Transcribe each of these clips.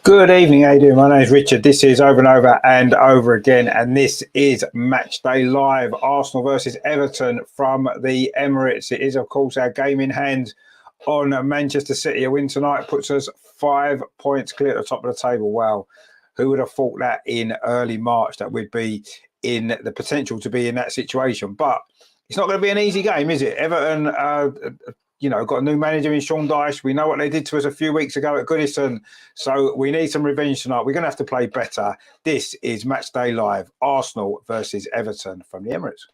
Good evening, how you doing? My name is Richard. This is Over and Over Again, and this is Matchday Live. Arsenal versus Everton from the Emirates. It is, of course, our game in hand on Manchester City. A win tonight puts us 5 points clear at the top of the table. Wow, who would have thought that in early March that we'd be in the potential to be in that situation? But it's not going to be an easy game, is it? Everton got a new manager in Sean Dyche. We know what they did to us a few weeks ago at Goodison. So we need some revenge tonight. We're going to have to play better. This is Matchday Live, Arsenal versus Everton from the Emirates.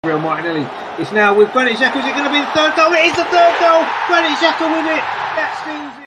Real Martinelli. It's now with Granit Xhaka. Is it going to be the third goal? It is the third goal. Granit Xhaka with it. That seals it.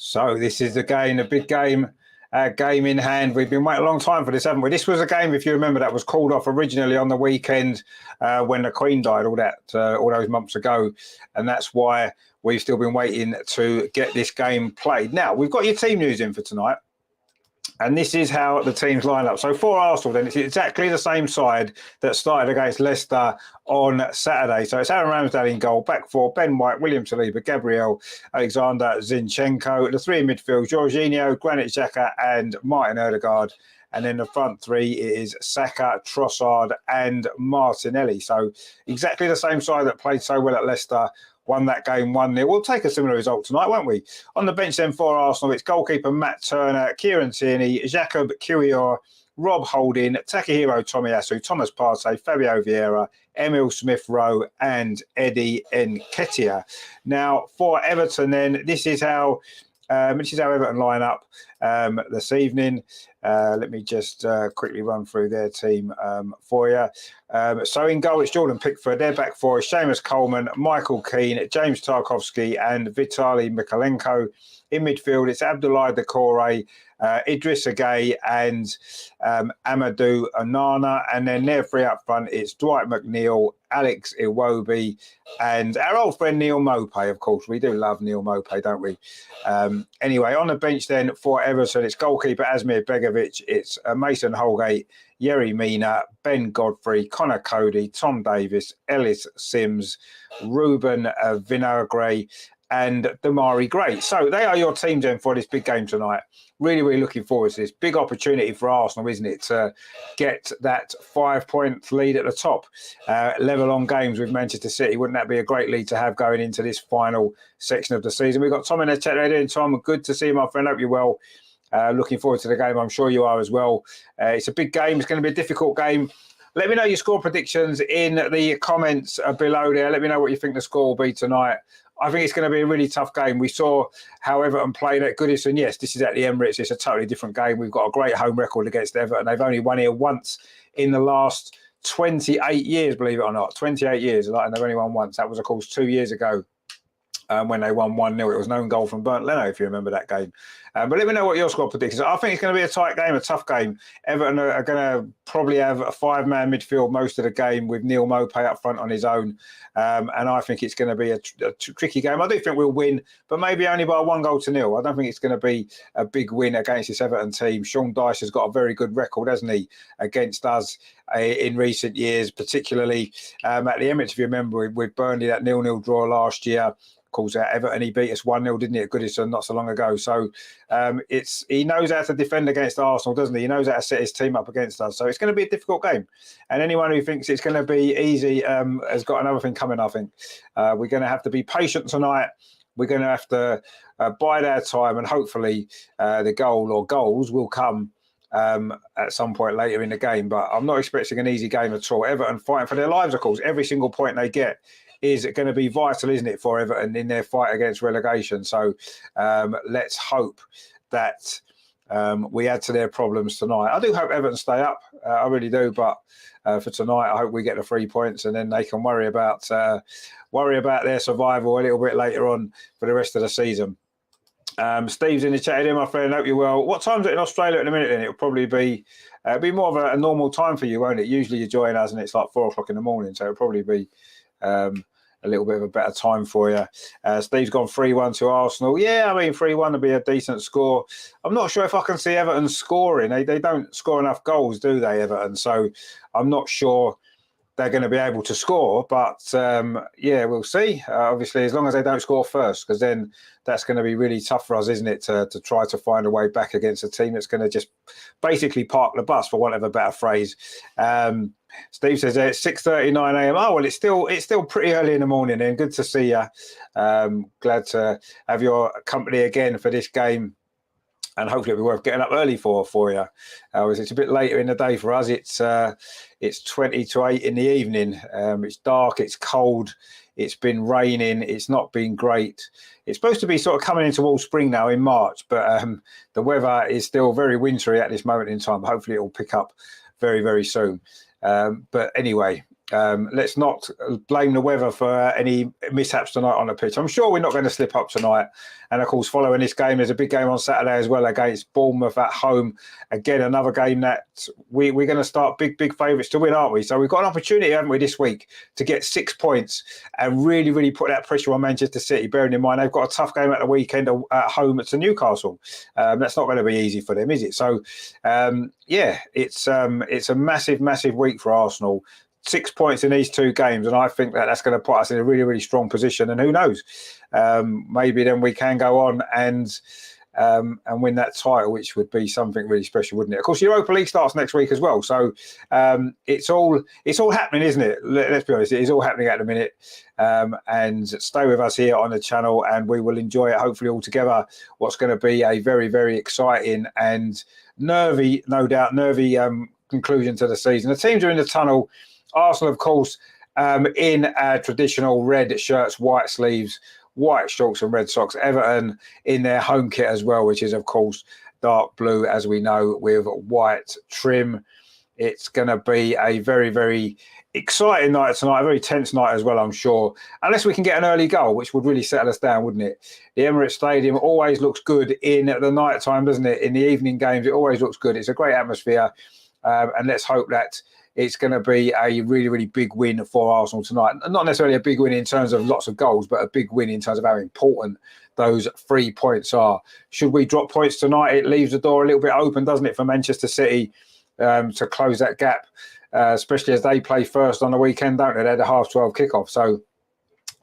So this is the game, a big game, game in hand. We've been waiting a long time for this, haven't we? This was a game, if you remember, that was called off originally on the weekend when the Queen died, all those months ago, and that's why we've still been waiting to get this game played. Now we've got your team news in for tonight. And this is how the teams line up. So for Arsenal, then, it's exactly the same side that started against Leicester on Saturday. So it's Aaron Ramsdale in goal, back four, Ben White, William Saliba, Gabriel, Alexander Zinchenko. The three in midfield, Jorginho, Granit Xhaka and Martin Odegaard. And then the front three is Saka, Trossard and Martinelli. So exactly the same side that played so well at Leicester. Won that game 1-0. We'll take a similar result tonight, won't we? On the bench then for Arsenal, it's goalkeeper Matt Turner, Kieran Tierney, Jacob Kiwior, Rob Holding, Takahiro Tomiyasu, Thomas Partey, Fabio Vieira, Emil Smith-Rowe and Eddie Nketiah. Now, for Everton then, this is how Everton line up this evening. Let me just quickly run through their team for you. So in goal, it's Jordan Pickford. Their back four is Seamus Coleman, Michael Keane, James Tarkowski and Vitaly Mykolenko. In midfield, it's Abdoulaye Doucouré, Idrissa Gueye and Amadou Onana. And then their three up front, it's Dwight McNeil, Alex Iwobi and our old friend Neil Maupay, of course. We do love Neil Maupay, don't we? Anyway, on the bench then for Everton, it's goalkeeper Asmir Begovic, it's Mason Holgate, Yerry Mina, Ben Godfrey, Connor Cody, Tom Davis, Ellis Sims, Ruben Vinagre and Damari Gray. So they are your teams then for this big game tonight. Really, really looking forward to this. Big opportunity for Arsenal, isn't it, to get that 5 point lead at the top. Level on games with Manchester City. Wouldn't that be a great lead to have going into this final section of the season? We've got Tom in the chat. How are you doing, Tom? Good to see you, my friend. Hope you're well. Looking forward to the game. I'm sure you are as well. It's a big game. It's going to be a difficult game. Let me know your score predictions in the comments below there. Let me know what you think the score will be tonight. I think it's going to be a really tough game. We saw how Everton played at Goodison. Yes, this is at the Emirates. It's a totally different game. We've got a great home record against Everton. They've only won here once in the last 28 years, believe it or not. 28 years, and they've only won once. That was, of course, 2 years ago. When they won 1-0. It was an own goal from Bernd Leno, if you remember that game. But let me know what your squad predictions are. I think it's going to be a tight game, a tough game. Everton are going to probably have a five-man midfield most of the game with Neil Maupay up front on his own. And I think it's going to be a tricky game. I do think we'll win, but maybe only by 1-0. I don't think it's going to be a big win against this Everton team. Sean Dyche has got a very good record, hasn't he, against us in recent years, particularly at the Emirates, if you remember, with Burnley, that 0-0 draw last year. Of course, Everton, he beat us 1-0, didn't he, at Goodison not so long ago. So he knows how to defend against Arsenal, doesn't he? He knows how to set his team up against us. So it's going to be a difficult game. And anyone who thinks it's going to be easy has got another thing coming, I think. We're going to have to be patient tonight. We're going to have to bide our time and hopefully the goal or goals will come at some point later in the game. But I'm not expecting an easy game at all. Everton fighting for their lives, of course. Every single point they get is going to be vital, isn't it, for Everton in their fight against relegation. So let's hope that we add to their problems tonight. I do hope Everton stay up. I really do. But for tonight, I hope we get the 3 points and then they can worry about their survival a little bit later on for the rest of the season. Steve's in the chat here, my friend. Hope you're well. What time's it in Australia at the minute? Then it'll probably be more of a normal time for you, won't it? Usually you join us and it's like 4 o'clock in the morning, so it'll probably be a little bit of a better time for you. Steve's gone 3-1 to Arsenal. Yeah, I mean 3-1 would be a decent score. I'm not sure if I can see Everton scoring. They don't score enough goals, do they, Everton? So I'm not sure they're going to be able to score, but yeah, we'll see. Obviously, as long as they don't score first, because then that's going to be really tough for us, isn't it, to try to find a way back against a team that's going to just basically park the bus, for want of a better phrase. Steve says it's 6:39 a.m. Oh well, it's still pretty early in the morning. And good to see you. Glad to have your company again for this game. And hopefully it'll be worth getting up early for you. It's a bit later in the day for us. It's 20 to 8 in the evening. It's dark, it's cold, it's been raining, it's not been great. It's supposed to be sort of coming into all spring now in March, but the weather is still very wintry at this moment in time. Hopefully it will pick up very, very soon. But anyway, let's not blame the weather for any mishaps tonight on the pitch. I'm sure we're not going to slip up tonight. And of course, following this game, there's a big game on Saturday as well against Bournemouth at home. Again, another game that we're going to start big favourites to win, aren't we? So we've got an opportunity, haven't we, this week to get 6 points and really, really put that pressure on Manchester City, bearing in mind they've got a tough game at the weekend at home to Newcastle. That's not going to be easy for them, is it? So, yeah, it's a massive, massive week for Arsenal. 6 points in these 2 games, and I think that's going to put us in a really, really strong position. And who knows, maybe then we can go on and win that title, which would be something really special, wouldn't it? Of course, Europa League starts next week as well, so it's all happening, isn't it? Let's be honest, it is all happening at the minute. And stay with us here on the channel, and we will enjoy it hopefully all together. What's going to be a very, very exciting and nervy, no doubt, conclusion to the season. The teams are in the tunnel. Arsenal, of course, in traditional red shirts, white sleeves, white shorts and red socks. Everton in their home kit as well, which is, of course, dark blue, as we know, with white trim. It's going to be a very, very exciting night tonight, a very tense night as well, I'm sure. Unless we can get an early goal, which would really settle us down, wouldn't it? The Emirates Stadium always looks good in the night time, doesn't it? In the evening games, it always looks good. It's a great atmosphere. And let's hope that it's going to be a really, really big win for Arsenal tonight. Not necessarily a big win in terms of lots of goals, but a big win in terms of how important those 3 points are. Should we drop points tonight, it leaves the door a little bit open, doesn't it, for Manchester City to close that gap, especially as they play first on the weekend, don't they? They had a 12:30 kickoff.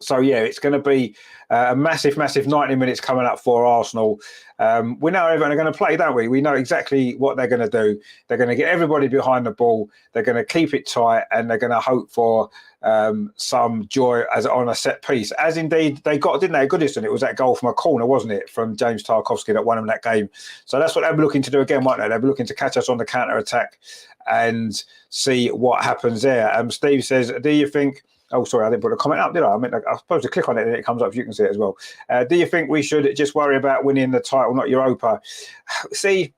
So yeah, it's going to be a massive, massive 90 minutes coming up for Arsenal. We know Everton are going to play, don't we? We know exactly what they're going to do. They're going to get everybody behind the ball. They're going to keep it tight, and they're going to hope for some joy as on a set piece. As indeed they got, didn't they? Goodison. It was that goal from a corner, wasn't it, from James Tarkowski that won them that game. So that's what they'll be looking to do again, won't they? They'll be looking to catch us on the counter-attack and see what happens there. Steve says, do you think... Oh, sorry, I didn't put a comment up, did I? I mean, I suppose to click on it and it comes up, you can see it as well. Do you think we should just worry about winning the title, not Europa? See,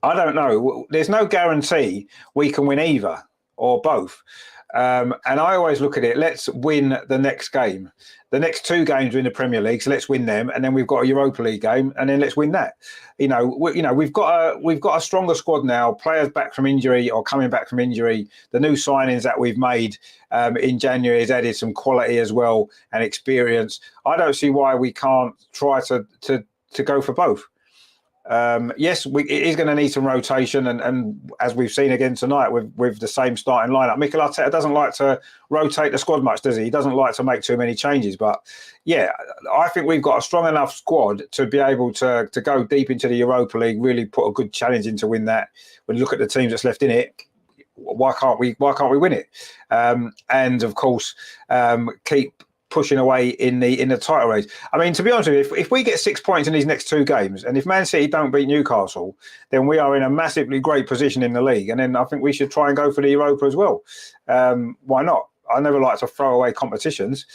I don't know. There's no guarantee we can win either or both. And I always look at it, let's win the next game. The next 2 games are in the Premier League, so let's win them, and then we've got a Europa League game, and then let's win that. We've got a stronger squad now. Players back from injury or coming back from injury. The new signings that we've made in January has added some quality as well and experience. I don't see why we can't try to go for both. Yes, it is going to need some rotation, and as we've seen again tonight with the same starting lineup. Mikel Arteta doesn't like to rotate the squad much, does he? He doesn't like to make too many changes. But yeah, I think we've got a strong enough squad to be able to go deep into the Europa League, really put a good challenge in to win that. When you look at the teams that's left in it, why can't we win it? And of course, keep pushing away in the title race. I mean, to be honest with you, if we get 6 points in these next 2 games, and if Man City don't beat Newcastle, then we are in a massively great position in the league. And then I think we should try and go for the Europa as well. Why not? I never like to throw away competitions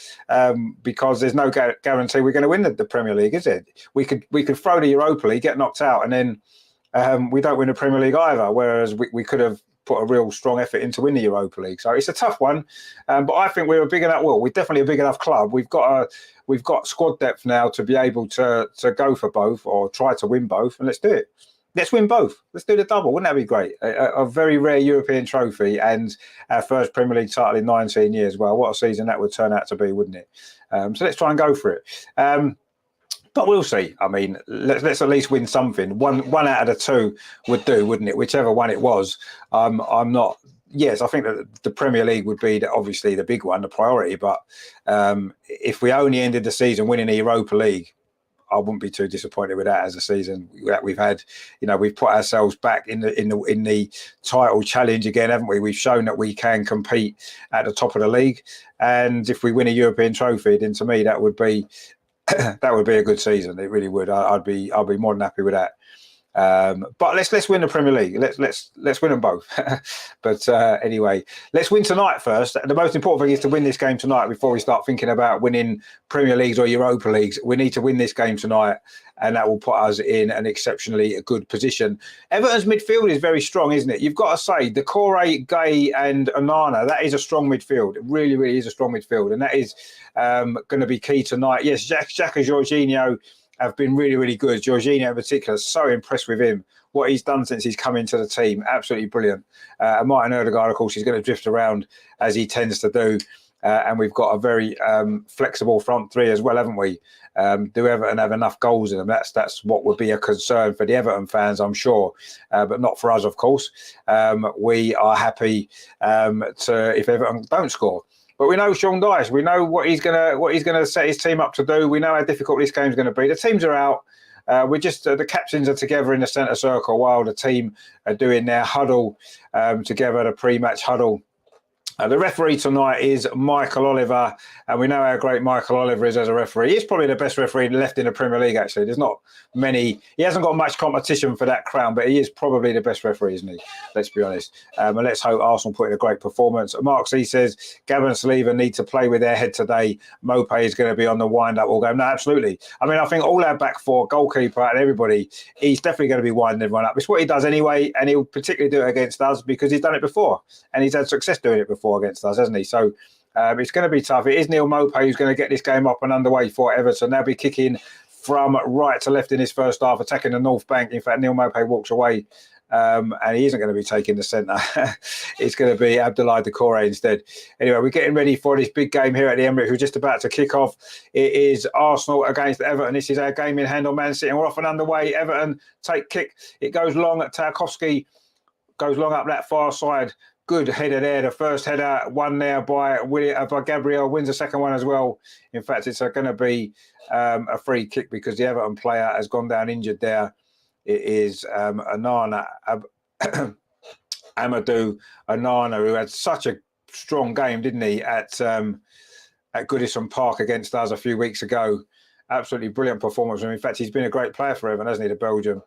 because there's no guarantee we're going to win the Premier League, is it? We could throw the Europa League, get knocked out, and then we don't win the Premier League either. Whereas we could have put a real strong effort in to win the Europa League. So it's a tough one, but I think we're a big enough. Well, we're definitely a big enough club. We've got squad depth now to be able to go for both or try to win both, and let's do it. Let's win both. Let's do the double. Wouldn't that be great? A very rare European trophy and our first Premier League title in 19 years. Well, what a season that would turn out to be, wouldn't it? So let's try and go for it. But we'll see. I mean, let's at least win something. One out of the two would do, wouldn't it? Whichever one it was. I'm not. Yes, I think that the Premier League would be obviously the big one, the priority. But if we only ended the season winning the Europa League, I wouldn't be too disappointed with that as a season that we've had. We've put ourselves back in the title challenge again, haven't we? We've shown that we can compete at the top of the league, and if we win a European trophy, then to me that would be a good season. It really would. I'd be more than happy with that. But let's win the Premier League. Let's win them both. But anyway, let's win tonight first. The most important thing is to win this game tonight before we start thinking about winning Premier Leagues or Europa Leagues. We need to win this game tonight, and that will put us in an exceptionally good position. Everton's midfield is very strong, isn't it? You've got to say, Decore, Gay and Onana, that is a strong midfield. It really, really is a strong midfield, and that is going to be key tonight. Yes, Xhaka and Jorginho have been really, really good. Jorginho in particular, so impressed with him. What he's done since he's come into the team, absolutely brilliant. And Martin Ødegaard, of course, he's going to drift around as he tends to do. And we've got a very flexible front three as well, haven't we? Do Everton have enough goals in them? That's what would be a concern for the Everton fans, I'm sure, but not for us, of course. We are happy if Everton don't score. But we know Sean Dyche. We know what he's gonna set his team up to do. We know how difficult this game's going to be. The teams are out. We're just the captains are together in the centre circle while the team are doing their huddle together, the pre-match huddle. The referee tonight is Michael Oliver, and we know how great Michael Oliver is as a referee. He's probably the best referee left in the Premier League, actually. There's not many. He hasn't got much competition for that crown, but he is probably the best referee, isn't he? Let's be honest. And let's hope Arsenal put in a great performance. Mark C says, Gavin and Saliba need to play with their head today. Mope is going to be on the wind-up all game. No, absolutely. I mean, I think all our back four, goalkeeper and everybody, he's definitely going to be winding everyone up. It's what he does anyway, and he'll particularly do it against us because he's done it before, and he's had success doing it before against us, hasn't he? So it's going to be tough. It is Neil Mope who's going to get this game up and underway for Everton. They'll be kicking from right to left in his first half, attacking the North Bank. In fact, Neil Mope walks away and he isn't going to be taking the centre. It's going to be Abdoulaye Decore instead. Anyway, we're getting ready for this big game here at the Emirates. We're just about to kick off. It is Arsenal against Everton. This is our game in hand on Man City, and we're off and underway. Everton take kick. It goes long. Tarkowski goes long up that far side. Good header there. The first header won there by Gabriel, wins the second one as well. In fact, it's going to be a free kick because the Everton player has gone down injured there. It is Amadou Onana, who had such a strong game, didn't he, at Goodison Park against us a few weeks ago. Absolutely brilliant performance. In fact, he's been a great player for Everton, hasn't he, the Belgium?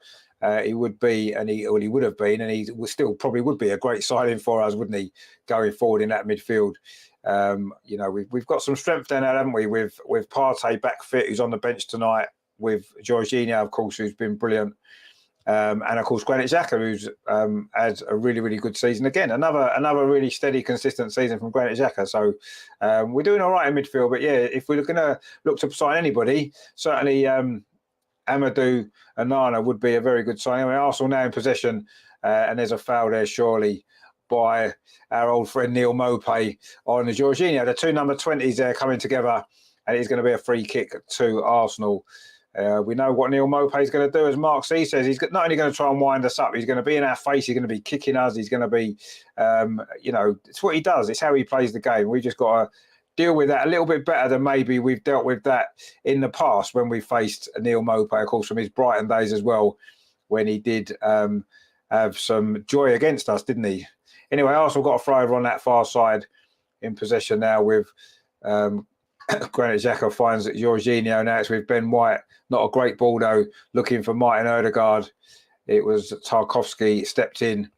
He would be, and he would have been, and he still probably would be a great signing for us, wouldn't he, going forward in that midfield? We've got some strength there now, haven't we? With Partey back fit, who's on the bench tonight, with Jorginho, of course, who's been brilliant, and of course Granit Xhaka, who's had a really, really good season again. Another really steady, consistent season from Granit Xhaka. So we're doing all right in midfield. But yeah, if we're going to look to sign anybody, certainly Amadou Onana would be a very good signing. I mean, Arsenal now in possession, and there's a foul there, surely, by our old friend Neil Mope on Jorginho. The two number 20s there coming together, and it's going to be a free kick to Arsenal. We know what Neil Mope is going to do. As Mark C says, he's not only going to try and wind us up, he's going to be in our face, he's going to be kicking us, he's going to be, it's what he does. It's how he plays the game. We've just got to deal with that a little bit better than maybe we've dealt with that in the past when we faced Neil Mope, of course, from his Brighton days as well, when he did have some joy against us, didn't he? Anyway, Arsenal got a throw over on that far side, in possession now with Granit Xhaka finds Jorginho. Now it's with Ben White. Not a great ball though, looking for Martin Ødegaard. It was Tarkowski stepped in,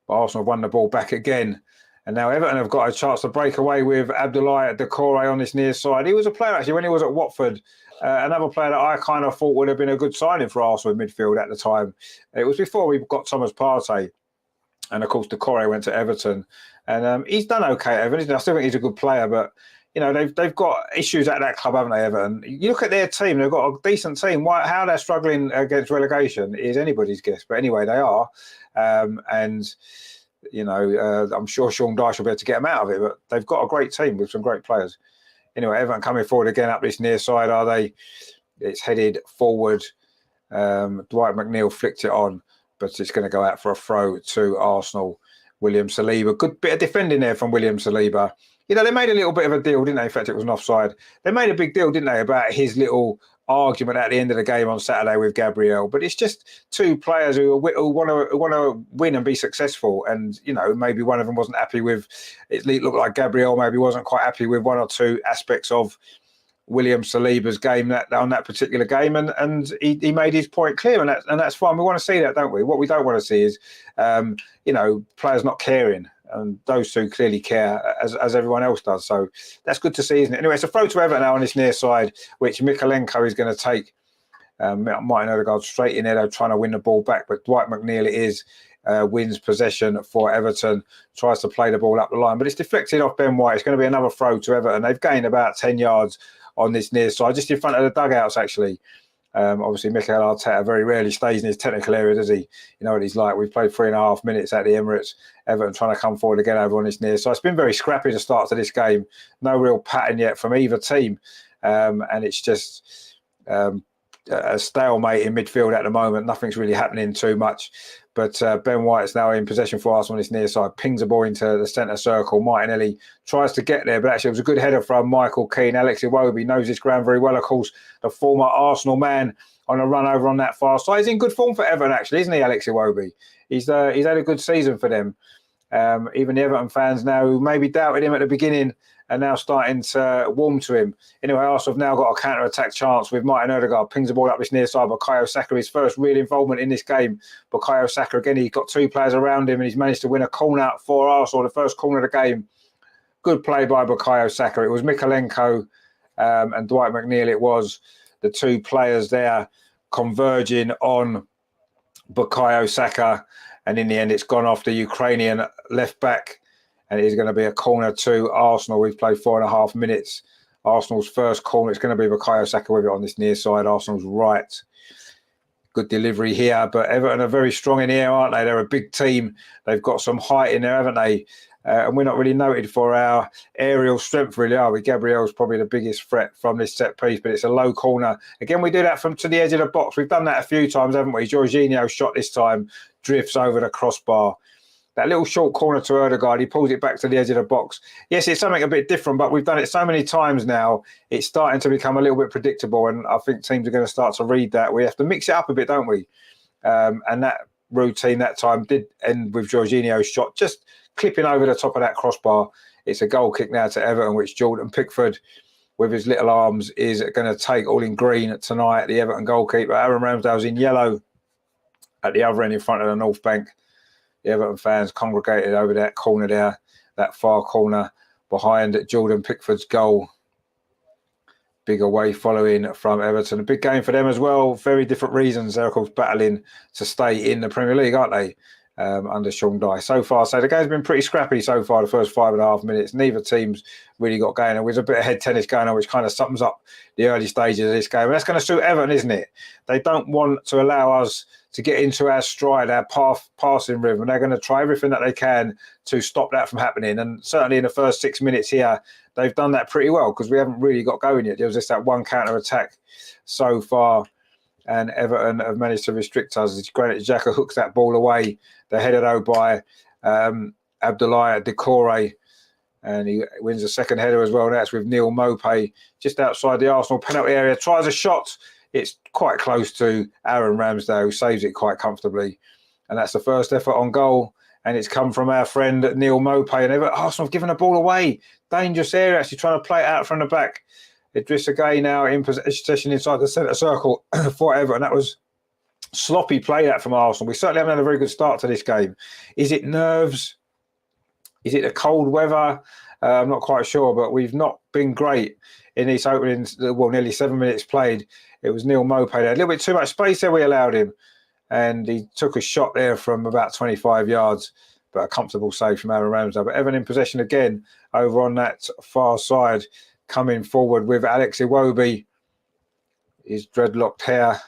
but Arsenal have won the ball back again. And now Everton have got a chance to break away with Abdoulaye Decore on this near side. He was a player, actually, when he was at Watford. Another player that I kind of thought would have been a good signing for Arsenal in midfield at the time. It was before we got Thomas Partey. And of course, Dyche went to Everton, and he's done okay at Everton. I still think he's a good player, but you know they've got issues at that club, haven't they, Everton? You look at their team; they've got a decent team. How they're struggling against relegation is anybody's guess. But anyway, they are, and you know I'm sure Sean Dyche will be able to get them out of it. But they've got a great team with some great players. Anyway, Everton coming forward again up this near side, are they? It's headed forward. Dwight McNeil flicked it on, but it's going to go out for a throw to Arsenal. William Saliba. Good bit of defending there from William Saliba. You know, they made a little bit of a deal, didn't they? In fact, it was an offside. They made a big deal, didn't they, about his little argument at the end of the game on Saturday with Gabriel. But it's just two players who want to win and be successful. And, you know, maybe one of them wasn't happy with, it looked like Gabriel maybe wasn't quite happy with one or two aspects of William Saliba's game on that particular game, and he made his point clear, and that's fine. We want to see that, don't we? What we don't want to see is, you know, players not caring, and those two clearly care as everyone else does. So that's good to see, isn't it? Anyway, it's a throw to Everton now on this near side, which Mykolenko is going to take. Martin Odegaard straight in there, trying to win the ball back, but Dwight McNeil it is. Wins possession for Everton, tries to play the ball up the line, but it's deflected off Ben White. It's going to be another throw to Everton. They've gained about 10 yards on this near side, just in front of the dugouts, actually. Obviously, Mikel Arteta very rarely stays in his technical area, does he? You know what he's like. We've played 3.5 minutes at the Emirates. Everton trying to come forward again over on this near side. It's been very scrappy to start to this game. No real pattern yet from either team. And it's just a stalemate in midfield at the moment. Nothing's really happening too much. But Ben White's now in possession for us on this near side. Pings the ball into the centre circle. Martinelli tries to get there, but actually it was a good header from Michael Keane. Alex Iwobi knows this ground very well, of course. The former Arsenal man on a run over on that far side. He's in good form for Everton, actually, isn't he, Alex Iwobi? He's had a good season for them. Even the Everton fans now who maybe doubted him at the beginning are now starting to warm to him. Anyway, Arsenal have now got a counter-attack chance with Martin Odegaard. Pings the ball up this near side. Bukayo Saka, his first real involvement in this game. Bukayo Saka, again, he's got two players around him and he's managed to win a corner for Arsenal, the first corner of the game. Good play by Bukayo Saka. It was Mykolenko and Dwight McNeil. It was the two players there converging on Bukayo Saka. And in the end, it's gone off the Ukrainian left back. And it is going to be a corner to Arsenal. We've played 4.5 minutes. Arsenal's first corner. It's going to be Bukayo Saka with it on this near side. Arsenal's right. Good delivery here. But Everton are very strong in here, aren't they? They're a big team. They've got some height in there, haven't they? And we're not really noted for our aerial strength, really, are we? Gabriel's probably the biggest threat from this set piece, but it's a low corner. Again, we do that from to the edge of the box. We've done that a few times, haven't we? Jorginho's shot this time drifts over the crossbar. That little short corner to Odegaard, he pulls it back to the edge of the box. Yes, it's something a bit different, but we've done it so many times now, it's starting to become a little bit predictable, and I think teams are going to start to read that. We have to mix it up a bit, don't we? And that routine that time did end with Jorginho's shot, just clipping over the top of that crossbar. It's a goal kick now to Everton, which Jordan Pickford, with his little arms, is going to take all in green tonight. The Everton goalkeeper, Aaron Ramsdale's in yellow at the other end in front of the North Bank. The Everton fans congregated over that corner there, that far corner behind Jordan Pickford's goal. Big away following from Everton. A big game for them as well. Very different reasons. They're, of course, battling to stay in the Premier League, aren't they? Under Sean Dyche. So far, so the game's been pretty scrappy so far, the first 5.5 minutes. Neither team's really got going. And there's a bit of head tennis going on, which kind of sums up the early stages of this game. And that's going to suit Everton, isn't it? They don't want to allow us to get into our stride, our passing rhythm. They're going to try everything that they can to stop that from happening. And certainly in the first 6 minutes here, they've done that pretty well because we haven't really got going yet. There was just that one counter-attack so far. And Everton have managed to restrict us. Granit Xhaka hooks that ball away. They're headed out by Abdoulaye Doucouré. And he wins the second header as well. That's with Neil Maupay just outside the Arsenal penalty area. Tries a shot. It's quite close to Aaron Ramsdale, who saves it quite comfortably. And that's the first effort on goal. And it's come from our friend Neil Maupay. And Arsenal have given the ball away. Dangerous area, actually trying to play it out from the back. Idrissa Gueye now in possession inside the centre circle for Everton. That was sloppy play that from Arsenal. We certainly haven't had a very good start to this game. Is it nerves? Is it the cold weather? I'm not quite sure, but we've not been great in these openings. Well, nearly 7 minutes played. It was Neil Maupay there. A little bit too much space there we allowed him. And he took a shot there from about 25 yards. but a comfortable save from Aaron Ramsdale. But Everton in possession again over on that far side, coming forward with Alex Iwobi. His dreadlocked hair,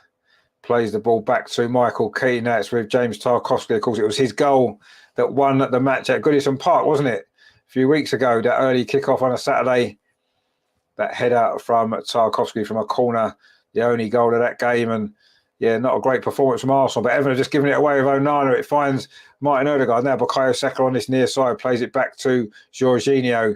plays the ball back to Michael Keane. Now it's with James Tarkowski. Of course, it was his goal that won the match at Goodison Park, wasn't it? A few weeks ago, that early kickoff on a Saturday, that header from Tarkowski from a corner, the only goal of that game. And yeah, not a great performance from Arsenal, but Everton have just given it away with Onana. It finds Martin Odegaard. Now Bukayo Saka on this near side, plays it back to Jorginho.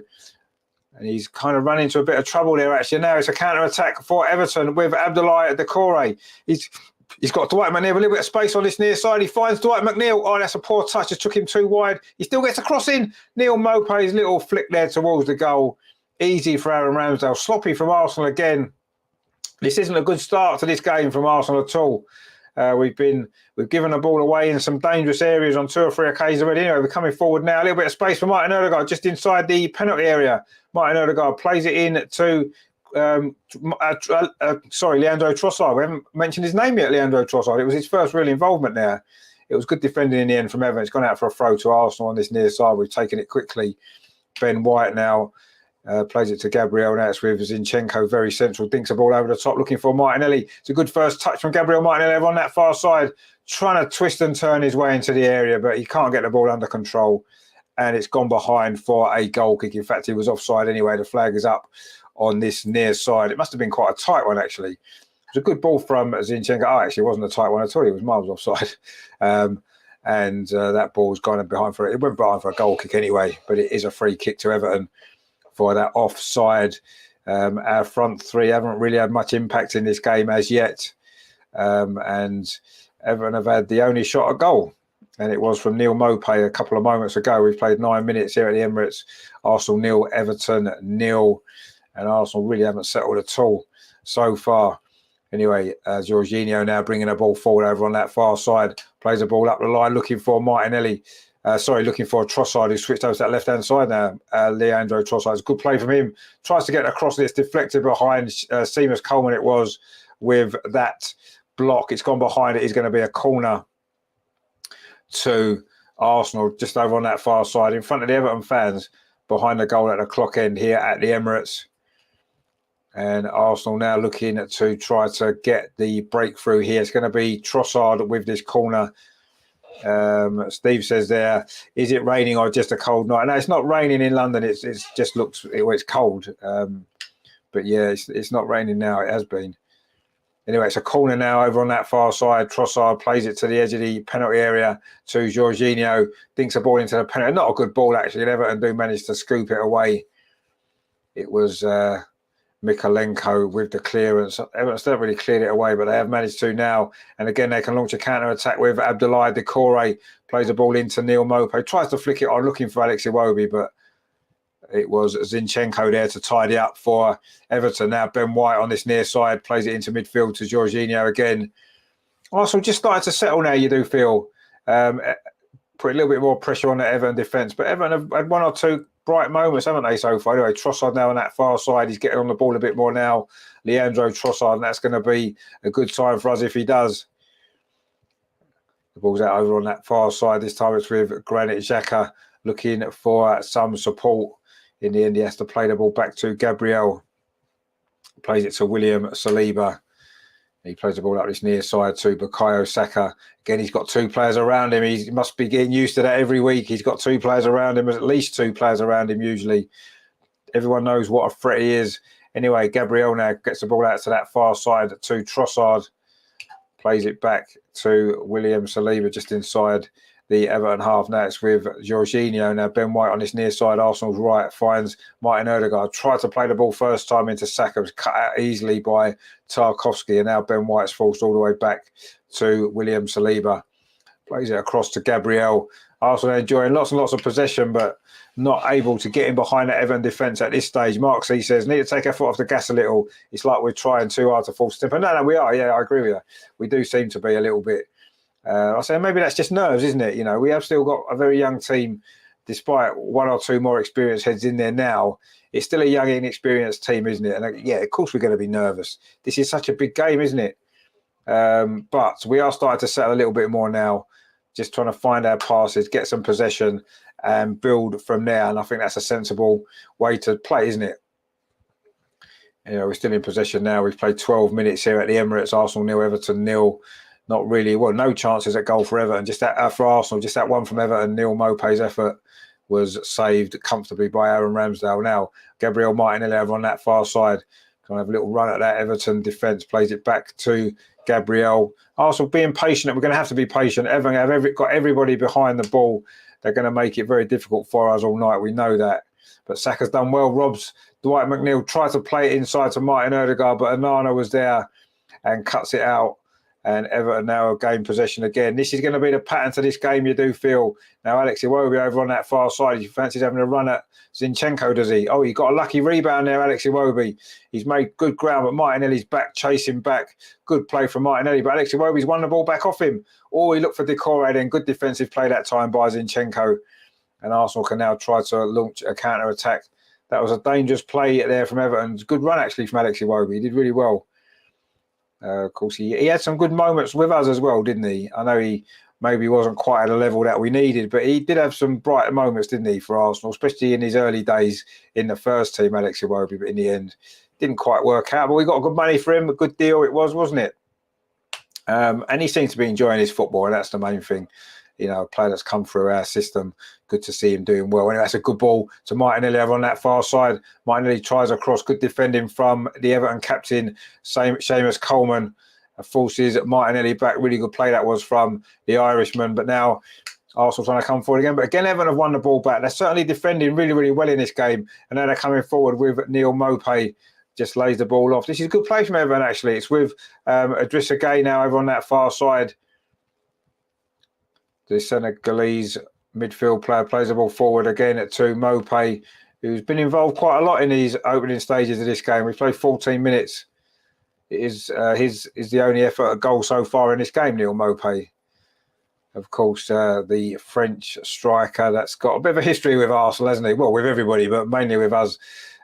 And he's kind of run into a bit of trouble there, actually. Now it's a counter-attack for Everton with Abdoulaye Doucouré. He's got Dwight McNeil, a little bit of space on this near side. He finds Dwight McNeil. Oh, that's a poor touch. Just took him too wide. He still gets a cross in. Neil Maupay's little flick there towards the goal. Easy for Aaron Ramsdale. Sloppy from Arsenal again. This isn't a good start to this game from Arsenal at all. We've given the ball away in some dangerous areas on 2 or 3 occasions already. Anyway, we're coming forward now. A little bit of space for Martin Odegaard just inside the penalty area. Martin Odegaard plays it in to Leandro Trossard. We haven't mentioned his name yet, Leandro Trossard. It was his first real involvement there. It was good defending in the end from Everton. It's gone out for a throw to Arsenal on this near side. We've taken it quickly. Ben White now plays it to Gabriel. Now it's with Zinchenko, very central. Dinks the ball over the top, looking for Martinelli. It's a good first touch from Gabriel Martinelli on that far side, trying to twist and turn his way into the area, but he can't get the ball under control. And it's gone behind for a goal kick. In fact, he was offside anyway. The flag is up on this near side. It must have been quite a tight one, actually. It was a good ball from Zinchenko. Oh, actually, it wasn't a tight one at all. He was miles offside. That ball's gone behind for it. It went behind for a goal kick anyway, but it is a free kick to Everton for that offside. Our front three haven't really had much impact in this game as yet. And Everton have had the only shot at goal. And it was from Neil Maupay a couple of moments ago. We've played 9 minutes here at the Emirates. Arsenal 0, Everton 0. And Arsenal really haven't settled at all so far. Anyway, Jorginho now bringing the ball forward over on that far side. Plays the ball up the line, looking for Martinelli. Looking for Trossard, who switched over to that left-hand side now. Leandro Trossard. It's a good play from him. Tries to get across it. It's deflected behind Seamus Coleman, it was, with that block. It's gone behind it. It's going to be a corner to Arsenal, just over on that far side, in front of the Everton fans, behind the goal at the clock end here at the Emirates. And Arsenal now looking to try to get the breakthrough here. It's going to be Trossard with this corner. Steve says there, is it raining or just a cold night? No, it's not raining in London. It's just looks, it's cold. But yeah, it's not raining now. It has been. Anyway, it's a corner now over on that far side. Trossard plays it to the edge of the penalty area to Jorginho. Dinks the ball into the penalty. Not a good ball, actually. Everton do manage to scoop it away. It was Mikalenko with the clearance. Everton's not really cleared it away, but they have managed to now. And again, they can launch a counter-attack with Abdoulaye Doucouré. Plays the ball into Neil Maupay. Tries to flick it on, looking for Alex Iwobi, but it was Zinchenko there to tidy up for Everton. Now Ben White on this near side plays it into midfield to Jorginho again. Arsenal just started to settle now, you do feel. Put a little bit more pressure on the Everton defence. But Everton have had 1 or 2 bright moments, haven't they, so far? Anyway, Trossard now on that far side. He's getting on the ball a bit more now. Leandro Trossard, and that's going to be a good sign for us if he does. The ball's out over on that far side. This time it's with Granit Xhaka looking for some support. In the end, he has to play the ball back to Gabriel. Plays it to William Saliba. He plays the ball up this near side to Bukayo Saka. Again, he's got 2 players around him. He must be getting used to that every week. He's got 2 players around him, at least 2 players around him usually. Everyone knows what a threat he is. Anyway, Gabriel now gets the ball out to that far side to Trossard. Plays it back to William Saliba just inside the Everton half. Now it's with Jorginho. Now Ben White on this near side, Arsenal's right, finds Martin Odegaard. Tried to play the ball first time into Saka, was cut out easily by Tarkowski, and now Ben White's forced all the way back to William Saliba. Plays it across to Gabriel. Arsenal enjoying lots and lots of possession, but not able to get in behind the Everton defence at this stage. Mark C says, need to take our foot off the gas a little. It's like we're trying too hard to force tempo. No, we are. Yeah, I agree with you. We do seem to be a little bit. I say maybe that's just nerves, isn't it? You know, we have still got a very young team, despite 1 or 2 more experienced heads in there now. It's still a young, inexperienced team, isn't it? And yeah, of course we're going to be nervous. This is such a big game, isn't it? But we are starting to settle a little bit more now. just trying to find our passes, get some possession and build from there. And I think that's a sensible way to play, isn't it? You know, we're still in possession now. We've played 12 minutes here at the Emirates. Arsenal 0, Everton 0. Not really, well, no chances at goal for Everton. Just that for Arsenal, just that one from Everton. Neil Maupay's effort was saved comfortably by Aaron Ramsdale. Now, Gabriel Martinelli over on that far side. Can have a little run at that Everton defence, plays it back to Gabriel. Arsenal being patient. We're going to have to be patient. Everton have got everybody behind the ball. They're going to make it very difficult for us all night. We know that. But Saka's done well. Robs Dwight McNeil tried to play it inside to Martin Odegaard, but Onana was there and cuts it out. And Everton now have gained possession again. This is going to be the pattern to this game, you do feel. Now, Alex Iwobi over on that far side. He fancies having a run at Zinchenko, does he? Oh, he got a lucky rebound there, Alex Iwobi. He's made good ground, but Martinelli's back, chasing back. Good play from Martinelli, but Alex Iwobi's won the ball back off him. Oh, he looked for Decore then. Good defensive play that time by Zinchenko. And Arsenal can now try to launch a counter-attack. That was a dangerous play there from Everton. Good run, actually, from Alex Iwobi. He did really well. Of course, he had some good moments with us as well, didn't he? I know he maybe wasn't quite at a level that we needed, but he did have some bright moments, didn't he, for Arsenal, especially in his early days in the first team, Alex Iwobi, but in the end, didn't quite work out. But we got good money for him, a good deal it was, wasn't it? And he seems to be enjoying his football, and that's the main thing. You know, a player that's come through our system. Good to see him doing well. Anyway, that's a good ball to Martinelli over on that far side. Martinelli tries across. Good defending from the Everton captain, Seamus Coleman. Forces Martinelli back. Really good play that was from the Irishman. But now Arsenal trying to come forward again. But again, Everton have won the ball back. They're certainly defending really, really well in this game. And now they're coming forward with Neil Maupay. Just lays the ball off. This is a good play from Everton, actually. It's with Idrissa Gueye now over on that far side. The Senegalese midfield player plays the ball forward again to Maupay, who's been involved quite a lot in these opening stages of this game. We've played 14 minutes. It is the only effort at goal so far in this game, Neil Maupay. Of course, the French striker that's got a bit of a history with Arsenal, hasn't he? Well, with everybody, but mainly with us.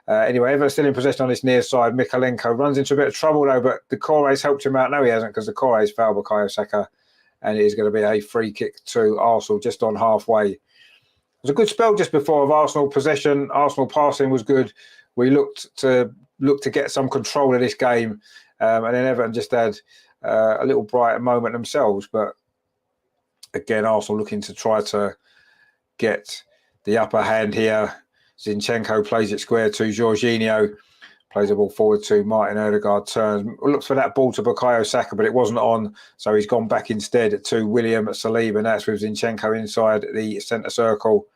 Anyway, Everton still in possession on this near side. Mikalenko runs into a bit of trouble, though, but Decore's helped him out. No, he hasn't, because Decore's fouled Bukayo Saka. And it is going to be a free kick to Arsenal just on halfway. It was a good spell just before of Arsenal possession. Arsenal passing was good. We looked to get some control of this game. And then Everton just had a little brighter moment themselves. But again, Arsenal looking to try to get the upper hand here. Zinchenko plays it square to Jorginho. Plays the ball forward to Martin Odegaard, turns, looks for that ball to Bukayo Saka, but it wasn't on, so he's gone back instead to William Saliba, and that's with Zinchenko inside the centre circle.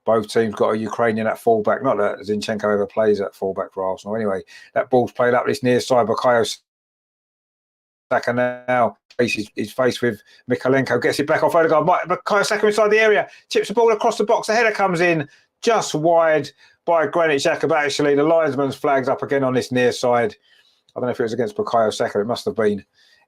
Both teams got a Ukrainian at fullback. Not that Zinchenko ever plays at fullback for Arsenal. Anyway, that ball's played up this near side. Bukayo Saka now he's faced with Mikalenko, gets it back off Odegaard. Bukayo Saka inside the area, chips the ball across the box. The header comes in just wide by Granit Xhaka, but actually the linesman's flags up again on this near side. I don't know if it was against Bukayo Saka. It must have been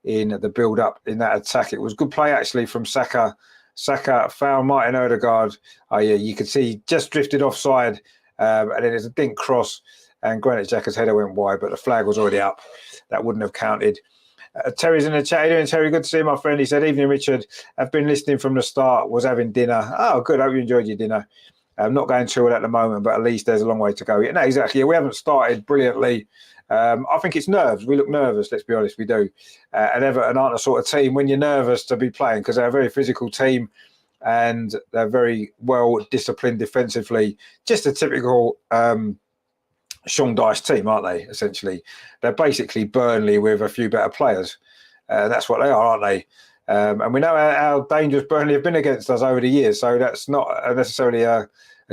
in the build-up in that attack. It was good play actually from Saka. Saka found Martin Odegaard. Oh yeah, you could see he just drifted offside, and then there's a dink cross, and Granit Xhaka's header went wide, but the flag was already up. That wouldn't have counted. Terry's in the chat. How you doing, Terry? Good to see you, my friend. He said, "Evening, Richard. I've been listening from the start. Was having dinner. Oh, good. Hope you enjoyed your dinner." I'm not going too well at the moment, but at least there's a long way to go. Yeah, no, exactly. We haven't started brilliantly. I think it's nerves. We look nervous, let's be honest, we do. And Everton aren't the sort of team when you're nervous to be playing, because they're a very physical team and they're very well disciplined defensively. Just a typical Sean Dyche team, aren't they, essentially? They're basically Burnley with a few better players. That's what they are, aren't they? And we know how dangerous Burnley have been against us over the years, so that's not necessarily a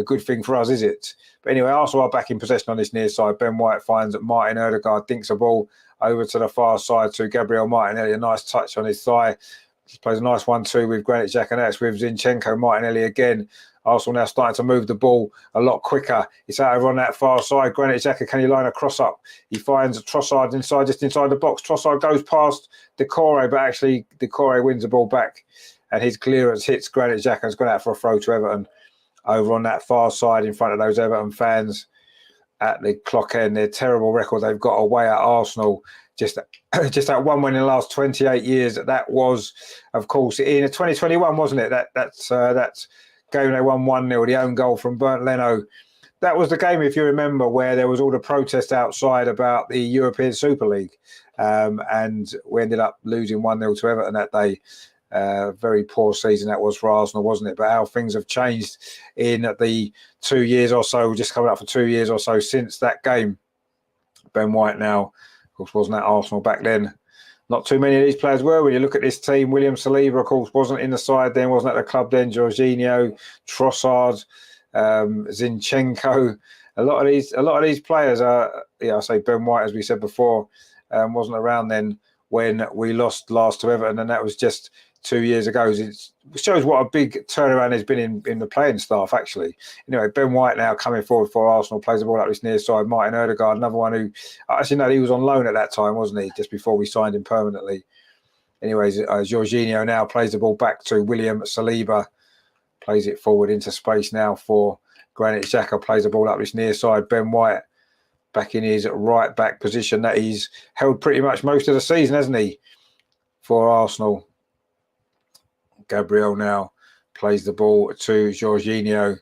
good thing for us, is it? But anyway, Arsenal are back in possession on this near side. Ben White finds that Martin Odegaard dinks a ball over to the far side to Gabriel Martinelli. A nice touch on his thigh. He plays a nice 1-2 with Granit Xhaka, and that's with Zinchenko. Martinelli again. Arsenal now starting to move the ball a lot quicker. It's out over on that far side. Granit Xhaka, can he line a cross up? He finds Trossard just inside the box. Trossard goes past Decore, but actually Decore wins the ball back, and his clearance hits Granit Xhaka. Has gone out for a throw to Everton over on that far side in front of those Everton fans. at the clock end. Their terrible record they've got away at Arsenal. Just that one win in the last 28 years. That was, of course, in 2021, wasn't it? That's game they won 1-0, the own goal from Bernd Leno. That was the game, if you remember, where there was all the protest outside about the European Super League. And we ended up losing 1-0 to Everton that day. Very poor season that was for Arsenal, wasn't it? But how things have changed in the 2 years or so, just coming up for 2 years or so since that game. Ben White now, of course, wasn't at Arsenal back then. Not too many of these players were. When you look at this team, William Saliba, of course, wasn't in the side then, wasn't at the club then. Jorginho, Trossard, Zinchenko. A lot of these players are, I say Ben White, as we said before, wasn't around then when we lost last to Everton, and that was just 2 years ago. It shows what a big turnaround has been in the playing staff, actually. Anyway, Ben White now coming forward for Arsenal, plays the ball up this near side. Martin Ødegaard, another one who, actually, no, he was on loan at that time, wasn't he? Just before we signed him permanently. Anyways, Jorginho now plays the ball back to William Saliba, plays it forward into space now for Granit Xhaka, plays the ball up this near side. Ben White back in his right back position that he's held pretty much most of the season, hasn't he, for Arsenal. Gabriel now plays the ball to Jorginho.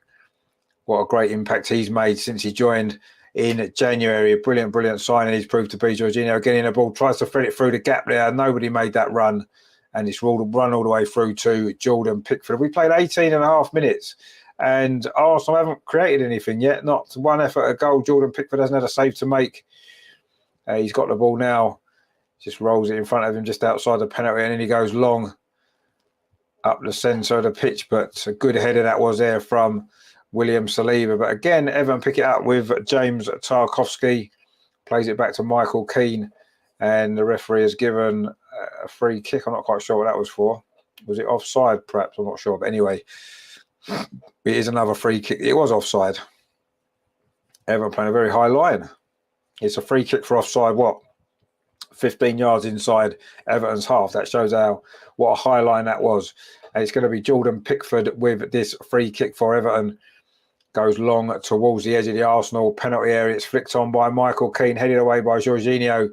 What a great impact he's made since he joined in January. A brilliant signing he's proved to be. Jorginho getting the ball, tries to thread it through the gap there. Nobody made that run, and it's run all the way through to Jordan Pickford. We played 18 and a half minutes, and Arsenal haven't created anything yet. Not one effort at goal. Jordan Pickford hasn't had a save to make. He's got the ball now. Just rolls it in front of him just outside the penalty, and then he goes long up the centre of the pitch. But a good header that was there from William Saliba. But again, Everton pick it up with James Tarkowski. Plays it back to Michael Keane. And the referee has given a free kick. I'm not quite sure what that was for. Was it offside, perhaps? I'm not sure. But anyway, it is another free kick. It was offside. Everton playing a very high line. It's a free kick for offside, 15 yards inside Everton's half. That shows what a high line that was. And it's going to be Jordan Pickford with this free kick for Everton. Goes long towards the edge of the Arsenal penalty area. It's flicked on by Michael Keane, headed away by Jorginho.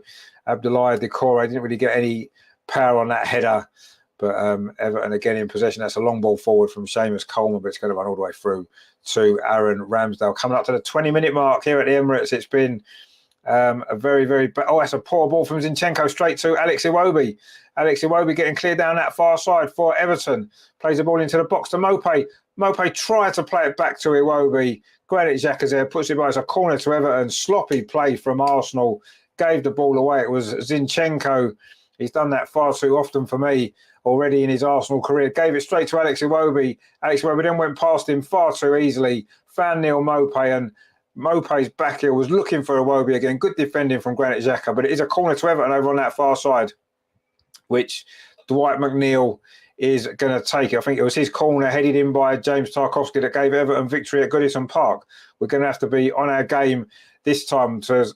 Abdoulaye Decore didn't really get any power on that header. But Everton again in possession. That's a long ball forward from Seamus Coleman, but it's going to run all the way through to Aaron Ramsdale. Coming up to the 20-minute mark here at the Emirates. It's been a very, that's a poor ball from Zinchenko straight to Alex Iwobi. Alex Iwobi getting cleared down that far side for Everton. Plays the ball into the box to Mope. Mope tried to play it back to Iwobi. Granit Xhaka there, puts it by as a corner to Everton. Sloppy play from Arsenal. Gave the ball away. It was Zinchenko. He's done that far too often for me already in his Arsenal career. Gave it straight to Alex Iwobi. Alex Iwobi then went past him far too easily. Found Neil Mope, and Mope's back here was looking for Iwobi again. Good defending from Granit Xhaka, but it is a corner to Everton over on that far side, which Dwight McNeil is going to take it. I think it was his corner headed in by James Tarkowski that gave Everton victory at Goodison Park. We're going to have to be on our game this time to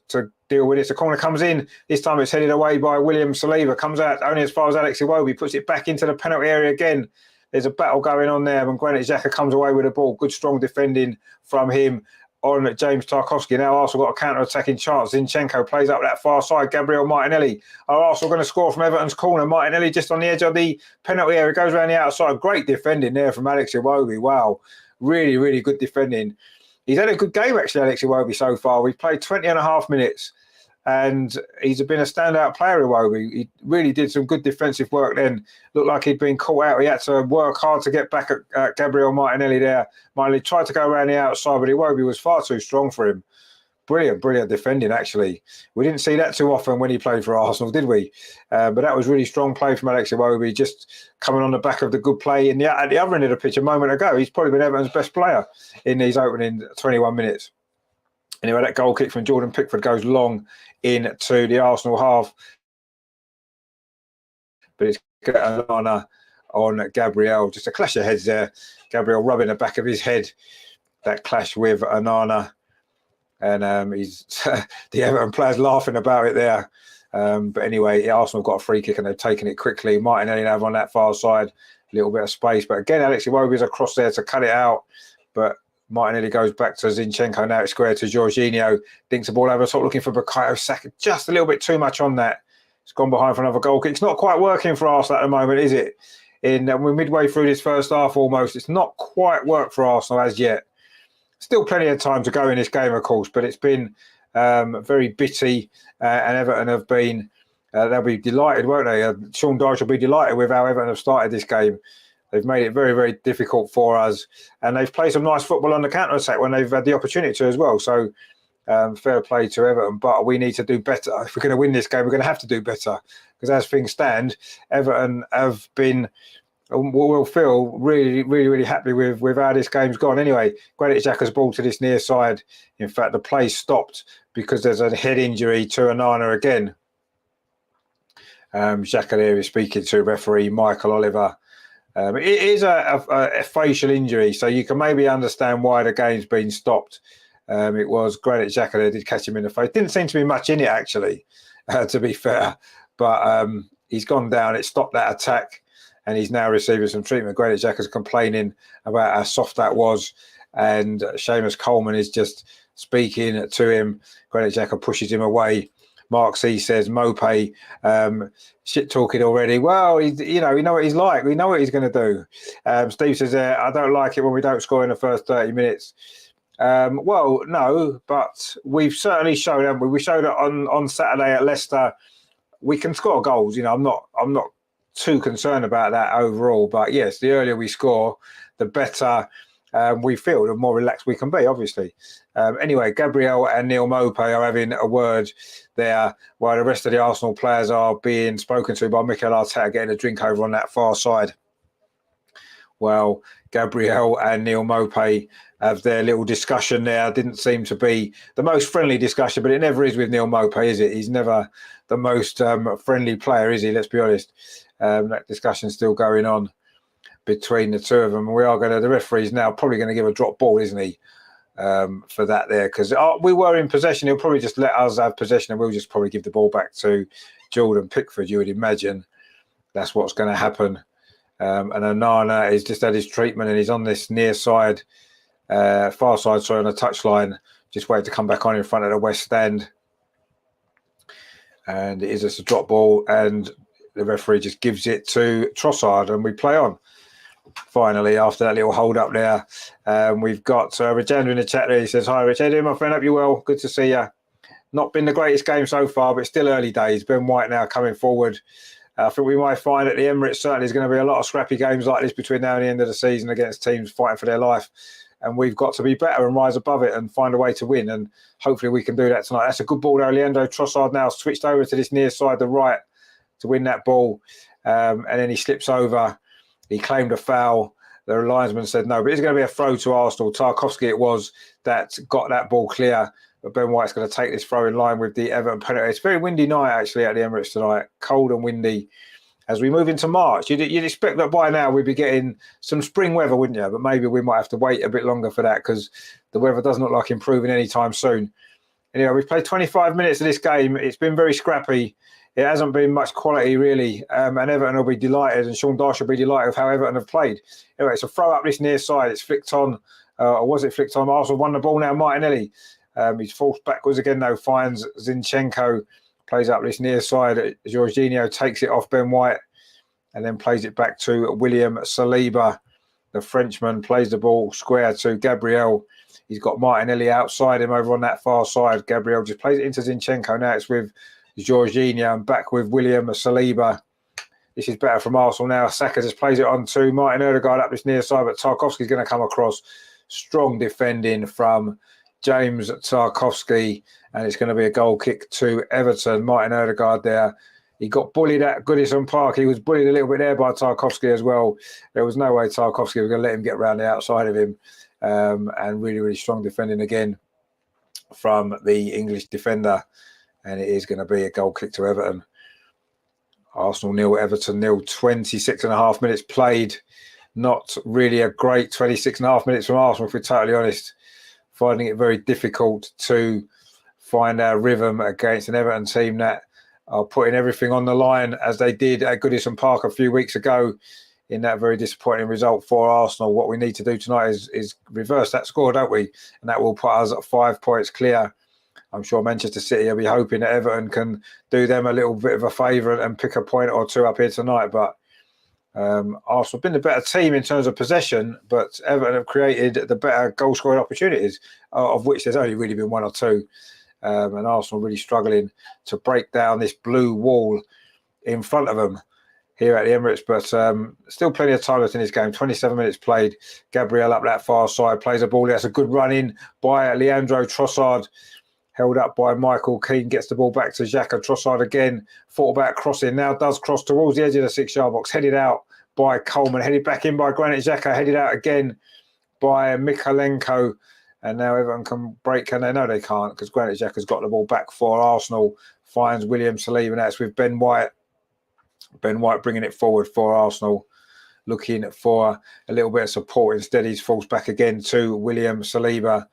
deal with this. The corner comes in. This time it's headed away by William Saliba. Comes out only as far as Alex Iwobi. Puts it back into the penalty area again. There's a battle going on there when Granit Xhaka comes away with the ball. Good strong defending from him on James Tarkowski. Now Arsenal got a counter-attacking chance. Zinchenko plays up that far side. Gabriel Martinelli. Are Arsenal going to score from Everton's corner? Martinelli just on the edge of the penalty area. Goes around the outside. Great defending there from Alex Iwobi. Wow. Really good defending. He's had a good game, actually, Alex Iwobi, so far. We've played 20 and a half minutes, and he's been a standout player, Iwobi. He really did some good defensive work then. Looked like he'd been caught out. He had to work hard to get back at Gabriel Martinelli there. Martinelli tried to go around the outside, but Iwobi was far too strong for him. Brilliant defending, actually. We didn't see that too often when he played for Arsenal, did we? But that was really strong play from Alex Iwobi, just coming on the back of the good play at the other end of the pitch a moment ago. He's probably been Everton's best player in these opening 21 minutes. Anyway, that goal kick from Jordan Pickford goes long into the Arsenal half. But it's got an honour on Gabriel. Just a clash of heads there. Gabriel rubbing the back of his head. That clash with Onana. And he's the Everton players laughing about it there. But anyway, Arsenal got a free kick and they've taken it quickly. Martinelli have on that far side, a little bit of space. But again, Alex Iwobi is across there to cut it out. But Martinelli goes back to Zinchenko, now it's square to Jorginho, dinks the ball over, sort of looking for Bukayo Saka, just a little bit too much on that. It's gone behind for another goal kick. It's not quite working for Arsenal at the moment, is it? We're midway through this first half almost. It's not quite worked for Arsenal as yet. Still plenty of time to go in this game, of course, but it's been very bitty, and Everton have been, they'll be delighted, won't they? Sean Dyche will be delighted with how Everton have started this game. They've made it very, very difficult for us, and they've played some nice football on the counter-attack when they've had the opportunity to as well. So fair play to Everton, but we need to do better. If we're going to win this game, we're going to have to do better, because as things stand, Everton have been, will feel really, really, really happy with how this game's gone. Anyway, Granit Xhaka's ball to this near side. In fact, the play stopped because there's a head injury to Onana again. Xhaka there is speaking to referee Michael Oliver. It is a facial injury, so you can maybe understand why the game's been stopped. It was Granit Xhaka that did catch him in the face. Didn't seem to be much in it, actually, to be fair. But he's gone down. It stopped that attack, and he's now receiving some treatment. Granit Xhaka's complaining about how soft that was, and Seamus Coleman is just speaking to him. Granit Xhaka pushes him away. Mark C says, Mope, shit talking already. Well, we know what he's like. We know what he's going to do. Steve says, I don't like it when we don't score in the first 30 minutes. Well, no, but we've certainly shown, haven't we? We showed it on Saturday at Leicester. We can score goals. I'm not too concerned about that overall. But yes, the earlier we score, the better we feel, the more relaxed we can be, obviously. Anyway, Gabriel and Neil Mope are having a word there while the rest of the Arsenal players are being spoken to by Mikel Arteta, getting a drink over on that far side. Well, Gabriel and Neil Mope have their little discussion there. Didn't seem to be the most friendly discussion, but it never is with Neil Mope, is it? He's never the most friendly player, is he? Let's be honest. That discussion's still going on between the two of them. The referee's now probably going to give a drop ball, isn't he? For that there, because we were in possession. He'll probably just let us have possession, and we'll just probably give the ball back to Jordan Pickford, you would imagine. That's what's going to happen. And Onana has just had his treatment, and he's on this near side, far side, sorry, on the touchline, just waiting to come back on in front of the West Stand. And it is just a drop ball, and the referee just gives it to Trossard, and we play on. Finally, after that little hold up there, we've got Rajendra in the chat there. He says, hi, Rich. How you doing, my friend? Hope you're well. Good to see you. Not been the greatest game so far, but still early days. Ben White now coming forward. I think we might find at the Emirates certainly there's going to be a lot of scrappy games like this between now and the end of the season against teams fighting for their life. And we've got to be better and rise above it and find a way to win. And hopefully we can do that tonight. That's a good ball there. Leandro Trossard now switched over to this near side, the right, to win that ball. And then he slips over. He claimed a foul. The linesman said no, but it's going to be a throw to Arsenal. Tarkowski it was that got that ball clear. But Ben White's going to take this throw in line with the Everton penalty. It's a very windy night, actually, at the Emirates tonight. Cold and windy. As we move into March, you'd expect that by now we'd be getting some spring weather, wouldn't you? But maybe we might have to wait a bit longer for that because the weather doesn't look like improving anytime soon. Anyway, we've played 25 minutes of this game. It's been very scrappy. It hasn't been much quality, really. And Everton will be delighted, and Sean Dyche will be delighted with how Everton have played. Anyway, it's a throw up this near side. It's flicked on. Or was it flicked on? Arsenal won the ball now. Martinelli. He's forced backwards again, though. Finds Zinchenko. Plays up this near side. Jorginho takes it off Ben White and then plays it back to William Saliba. The Frenchman plays the ball square to Gabriel. He's got Martinelli outside him over on that far side. Gabriel just plays it into Zinchenko. Now it's with Jorginho and back with William Saliba. This is better from Arsenal now. Saka just plays it on to Martin Odegaard up this near side, but Tarkowski's going to come across. Strong defending from James Tarkowski, and it's going to be a goal kick to Everton. Martin Odegaard there. He got bullied at Goodison Park. He was bullied a little bit there by Tarkowski as well. There was no way Tarkowski was going to let him get around the outside of him. And really, really strong defending again from the English defender. And it is going to be a goal kick to Everton. Arsenal 0, Everton 0, 26 and a half minutes played. Not really a great 26 and a half minutes from Arsenal, if we're totally honest. Finding it very difficult to find our rhythm against an Everton team that are putting everything on the line as they did at Goodison Park a few weeks ago in that very disappointing result for Arsenal. What we need to do tonight is reverse that score, don't we? And that will put us at 5 points clear. I'm sure Manchester City will be hoping that Everton can do them a little bit of a favour and pick a point or two up here tonight. But Arsenal have been the better team in terms of possession, but Everton have created the better goal-scoring opportunities, of which there's only really been 1 or 2. And Arsenal really struggling to break down this blue wall in front of them here at the Emirates. But still plenty of time left in this game. 27 minutes played. Gabriel up that far side, plays a ball. That's a good run in by Leandro Trossard. Held up by Michael Keane, gets the ball back to Xhaka. Trossard again, thought about crossing, now does cross towards the edge of the 6-yard box, headed out by Coleman, headed back in by Granit Xhaka, headed out again by Mykolenko. And now Everton can break, and they know they can't because Granit Xhaka's got the ball back for Arsenal, finds William Saliba, and that's with Ben White. Ben White bringing it forward for Arsenal, looking for a little bit of support. Instead, he's falls back again to William Saliba.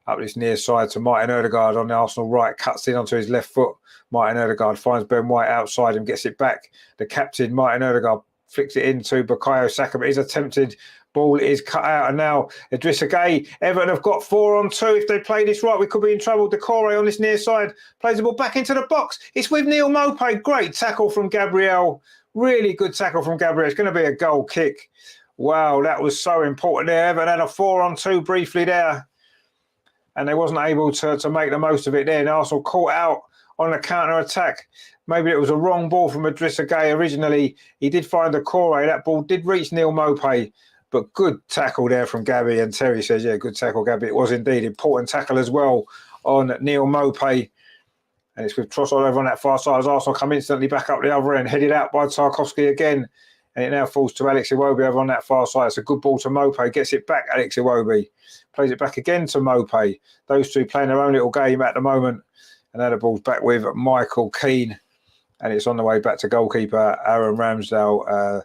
Up this near side to Martin Odegaard on the Arsenal right, cuts in onto his left foot. Martin Odegaard finds Ben White outside and gets it back. The captain, Martin Odegaard, flicks it into Bukayo Saka, but his attempted ball is cut out. And now Idrissa Gueye, Everton have got 4 on 2. If they play this right, we could be in trouble. Decore on this near side plays the ball back into the box. It's with Neil Maupay. Great tackle from Gabriel. Really good tackle from Gabriel. It's going to be a goal kick. Wow, that was so important there. Everton had a 4 on 2 briefly there, and they wasn't able to make the most of it there. And Arsenal caught out on a counter-attack. Maybe it was a wrong ball from Idrissa Gueye originally. He did find Decore. That ball did reach Neil Maupay, but good tackle there from Gabby. And Terry says, yeah, good tackle, Gabby. It was indeed. Important tackle as well on Neil Maupay. And it's with Trossard over on that far side as Arsenal come instantly back up the other end, headed out by Tarkowski again. And it now falls to Alex Iwobi over on that far side. It's a good ball to Maupay. Gets it back, Alex Iwobi. Plays it back again to Maupay. Those two playing their own little game at the moment. And now the ball's back with Michael Keane. And it's on the way back to goalkeeper Aaron Ramsdale.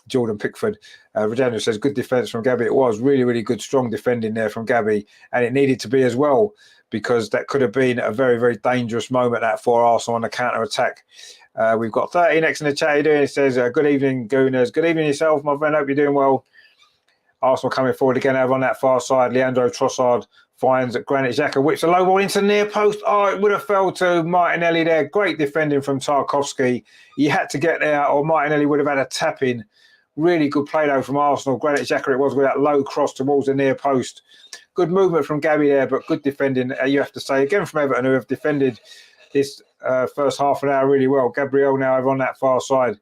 Jordan Pickford. Regina says, good defence from Gabby. It was really, really good, strong defending there from Gabby. And it needed to be as well, because that could have been a very, very dangerous moment that for Arsenal on the counter-attack. We've got 13X in the chat. How you doing? It says, good evening, Gooners. Good evening yourself, my friend. Hope you're doing well. Arsenal coming forward again over on that far side. Leandro Trossard finds Granit Xhaka, whips a low ball into near post. Oh, it would have fell to Martinelli there. Great defending from Tarkowski. He had to get there, or Martinelli would have had a tap in. Really good play though from Arsenal. Granit Xhaka it was with that low cross towards the near post. Good movement from Gabby there, but good defending, you have to say, again from Everton, who have defended this first half an hour really well. Gabriel now over on that far side.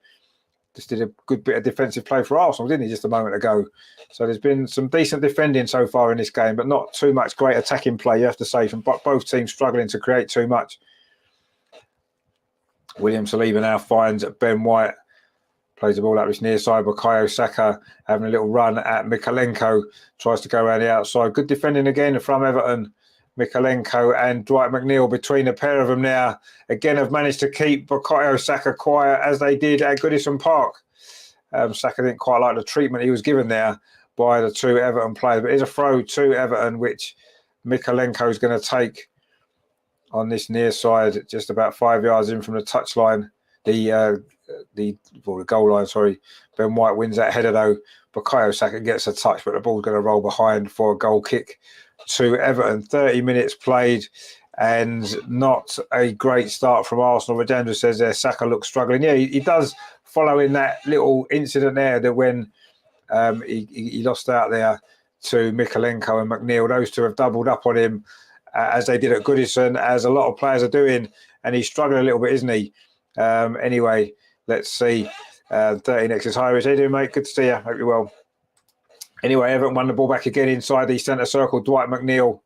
Just did a good bit of defensive play for Arsenal, didn't he, just a moment ago? So there's been some decent defending so far in this game, but not too much great attacking play, you have to say, from both teams struggling to create too much. William Saliba now finds Ben White, plays the ball up this near side. Bukayo Saka having a little run at Mykolenko, tries to go around the outside. Good defending again from Everton. Mykolenko and Dwight McNeil between the pair of them now again have managed to keep Bukayo Saka quiet as they did at Goodison Park. Saka didn't quite like the treatment he was given there by the two Everton players, but it's a throw to Everton, which Mykolenko is going to take on this near side, just about 5 yards in from the touchline, the goal line. Sorry, Ben White wins that header though. Bukayo Saka gets a touch, but the ball's going to roll behind for a goal kick to Everton. 30 minutes played and not a great start from Arsenal. Rajendra says there, Saka looks struggling. Yeah, he does, following that little incident there that when he lost out there to Mykolenko and McNeil. Those two have doubled up on him as they did at Goodison, as a lot of players are doing, and he's struggling a little bit, isn't he? Anyway, let's see. 13X is high. How you doing, mate? Good to see you. Hope you're well. Anyway, Everton won the ball back again inside the centre circle. Dwight McNeil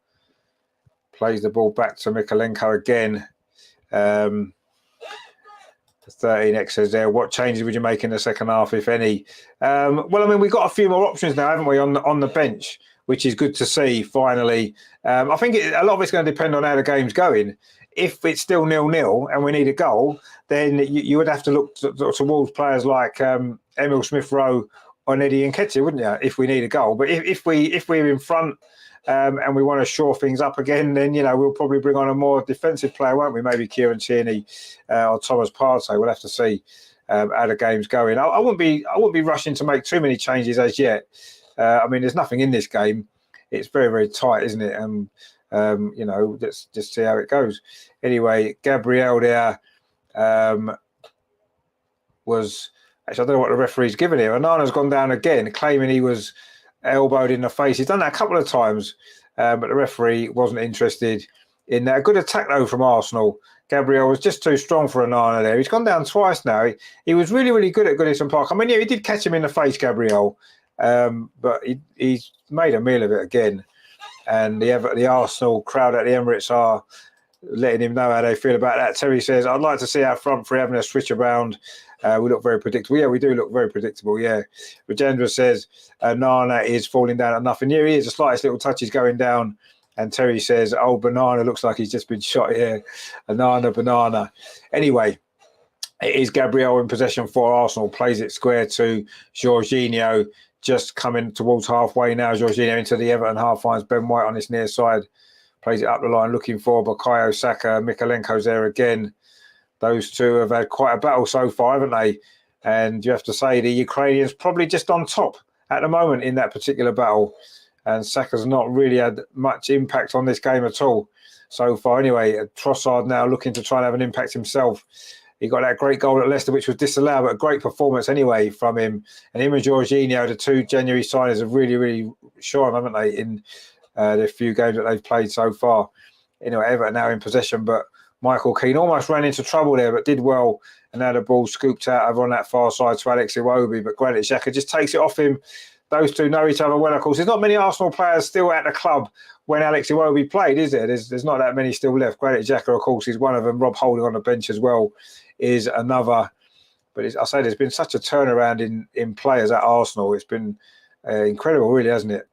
plays the ball back to Mykolenko again. 13X says there, what changes would you make in the second half, if any? Well, I mean, we've got a few more options now, haven't we, on the bench, which is good to see, finally. I think a lot of it's going to depend on how the game's going. If it's still 0-0 and we need a goal, then you would have to look towards players like Emil Smith-Rowe or Eddie Nketiah, wouldn't you, if we need a goal. But if we're in front and we want to shore things up again, then, we'll probably bring on a more defensive player, won't we? Maybe Kieran Tierney or Thomas Partey. We'll have to see. how the game's going. I wouldn't be rushing to make too many changes as yet. I mean, there's nothing in this game. It's very, very tight, isn't it? And let's just see how it goes. Anyway, Gabriel there was actually, I don't know what the referee's given here. Onana's gone down again, claiming he was elbowed in the face. He's done that a couple of times, but the referee wasn't interested in that. A good attack though from Arsenal. Gabriel was just too strong for Onana there. He's gone down twice now. He was really, really good at Goodison Park. I mean, yeah, he did catch him in the face, Gabriel, but he's made a meal of it again. And the Arsenal crowd at the Emirates are letting him know how they feel about that. Terry says, I'd like to see our front three having a switch around. We look very predictable. Yeah, we do look very predictable, yeah. Rajendra says, Nana is falling down at nothing. Here he is, the slightest little touch is going down. And Terry says, oh, Banana looks like he's just been shot here. Banana. Anyway, it is Gabriel in possession for Arsenal. Plays it square to Jorginho. Just coming towards halfway now. Jorginho into the Everton half, finds Ben White on his near side. Plays it up the line, looking for Bukayo Saka. Mikalenko's there again. Those two have had quite a battle so far, haven't they? And you have to say the Ukrainians probably just on top at the moment in that particular battle. And Saka's not really had much impact on this game at all so far. Anyway, Trossard now looking to try and have an impact himself. He got that great goal at Leicester, which was disallowed, but a great performance anyway from him. And him and Jorginho, the two January signers, have really, really shone, haven't they, in the few games that they've played so far. Anyway, Everton now in possession, but Michael Keane almost ran into trouble there, but did well. And now the ball scooped out over on that far side to Alex Iwobi, but Granit Xhaka just takes it off him. Those two know each other well, of course. There's not many Arsenal players still at the club when Alex Iwobi played, is there? There's not that many still left. Granit Xhaka, of course, is one of them. Rob Holding on the bench as well is another. But I say there's been such a turnaround in players at Arsenal. It's been incredible, really, hasn't it?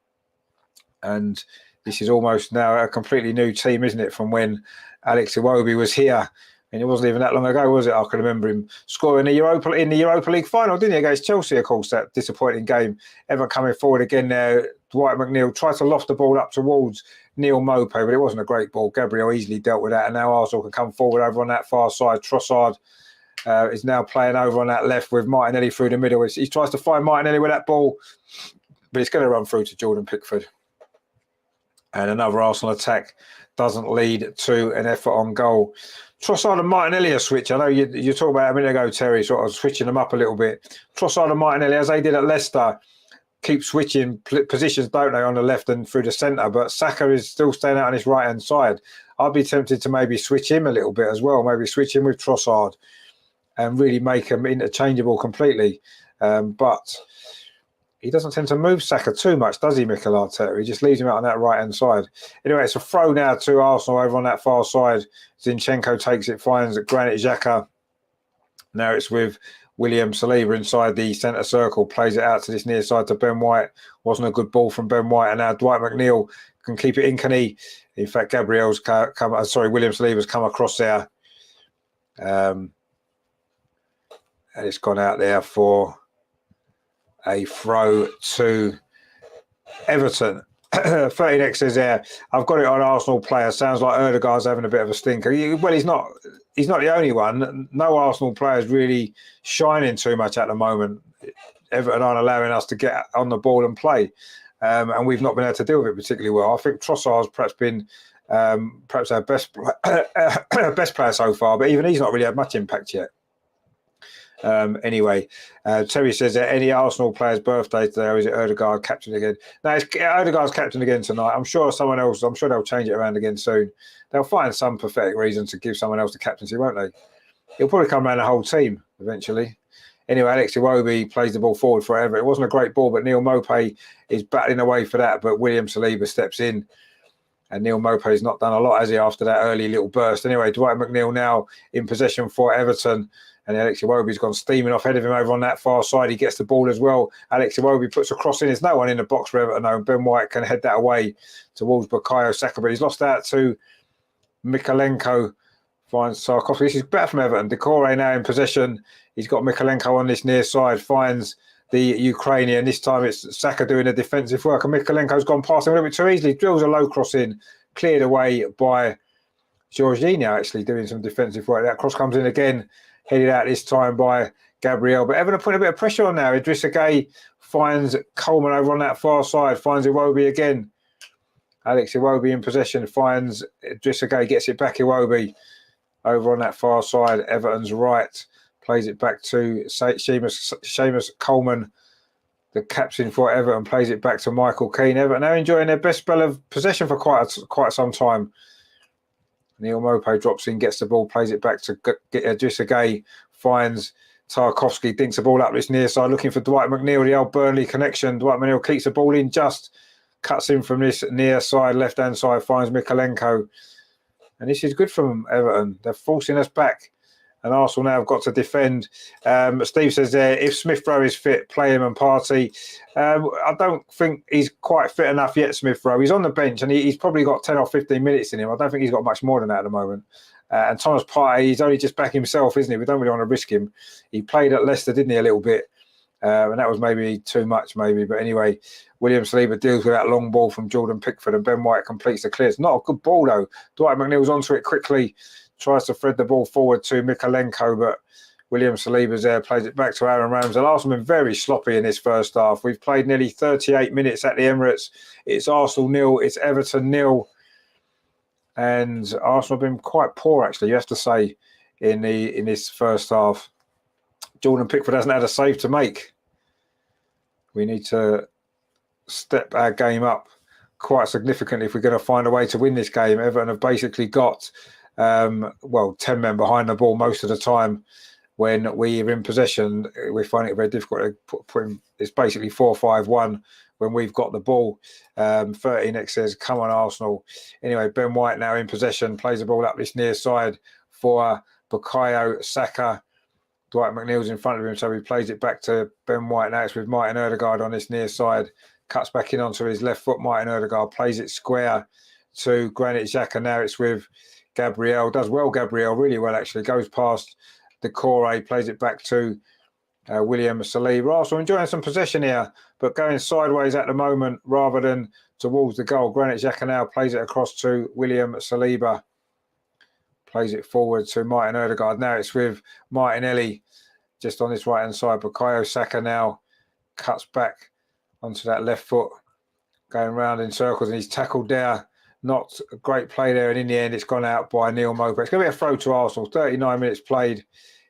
And this is almost now a completely new team, isn't it, from when Alex Iwobi was here. And it wasn't even that long ago, was it? I can remember him scoring in the Europa League final, didn't he, against Chelsea, of course, that disappointing game. Everton coming forward again there. Dwight McNeil tried to loft the ball up towards Neil Maupay, but it wasn't a great ball. Gabriel easily dealt with that, and now Arsenal can come forward over on that far side. Trossard is now playing over on that left with Martinelli through the middle. He tries to find Martinelli with that ball, but it's going to run through to Jordan Pickford. And another Arsenal attack doesn't lead to an effort on goal. Trossard and Martinelli are switch. I know you talked about a minute ago, Terry, sort of switching them up a little bit. Trossard and Martinelli, as they did at Leicester, keep switching positions, don't they, on the left and through the centre. But Saka is still staying out on his right-hand side. I'd be tempted to maybe switch him a little bit as well. Maybe switch him with Trossard and really make him interchangeable completely. But he doesn't tend to move Saka too much, does he, Mikel Arteta? He just leaves him out on that right-hand side. Anyway, it's a throw now to Arsenal over on that far side. Zinchenko takes it, finds Granit Xhaka. Now it's with William Saliba inside the centre circle, plays it out to this near side to Ben White. Wasn't a good ball from Ben White, and now Dwight McNeil can keep it in, can he? In fact, William Saliba's come across there. And it's gone out there for a throw to Everton. 13x says there, I've got it on Arsenal player. Sounds like Ødegaard's having a bit of a stinker. Well, he's not the only one. No Arsenal players really shining too much at the moment. Everton aren't allowing us to get on the ball and play. And we've not been able to deal with it particularly well. I think Trossard's perhaps been perhaps our best player so far, but even he's not really had much impact yet. Anyway, Terry says that any Arsenal player's birthday today, or is it Ødegaard captain again? No, it's Ødegaard's captain again tonight. I'm sure they'll change it around again soon. They'll find some pathetic reason to give someone else the captaincy, won't they? It'll probably come around the whole team eventually. Anyway, Alex Iwobi plays the ball forward forever. It wasn't a great ball, but Neil Maupay is battling away for that, but William Saliba steps in. And Neil Maupay's not done a lot, has he, after that early little burst? Anyway, Dwight McNeil now in possession for Everton. And Alex Iwobi's gone steaming off ahead of him over on that far side. He gets the ball as well. Alex Iwobi puts a cross in. There's no one in the box for Everton, though. Ben White can head that away towards Bukayo Saka, but he's lost out to Mikalenko. Finds Sarkovsky. This is better from Everton. Decore now in possession. He's got Mikalenko on this near side. Finds the Ukrainian. This time it's Saka doing the defensive work. And Mikalenko's gone past him a little bit too easily. Drills a low cross in. Cleared away by Jorginho, actually doing some defensive work. That cross comes in again. Headed out this time by Gabriel. But Everton are putting a bit of pressure on now. Idrissa Gueye finds Coleman over on that far side, finds Iwobi again. Alex Iwobi in possession, finds Idrissa Gueye, gets it back. Iwobi over on that far side, Everton's right, plays it back to Seamus Coleman, the captain for Everton, plays it back to Michael Keane. Everton now enjoying their best spell of possession for quite some time. Neil Maupay drops in, gets the ball, plays it back to Idrissa Gueye, finds Tarkowski, dinks the ball up this near side, looking for Dwight McNeil, the old Burnley connection. Dwight McNeil keeps the ball in, just cuts in from this near side, left-hand side, finds Mikalenko. And this is good from Everton. They're forcing us back. And Arsenal now have got to defend. Steve says there, if Smith Rowe is fit, play him and Partey. I don't think he's quite fit enough yet, Smith Rowe. He's on the bench and he's probably got 10 or 15 minutes in him. I don't think he's got much more than that at the moment. And Thomas Partey, he's only just back himself, isn't he? We don't really want to risk him. He played at Leicester, didn't he, a little bit? And that was maybe too much, maybe. But anyway, William Saliba deals with that long ball from Jordan Pickford and Ben White completes the clear. It's not a good ball, though. Dwight McNeil's onto it quickly, tries to thread the ball forward to Mikalenko, but William Saliba's there, plays it back to Aaron Ramsdale. Arsenal have been very sloppy in this first half. We've played nearly 38 minutes at the Emirates. It's Arsenal 0, it's Everton 0. And Arsenal have been quite poor, actually, you have to say, in this first half. Jordan Pickford hasn't had a save to make. We need to step our game up quite significantly if we're going to find a way to win this game. Everton have basically got 10 men behind the ball most of the time. When we are in possession, we find it very difficult to put in. It's basically 4-5-1 when we've got the ball. 13x says, come on, Arsenal. Anyway, Ben White now in possession, plays the ball up this near side for Bukayo Saka. Dwight McNeil's in front of him, so he plays it back to Ben White. Now it's with Martin Ødegaard on this near side. Cuts back in onto his left foot. Martin Ødegaard plays it square to Granit Xhaka. Now it's with Gabriel. Does well, Gabriel, really well, actually. Goes past Decore, plays it back to William Saliba. Arsenal enjoying some possession here, but going sideways at the moment rather than towards the goal. Granit Xhaka now plays it across to William Saliba. Plays it forward to Martin Ødegaard. Now it's with Martinelli just on this right-hand side. Bukayo Saka now cuts back onto that left foot, going round in circles, and he's tackled there. Not a great play there, and in the end, it's gone out by Neil Maupay. It's going to be a throw to Arsenal. 39 minutes played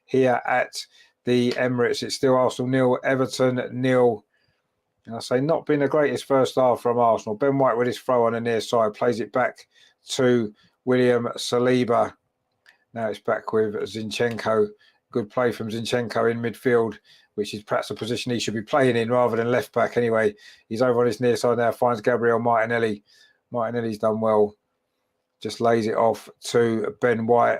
here at the Emirates. It's still Arsenal 0, Everton 0. And I say not been the greatest first half from Arsenal. Ben White with his throw on the near side, plays it back to William Saliba. Now it's back with Zinchenko. Good play from Zinchenko in midfield, which is perhaps a position he should be playing in rather than left back. Anyway, he's over on his near side now, finds Gabriel Martinelli. Martinelli's done well. Just lays it off to Ben White.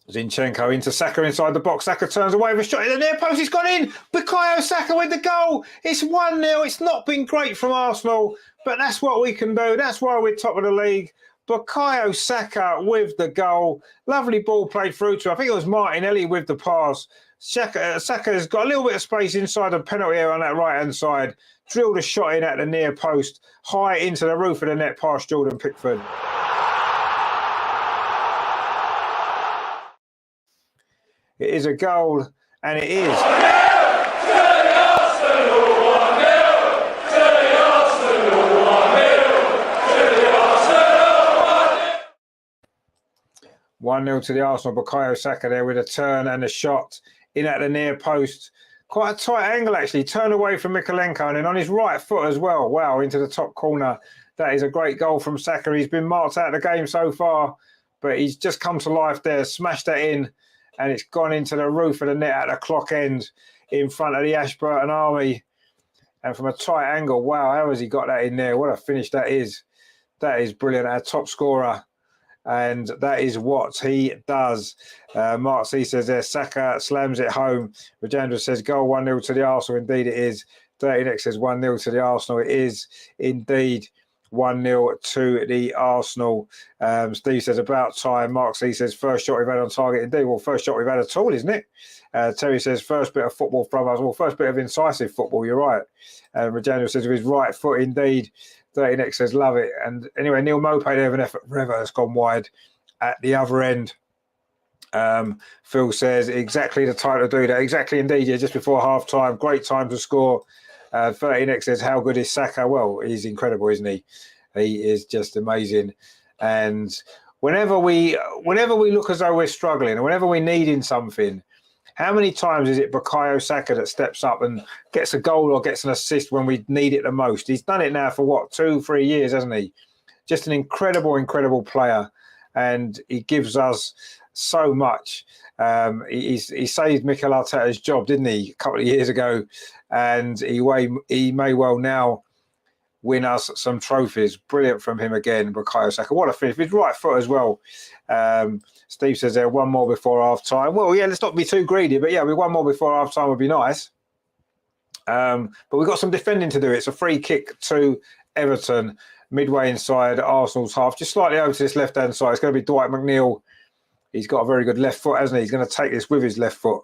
Zinchenko into Saka inside the box. Saka turns away with a shot in the near post. It's gone in. Bukayo Saka with the goal. It's 1-0. It's not been great from Arsenal, but that's what we can do. That's why we're top of the league. Bukayo Saka with the goal. Lovely ball played through to, I think it was Martinelli with the pass. Saka's got a little bit of space inside the penalty area on that right-hand side. Drilled a shot in at the near post, high into the roof of the net past Jordan Pickford. It is a goal, and it is. 1-0 to the Arsenal. Bukayo Saka there with a turn and a shot in at the near post. Quite a tight angle, actually. Turn away from Mikalenko and then on his right foot as well. Wow, into the top corner. That is a great goal from Saka. He's been marked out of the game so far, but he's just come to life there, smashed that in, and it's gone into the roof of the net at the clock end in front of the Ashburton Army. And from a tight angle, wow, how has he got that in there? What a finish that is. That is brilliant. Our top scorer. And that is what he does. Mark C says there, Saka slams it home. Rajendra says, goal 1-0 to the Arsenal. Indeed it is. 13x says 1-0 to the Arsenal. It is indeed 1-0 to the Arsenal. Steve says, about time. Mark C says, first shot we've had on target. Indeed, well, first shot we've had at all, isn't it? Terry says, first bit of football from us. Well, first bit of incisive football, you're right. Rajendra says, with his right foot, indeed. 13x says, love it. And anyway, Neil Maupay there with an effort forever has gone wide at the other end. Phil says, exactly the time to do that. Exactly indeed, yeah, just before half-time. Great time to score. 13X says, how good is Saka? Well, he's incredible, isn't he? He is just amazing. And whenever we look as though we're struggling, or whenever we're needing something, how many times is it Bukayo Saka that steps up and gets a goal or gets an assist when we need it the most? He's done it now for, 2-3 years, hasn't he? Just an incredible player. And he gives us so much. He saved Mikel Arteta's job, didn't he, a couple of years ago? And he may well now win us some trophies. Brilliant from him again, Bukayo Saka. What a finish. His right foot as well. Steve says there, one more before half-time. Well, yeah, let's not be too greedy, but yeah, one more before half-time would be nice. But we've got some defending to do. It's a free kick to Everton, midway inside Arsenal's half, just slightly over to this left-hand side. It's going to be Dwight McNeil. He's got a very good left foot, hasn't he? He's going to take this with his left foot,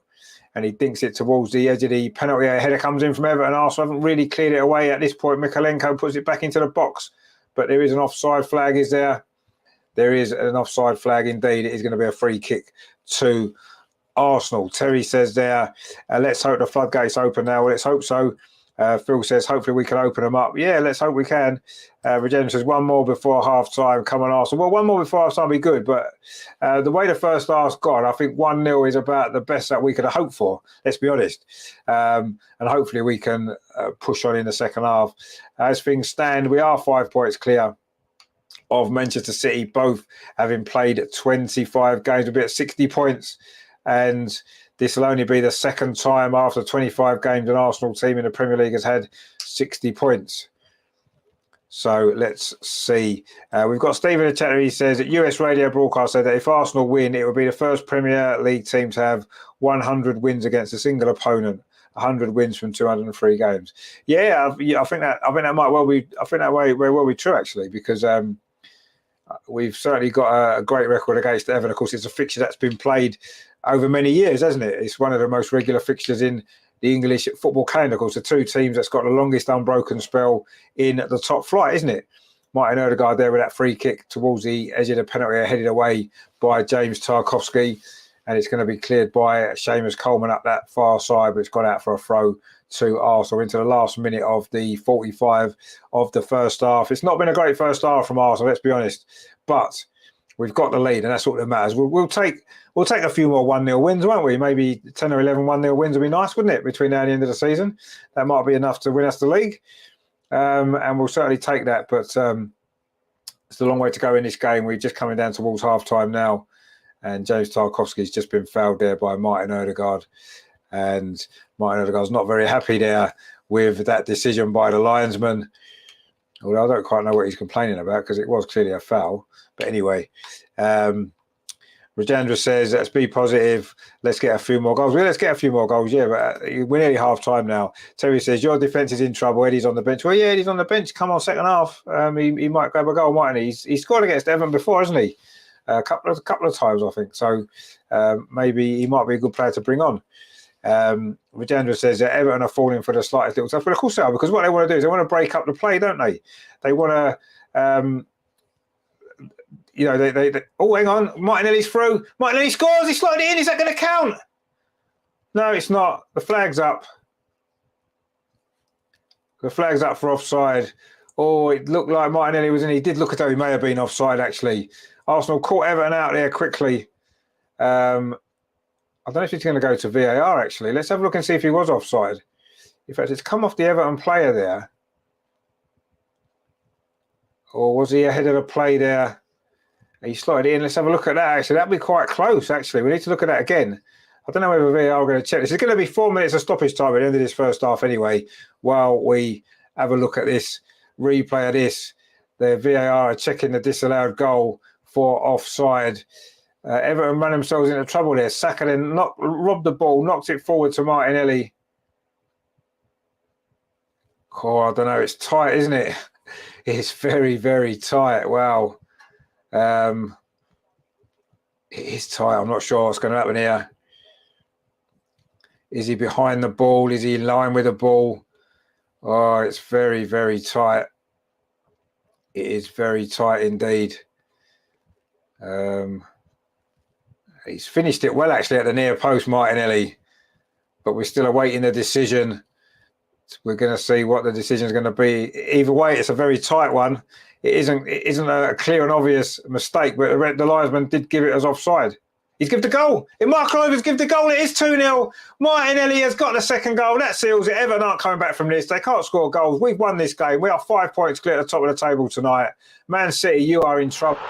and he dinks it towards the edge of the penalty area. Header comes in from Everton. Arsenal haven't really cleared it away at this point. Mikalenko puts it back into the box, but there is an offside flag, is there? There is an offside flag indeed. It is going to be a free kick to Arsenal. Terry says there, let's hope the floodgates open now. Well, let's hope so. Phil says, hopefully we can open them up. Yeah, let's hope we can. Regina says, one more before half-time. Come on, Arsenal. Well, one more before half-time would be good, but the way the first half's gone, I think 1-0 is about the best that we could have hoped for, let's be honest. And hopefully we can push on in the second half. As things stand, we are 5 points clear of Manchester City, both having played 25 games. We'll be at 60 points, and this will only be the second time after 25 games an Arsenal team in the Premier League has had 60 points. So let's see. We've got Stephen in the chat. He says that US radio broadcast said that if Arsenal win, it will be the first Premier League team to have 100 wins against a single opponent. 100 wins from 203 games. Yeah, I think that might well be. I think that may well be true actually, because we've certainly got a great record against Everton. Of course, it's a fixture that's been played over many years, hasn't it? It's one of the most regular fixtures in the English football calendar. Of course, the two teams that's got the longest unbroken spell in the top flight, isn't it? Martin Odegaard there with that free kick towards the edge of the penalty area, headed away by James Tarkowski, and it's going to be cleared by Seamus Coleman up that far side, but it's gone out for a throw to Arsenal into the last minute of the 45 of the first half. It's not been a great first half from Arsenal, let's be honest, but we've got the lead, and that's what that matters. We'll take a few more 1-0 wins, won't we? Maybe 10 or 11 1-0 wins would be nice, wouldn't it, between now and the end of the season? That might be enough to win us the league, and we'll certainly take that. But it's a long way to go in this game. We're just coming down towards half-time now, and James Tarkowski's just been fouled there by Martin Odegaard, and Martin Odegaard's not very happy there with that decision by the linesman. Although I don't quite know what he's complaining about, because it was clearly a foul. But anyway, Rajendra says, let's be positive. Let's get a few more goals. Well, let's get a few more goals, yeah, but we're nearly half-time now. Terry says, your defence is in trouble. Eddie's on the bench. Well, yeah, Eddie's on the bench. Come on, second half. He might grab a goal, mightn't he? He's scored against Everton before, hasn't he? A couple of times, I think. So maybe he might be a good player to bring on. Rajendra says that Everton are falling for the slightest little stuff. But of course they are, because what they want to do is they want to break up the play, don't they? They want to... they oh, hang on. Martinelli's through. Martinelli scores. He slotted it in. Is that going to count? No, it's not. The flag's up. The flag's up for offside. Oh, it looked like Martinelli was in. He did look as though he may have been offside, actually. Arsenal caught Everton out there quickly. I don't know if he's going to go to VAR, actually. Let's have a look and see if he was offside. In fact, it's come off the Everton player there. Or was he ahead of the play there? He slotted it in. Let's have a look at that, actually. That'd be quite close, actually. We need to look at that again. I don't know whether VAR are going to check this. It's going to be 4 minutes of stoppage time at the end of this first half anyway, while we have a look at this replay of this. The VAR are checking the disallowed goal for offside. Everton ran themselves into trouble there. Saka then robbed the ball, knocked it forward to Martinelli. Oh, I don't know. It's tight, isn't it? It's very, very tight. Wow. It is tight. I'm not sure what's going to happen here. Is he behind the ball? Is he in line with the ball? Oh, it's very, very tight. It is very tight indeed. He's finished it well, actually, at the near post, Martinelli. But we're still awaiting the decision. We're going to see what the decision is going to be. Either way, it's a very tight one. It isn't a clear and obvious mistake, but the linesman did give it as offside. He's given the goal. If Michael Overs gives the goal, it is 2-0. Martinelli has got the second goal. That seals it. Everton aren't coming back from this. They can't score goals. We've won this game. We are 5 points clear at the top of the table tonight. Man City, you are in trouble.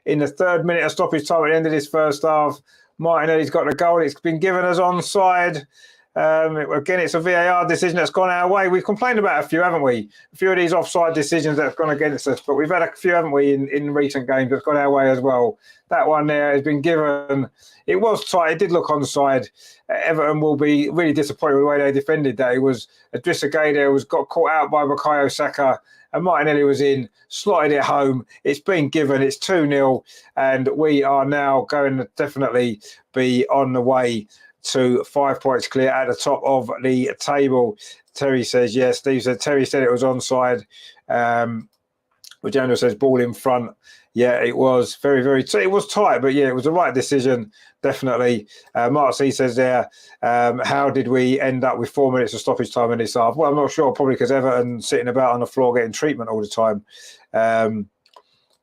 In the 3rd minute of stoppage time at the end of this first half, Martinelli's got the goal. It's been given as onside. Again, it's a VAR decision that's gone our way. We've complained about a few, haven't we? A few of these offside decisions that have gone against us, but we've had a few, haven't we, in recent games that's gone our way as well. That one there has been given. It was tight. It did look onside. Everton will be really disappointed with the way they defended that. It was Idrissa Gueye there got caught out by Bukayo Saka, and Martinelli was in, slotted it home. It's been given. It's 2-0, and we are now going to definitely be on the way to 5 points clear at the top of the table. Terry says yes. Steve said Terry said it was onside. Daniel says ball in front. Yeah, it was very, very. It was tight, but yeah, it was the right decision, definitely. Mark C says there, how did we end up with 4 minutes of stoppage time in this half? Well, I'm not sure. Probably because Everton sitting about on the floor getting treatment all the time.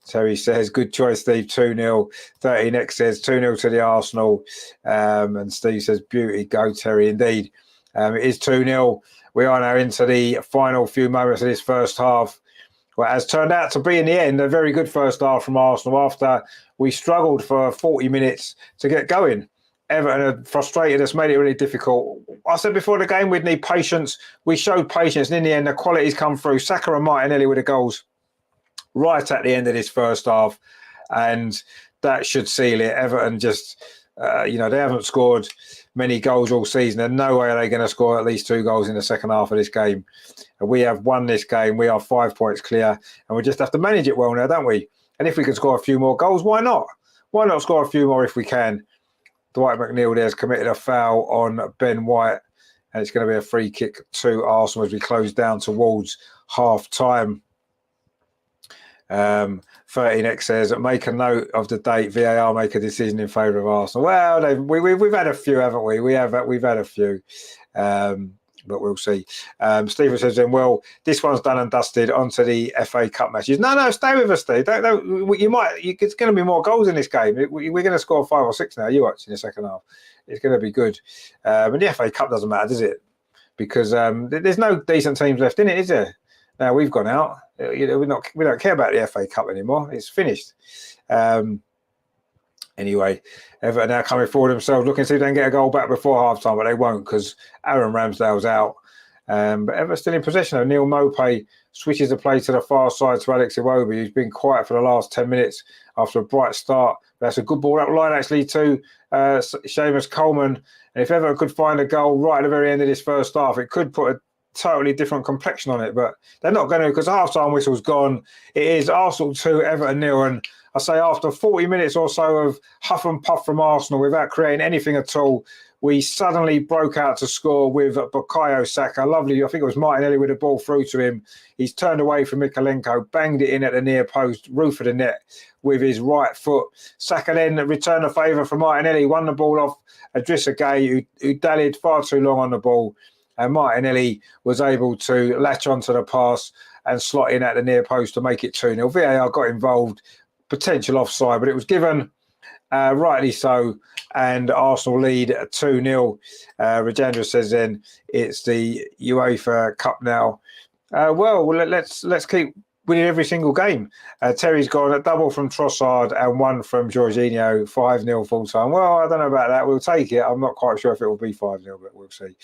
Terry says, good choice, Steve, 2-0. 13X says 2-0 to the Arsenal. And Steve says, beauty, go, Terry, indeed. It is 2-0. We are now into the final few moments of this first half. Well, it has turned out to be, in the end, a very good first half from Arsenal after we struggled for 40 minutes to get going. Everton had frustrated us, made it really difficult. I said before the game we'd need patience. We showed patience, and in the end, the quality's come through. Saka and Martinelli with the goals right at the end of this first half, and that should seal it. Everton just, they haven't scored many goals all season, and no way are they going to score at least 2 goals in the second half of this game. And we have won this game. We are 5 points clear, and we just have to manage it well now, don't we? And if we can score a few more goals, why not? Why not score a few more if we can? Dwight McNeil there has committed a foul on Ben White, and it's going to be a free kick to Arsenal as we close down towards half-time. 13X says, make a note of the date. VAR make a decision in favour of Arsenal. Well, we've had a few, haven't we? We've had a few, but we'll see. Stephen says, then, well, this one's done and dusted. Onto the FA Cup matches. No, stay with us, Steve. It's going to be more goals in this game. We're going to score 5 or 6 now. You watch in the second half. It's going to be good. But the FA Cup doesn't matter, does it? Because there's no decent teams left in it, is there? Now we've gone out. We don't care about the FA Cup anymore. It's finished. Anyway, Everton now coming forward themselves, looking to see if they can get a goal back before half time, but they won't because Aaron Ramsdale's out. But Everton still in possession of Neil Maupay, switches the play to the far side to Alex Iwobi, who's been quiet for the last 10 minutes after a bright start. That's a good ball up line actually to Seamus Coleman. And if Everton could find a goal right at the very end of this first half, it could put a totally different complexion on it, but they're not going to because the half-time whistle's gone. It is Arsenal 2, Everton 0, and I say after 40 minutes or so of huff and puff from Arsenal without creating anything at all, we suddenly broke out to score with Bukayo Saka. Lovely, I think it was Martinelli with the ball through to him. He's turned away from Mikalenko, banged it in at the near post, roof of the net with his right foot. Saka then returned the favour for Martinelli, won the ball off Idrissa Gueye, who dallied far too long on the ball. And Martinelli was able to latch onto the pass and slot in at the near post to make it 2-0. VAR got involved, potential offside, but it was given, rightly so, and Arsenal lead 2-0. Rajendra says then it's the UEFA Cup now. Let's keep winning every single game. Terry's got a double from Trossard and 1 from Jorginho, 5-0 full time. Well, I don't know about that. We'll take it. I'm not quite sure if it will be 5-0, but we'll see.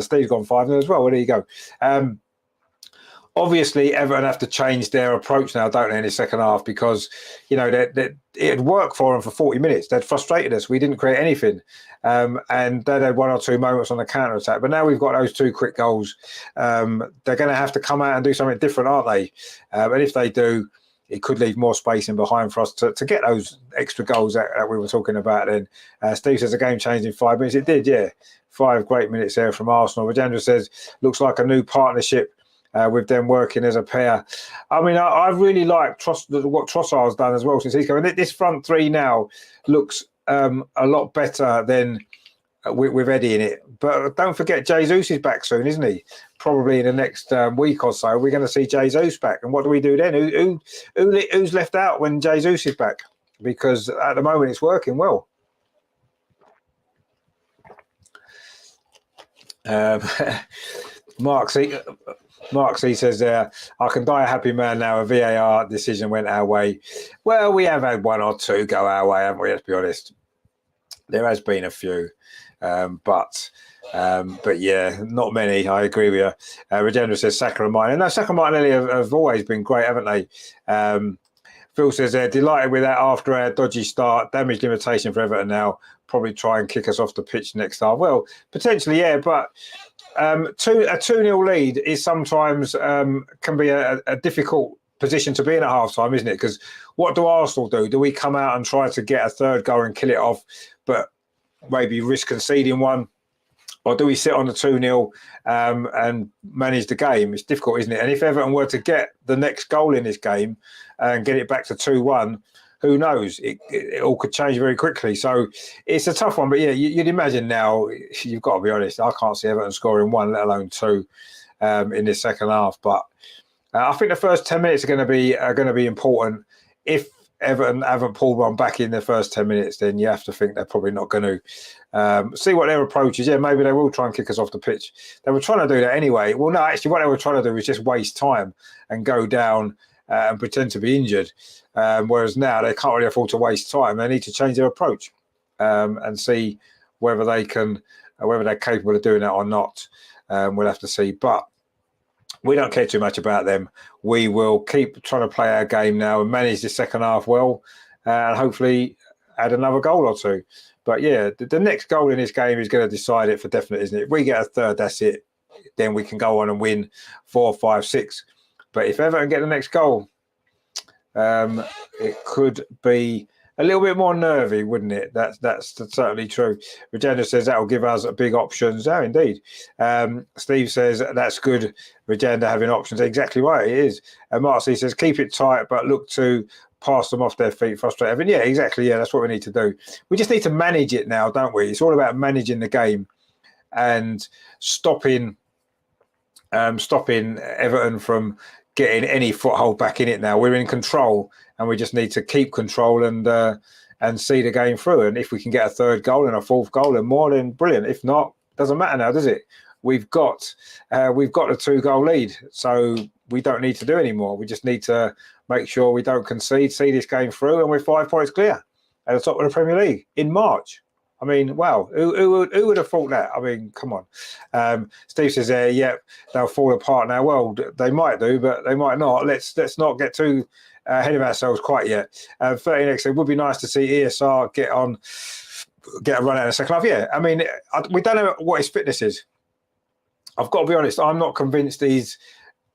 Steve's gone 5-0 as well. Well, there you go. Obviously, Everton have to change their approach now, don't they, in the second half, because, it had worked for them for 40 minutes. They'd frustrated us. We didn't create anything. And they had 1 or 2 moments on the counter-attack. But now we've got those 2 quick goals. They're going to have to come out and do something different, aren't they? And if they do, it could leave more space in behind for us to get those extra goals that we were talking about then. Steve says the game changed in 5 minutes. It did, yeah. 5 great minutes there from Arsenal. Rajendra says, looks like a new partnership with them working as a pair. I mean, I really like what Trossard's done as well since he's coming. This front three now looks a lot better than with Eddie in it. But don't forget, Jesus is back soon, isn't he? Probably in the next week or so, we're going to see Jesus back. And what do we do then? Who's left out when Jesus is back? Because at the moment it's working well. Mark C says there, I can die a happy man now. A VAR decision went our way. Well, we have had one or two go our way, haven't we? Let's be honest. There has been a few. But yeah, not many. I agree with you. Regenda says Saka and Martinelli. No, Saka and Martinelli have always been great, haven't they? Phil says they're delighted with that after our dodgy start. Damage limitation for Everton now. Probably try and kick us off the pitch next half. Well, potentially, yeah, but a 2-0 lead is sometimes can be a difficult position to be in at half time, isn't it? Because what do Arsenal do? Do we come out and try to get a third goal and kill it off, but maybe risk conceding one? Or do we sit on the 2-0 and manage the game? It's difficult, isn't it? And if Everton were to get the next goal in this game and get it back to 2-1, who knows? It all could change very quickly. So it's a tough one. But yeah, you'd imagine now, you've got to be honest, I can't see Everton scoring one, let alone two in this second half. But I think the first 10 minutes are going to be important. If Everton haven't pulled one back in the first 10 minutes, then you have to think they're probably not going to see what their approach is. Yeah, maybe they will try and kick us off the pitch. They were trying to do that anyway. Well, no, actually, what they were trying to do was just waste time and go down and pretend to be injured. Whereas now they can't really afford to waste time. They need to change their approach and see whether they're capable of doing that or not. We'll have to see. But we don't care too much about them. We will keep trying to play our game now and manage the second half well, and hopefully add another goal or two. But yeah, the next goal in this game is going to decide it for definite, isn't it? If we get a third, that's it. Then we can go on and win 4, 5, 6. But if Everton get the next goal, it could be a little bit more nervy, wouldn't it? That's certainly true. Regenda says that will give us big options. Oh, indeed. Steve says that's good. Regenda having options. Exactly right, it is. And Marcy says keep it tight, but look to pass them off their feet, frustrate Everton. Yeah, exactly. Yeah, that's what we need to do. We just need to manage it now, don't we? It's all about managing the game and stopping Everton from getting any foothold back in it now. We're in control and we just need to keep control and see the game through. And if we can get a third goal and a fourth goal and more, then brilliant. If not, doesn't matter now, does it? We've got a 2-goal lead, so we don't need to do any more. We just need to make sure we don't concede, see this game through, and we're 5 points clear at the top of the Premier League in March. I mean, wow, who would have thought that? I mean, come on. Steve says, yeah, they'll fall apart now. Well, they might do, but they might not. Let's not get too ahead of ourselves quite yet. 13X, it would be nice to see ESR get a run out in the second half. Yeah, I mean, we don't know what his fitness is. I've got to be honest, I'm not convinced he's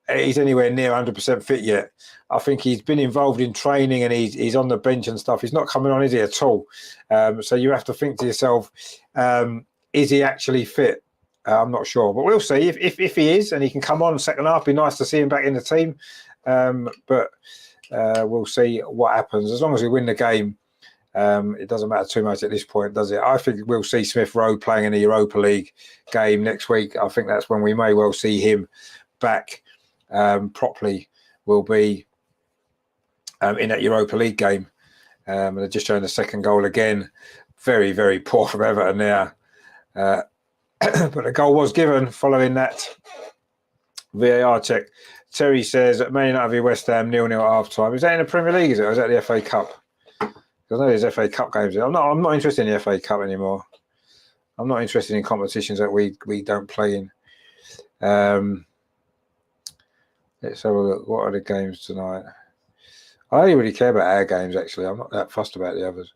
anywhere near 100% fit yet. I think he's been involved in training and he's on the bench and stuff. He's not coming on, is he, at all? So you have to think to yourself, is he actually fit? I'm not sure, but we'll see. If he is and he can come on second half, it'd be nice to see him back in the team. But we'll see what happens. As long as we win the game, it doesn't matter too much at this point, does it? I think we'll see Smith Rowe playing in the Europa League game next week. I think that's when we may well see him back properly. Will be in that Europa League game. They're just showing the second goal again. Very, very poor from Everton there. But the goal was given following that VAR check. Terry says, Man United v West Ham 0-0 at half-time. Is that in the Premier League, is it? Or is that the FA Cup? Because I know there's FA Cup games. I'm not interested in the FA Cup anymore. I'm not interested in competitions that we don't play in. Let's have a look. What are the games tonight? I only really care about our games, actually. I'm not that fussed about the others.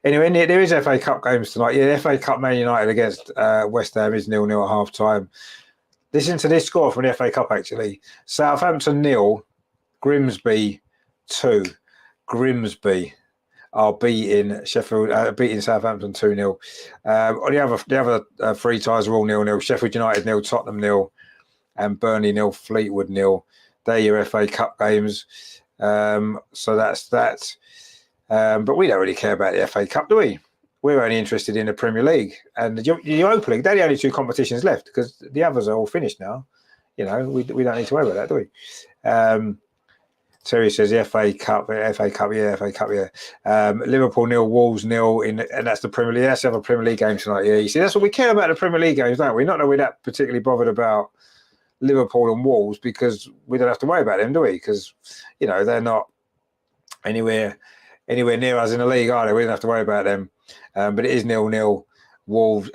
Anyway, there is FA Cup games tonight. Yeah, the FA Cup Man United against West Ham is 0-0 at half-time. Listen to this score from the FA Cup, actually. Southampton 0, Grimsby 2. Grimsby are beating Southampton 2-0. The other three ties are all 0-0. Sheffield United 0, Tottenham 0. and Burnley 0, Fleetwood 0. They're your FA Cup games. So that's that. But we don't really care about the FA Cup, do we? We're only interested in the Premier League and the Europa League. They're the only two competitions left because the others are all finished now. We don't need to worry about that, do we? Terry says the FA Cup, yeah. Liverpool 0, Wolves 0, and that's the Premier League. That's the other Premier League game tonight. Yeah, you see, that's what we care about, the Premier League games, don't we? Not that we're that particularly bothered about Liverpool and Wolves because we don't have to worry about them, do we? Because they're not anywhere near us in the league, are they? We don't have to worry about them. But it is 0-0. Wolves,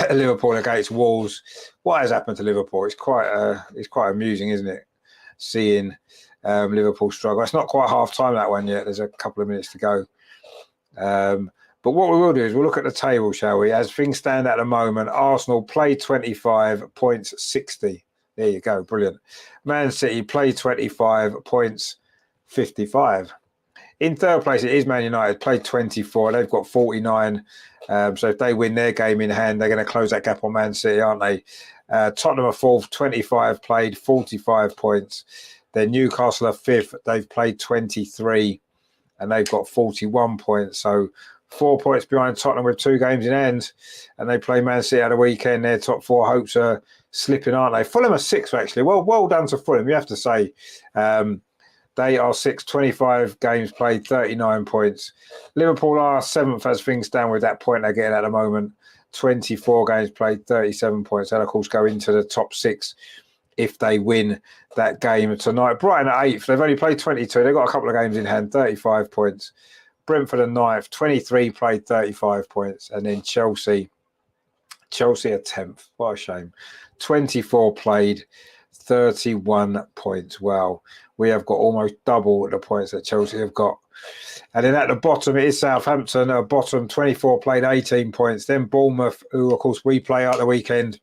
Liverpool against Wolves. What has happened to Liverpool? It's quite amusing, isn't it? Seeing Liverpool struggle. It's not quite half time that one yet. There's a couple of minutes to go. But what we will do is we'll look at the table, shall we? As things stand at the moment, Arsenal play 25 points 60. There you go, brilliant. Man City play 25 points 55. In third place, it is Man United, played 24. They've got 49. So if they win their game in hand, they're going to close that gap on Man City, aren't they? Tottenham are fourth, 25 played, 45 points. Then Newcastle are fifth. They've played 23 and they've got 41 points. So 4 points behind Tottenham with 2 games in hand. And they play Man City at the weekend. Their top 4 hopes are slipping, aren't they? Fulham are 6th, actually. Well done to Fulham, you have to say. They are 6th, 25 games played, 39 points. Liverpool are 7th as things stand with that point they're getting at the moment. 24 games played, 37 points. They'll, of course, go into the top 6 if they win that game tonight. Brighton are 8th. They've only played 22. They've got a couple of games in hand, 35 points. Brentford are 9th, 23 played, 35 points. And then Chelsea are 10th. What a shame. 24 played, 31 points. Wow. We have got almost double the points that Chelsea have got. And then at the bottom, it is Southampton. At the bottom, 24 played, 18 points. Then Bournemouth, who, of course, we play out the weekend,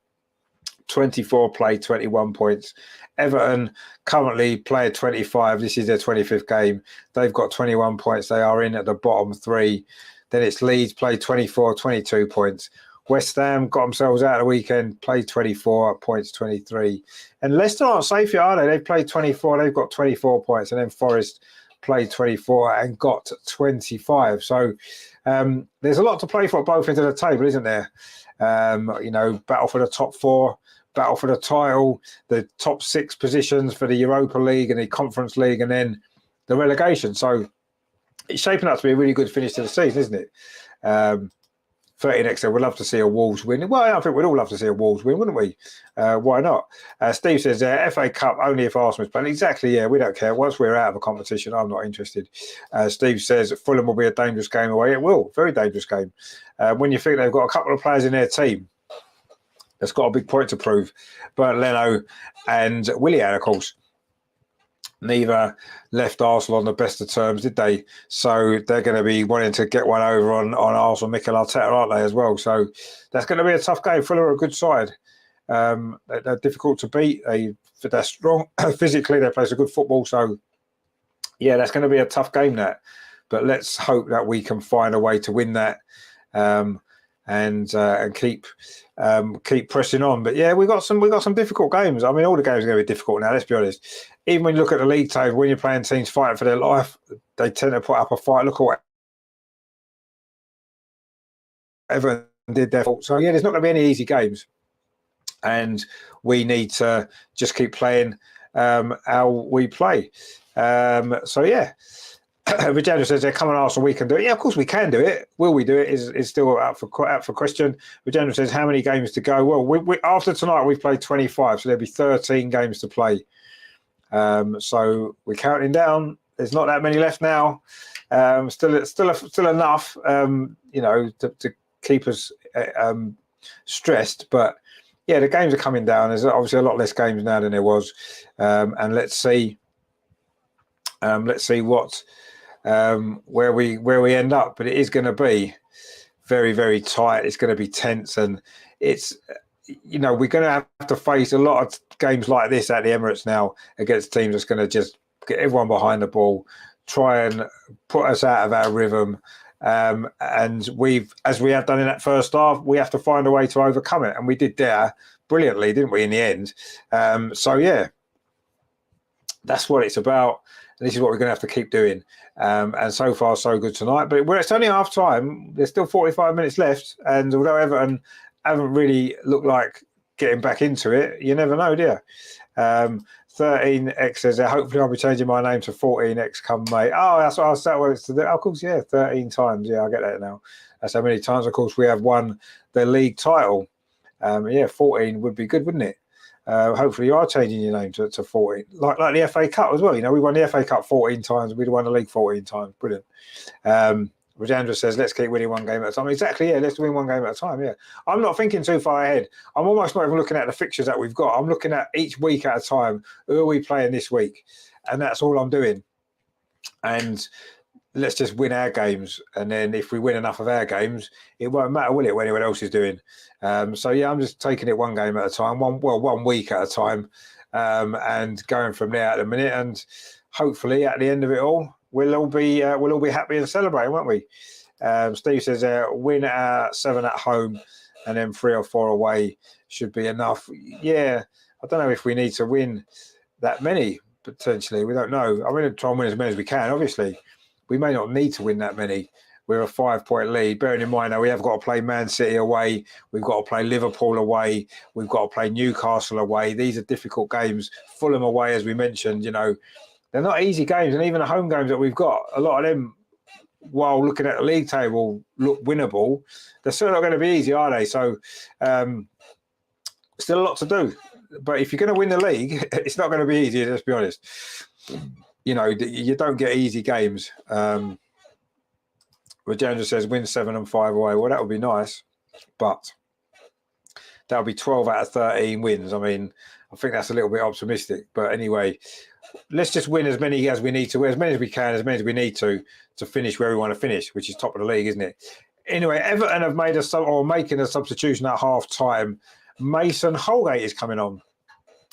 24 played, 21 points. Everton currently play at 25. This is their 25th game. They've got 21 points. They are in at the bottom 3. Then it's Leeds, played 24, 22 points. West Ham got themselves out of the weekend, played 24 points, 23. And Leicester aren't safe yet, are they? They've played 24, they've got 24 points. And then Forest played 24 and got 25. So there's a lot to play for both ends of the table, isn't there? Battle for the top 4, battle for the title, the top 6 positions for the Europa League and the Conference League, and then the relegation. So it's shaping up to be a really good finish to the season, isn't it? 30 next year, we'd love to see a Wolves win. Well, I think we'd all love to see a Wolves win, wouldn't we? Why not? Steve says, FA Cup only if Arsenal's playing. Exactly, yeah, we don't care. Once we're out of a competition, I'm not interested. Steve says, Fulham will be a dangerous game away. It will, very dangerous game. When you think they've got a couple of players in their team that's got a big point to prove. But Leno and Willian, of course, neither left Arsenal on the best of terms, did they? So they're going to be wanting to get one over on Arsenal, Mikel Arteta, aren't they, as well? So that's going to be a tough game. Fulham are a good side. They're difficult to beat. They're strong. Physically, they play some good football. So, yeah, that's going to be a tough game, that. But let's hope that we can find a way to win that and keep pressing on. But, yeah, we got some difficult games. I mean, all the games are going to be difficult now, let's be honest. Even when you look at the league table, when you're playing teams fighting for their life, they tend to put up a fight. Look at what Everton did there. So, yeah, there's not going to be any easy games. And we need to just keep playing how we play. So, yeah. Vijay says, come on, Arsenal, we can do it. Yeah, of course we can do it. Will we do it is still out for question. Vijay says, how many games to go? Well, we after tonight, we've played 25, so there'll be 13 games to play. So we're counting down. There's not that many left now. Still enough, to keep us stressed. But yeah, the games are coming down. There's obviously a lot less games now than there was, and let's see what where we end up. But it is going to be very, very tight. It's going to be tense, and it's. We're going to have to face a lot of games like this at the Emirates now against teams that's going to just get everyone behind the ball, try and put us out of our rhythm, And as we have done in that first half, we have to find a way to overcome it. And we did there brilliantly, didn't we, in the end? So, yeah, that's what it's about. This is what we're going to have to keep doing. And so far, so good tonight. But it's only half time. There's still 45 minutes left. And although Everton haven't really looked like getting back into it, you never know, do you? 13X says, hopefully I'll be changing my name to 14X come May. Oh, that's what I was what it's to do. Of course, yeah, 13 times. Yeah, I get that now. That's how many times, of course, we have won the league title. Yeah, 14 would be good, wouldn't it? Hopefully you are changing your name to 14, like the FA Cup as well. You know, we won the FA Cup 14 times. We'd won the league 14 times. Brilliant. Rajendra says, let's keep winning one game at a time. Exactly, yeah, let's win one game at a time, yeah. I'm not thinking too far ahead. I'm almost not even looking at the fixtures that we've got. I'm looking at each week at a time. Who are we playing this week? And that's all I'm doing. And let's just win our games. And then if we win enough of our games, it won't matter, will it, what anyone else is doing? So, yeah, I'm just taking it one game at a time, one week at a time, and going from there at the minute. And hopefully at the end of it all, we'll all be happy and celebrate, won't we? Steve says, win 7 at home and then 3 or 4 away should be enough. Yeah, I don't know if we need to win that many, potentially. We don't know. I'm going to try and win as many as we can, obviously. We may not need to win that many. We're a 5-point lead. Bearing in mind, now we have got to play Man City away. We've got to play Liverpool away. We've got to play Newcastle away. These are difficult games. Fulham away, as we mentioned, you know. They're not easy games. And even the home games that we've got, a lot of them, while looking at the league table, look winnable. They're still not going to be easy, are they? So still a lot to do. But if you're going to win the league, it's not going to be easy, let's be honest. You know, you don't get easy games. Rajendra says win 7 and 5 away. Well, that would be nice, but that would be 12 out of 13 wins. I mean, I think that's a little bit optimistic. But anyway, let's just win as many as we need to, as many as we can, as many as we need to finish where we want to finish, which is top of the league, isn't it? Anyway, Everton have making a substitution at half time. Mason Holgate is coming on.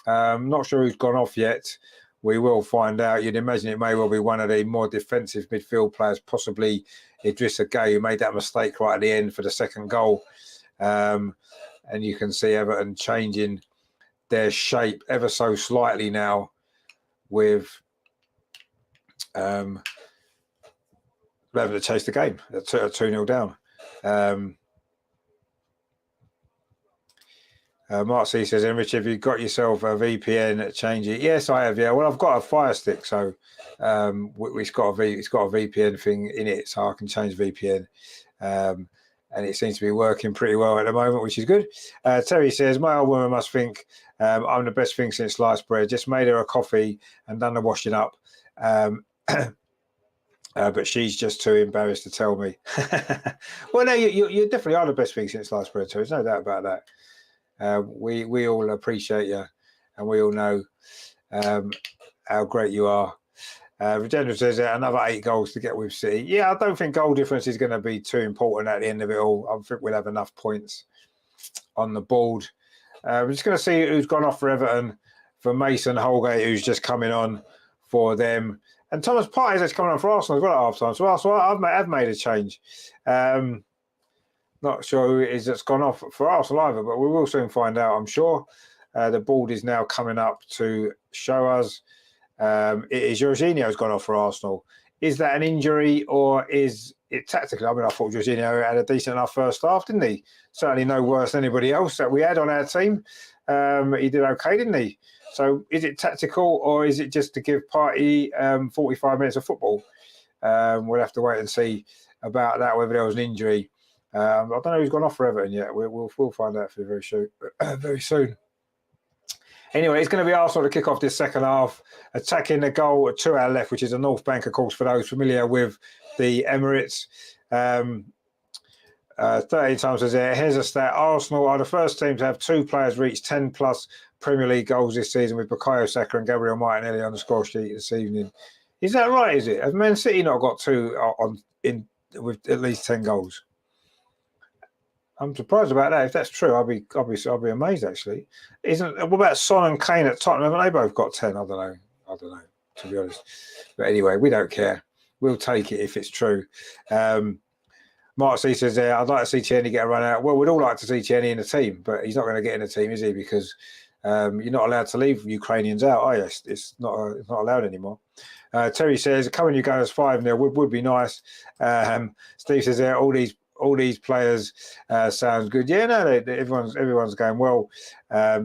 Not sure who's gone off yet. We will find out. You'd imagine it may well be one of the more defensive midfield players, possibly Idrissa Gueye, who made that mistake right at the end for the second goal. And you can see Everton changing their shape ever so slightly now with having to chase the game at 2-0 down. Mark C says, Rich, have you got yourself a VPN? Change it. Yes, I have. Yeah. Well, I've got a Fire Stick, so it's got a VPN thing in it, so I can change VPN. And it seems to be working pretty well at the moment, which is good. Terry says, my old woman must think I'm the best thing since sliced bread. Just made her a coffee and done the washing up. But she's just too embarrassed to tell me. Well, no, you definitely are the best thing since sliced bread, so there's no doubt about that. We all appreciate you, and we all know how great you are. Rajendra says another 8 goals to get with City. Yeah, I don't think goal difference is going to be too important at the end of it all. I think we'll have enough points on the board. We're just going to see who's gone off for Everton, for Mason Holgate, who's just coming on for them. And Thomas Partey is coming on for Arsenal as well at half-time. So I've made a change. Not sure who it is that's gone off for Arsenal either, but we will soon find out, I'm sure. The board is now coming up to show us. It is Jorginho's gone off for Arsenal. Is that an injury or is it tactical? I mean, I thought Jorginho had a decent enough first half, didn't he? Certainly no worse than anybody else that we had on our team. He did okay, didn't he? So is it tactical or is it just to give Partey 45 minutes of football? We'll have to wait and see about that, whether there was an injury. I don't know who's gone off for Everton yet. We'll find out for very soon. Anyway, it's going to be Arsenal to kick off this second half, attacking the goal to our left, which is the North Bank, of course, for those familiar with the Emirates. 13 times as there. Here's a stat. Arsenal are the first team to have 2 players reach 10-plus Premier League goals this season, with Bukayo Saka and Gabriel Martinelli on the score sheet this evening. Is that right, is it? Have Man City not got 2 with at least 10 goals? I'm surprised about that. If that's true, I'll be amazed. Actually, what about Son and Kane at Tottenham? Haven't they both got 10? I don't know. To be honest. But anyway, we don't care. We'll take it if it's true. Mark C says there, I'd like to see Tierney get a run out. Well, we'd all like to see Tierney in the team, but he's not going to get in the team, is he? Because you're not allowed to leave Ukrainians out, are you? It's not allowed anymore. Terry says, coming you going as 5-0 would be nice. Steve says there, all these players sounds good. Yeah, no, everyone's going well.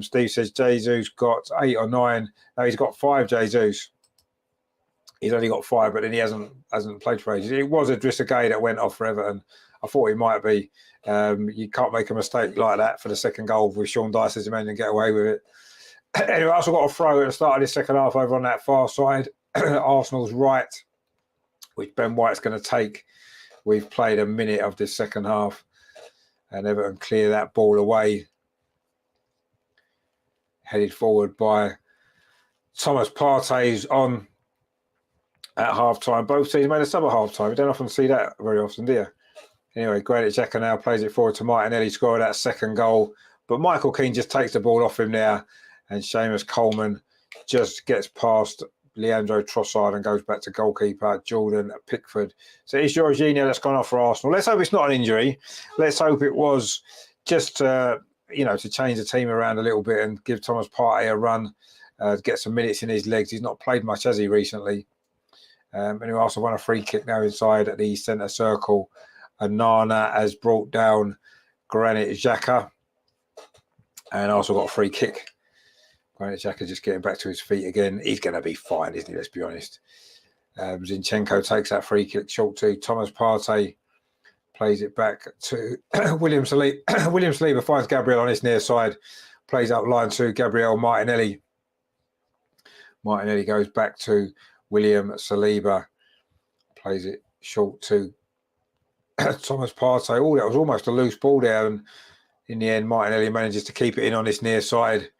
Steve says Jesus got 8 or 9. No, he's got 5. Jesus. He's only got 5, but then he hasn't played for ages. It was Idrissa Gueye that went off for Everton. I thought he might be. You can't make a mistake like that for the second goal with Sean Dyche as a man and get away with it. Anyway, I also got a throw at the start of this second half over on that far side. Arsenal's right, which Ben White's going to take. We've played a minute of this second half, and Everton clear that ball away. Headed forward by Thomas Partey's on at half-time. Both teams made a sub at half-time. We don't often see that very often, do you? Anyway, Granit Xhaka now plays it forward to Martinelli, scored that second goal. But Michael Keane just takes the ball off him there, and Seamus Coleman just gets past Leandro Trossard and goes back to goalkeeper Jordan Pickford. So it's Jorginho that's gone off for Arsenal. Let's hope it's not an injury. Let's hope it was just to change the team around a little bit and give Thomas Partey a run, get some minutes in his legs. He's not played much, has he, recently? And he also won a free kick now inside at the centre circle. And Nana has brought down Granit Xhaka and also got a free kick. Granit Xhaka just getting back to his feet again. He's going to be fine, isn't he? Let's be honest. Zinchenko takes that free kick short to Thomas Partey. Plays it back to William Saliba. William Saliba finds Gabriel on his near side. Plays up line to Gabriel Martinelli. Martinelli goes back to William Saliba. Plays it short to Thomas Partey. Oh, that was almost a loose ball there. And in the end, Martinelli manages to keep it in on his near side.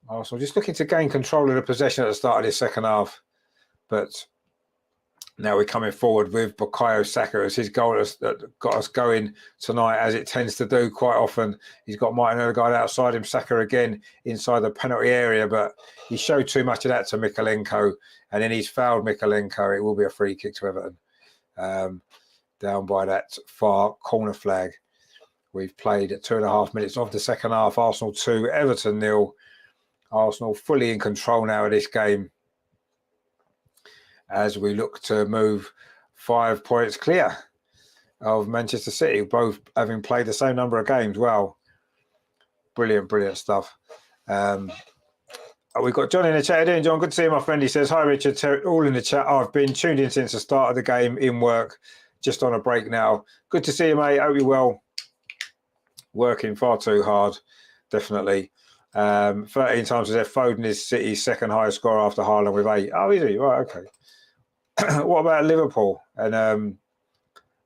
Arsenal just looking to gain control of the possession at the start of this second half. But now we're coming forward with Bukayo Saka as his goal that got us going tonight, as it tends to do quite often. He's got Martin Odegaard outside him, Saka again inside the penalty area, but he showed too much of that to Mykolenko, and then he's fouled Mykolenko. It will be a free kick to Everton. Down by that far corner flag. We've played 2.5 minutes of the second half. Arsenal 2, Everton 0. Arsenal fully in control now of this game as we look to move 5 points clear of Manchester City, both having played the same number of games. Wow. Brilliant stuff. We've got John in the chat. How you doing, John? Good to see you, my friend. He says, hi, Richard. All in the chat. I've been tuned in since the start of the game in work, just on a break now. Good to see you, mate. Hope you're well. Working far too hard, definitely. 13 times as if Foden is City's second highest scorer after Haaland with 8. Oh, is he? Right, okay. What about Liverpool and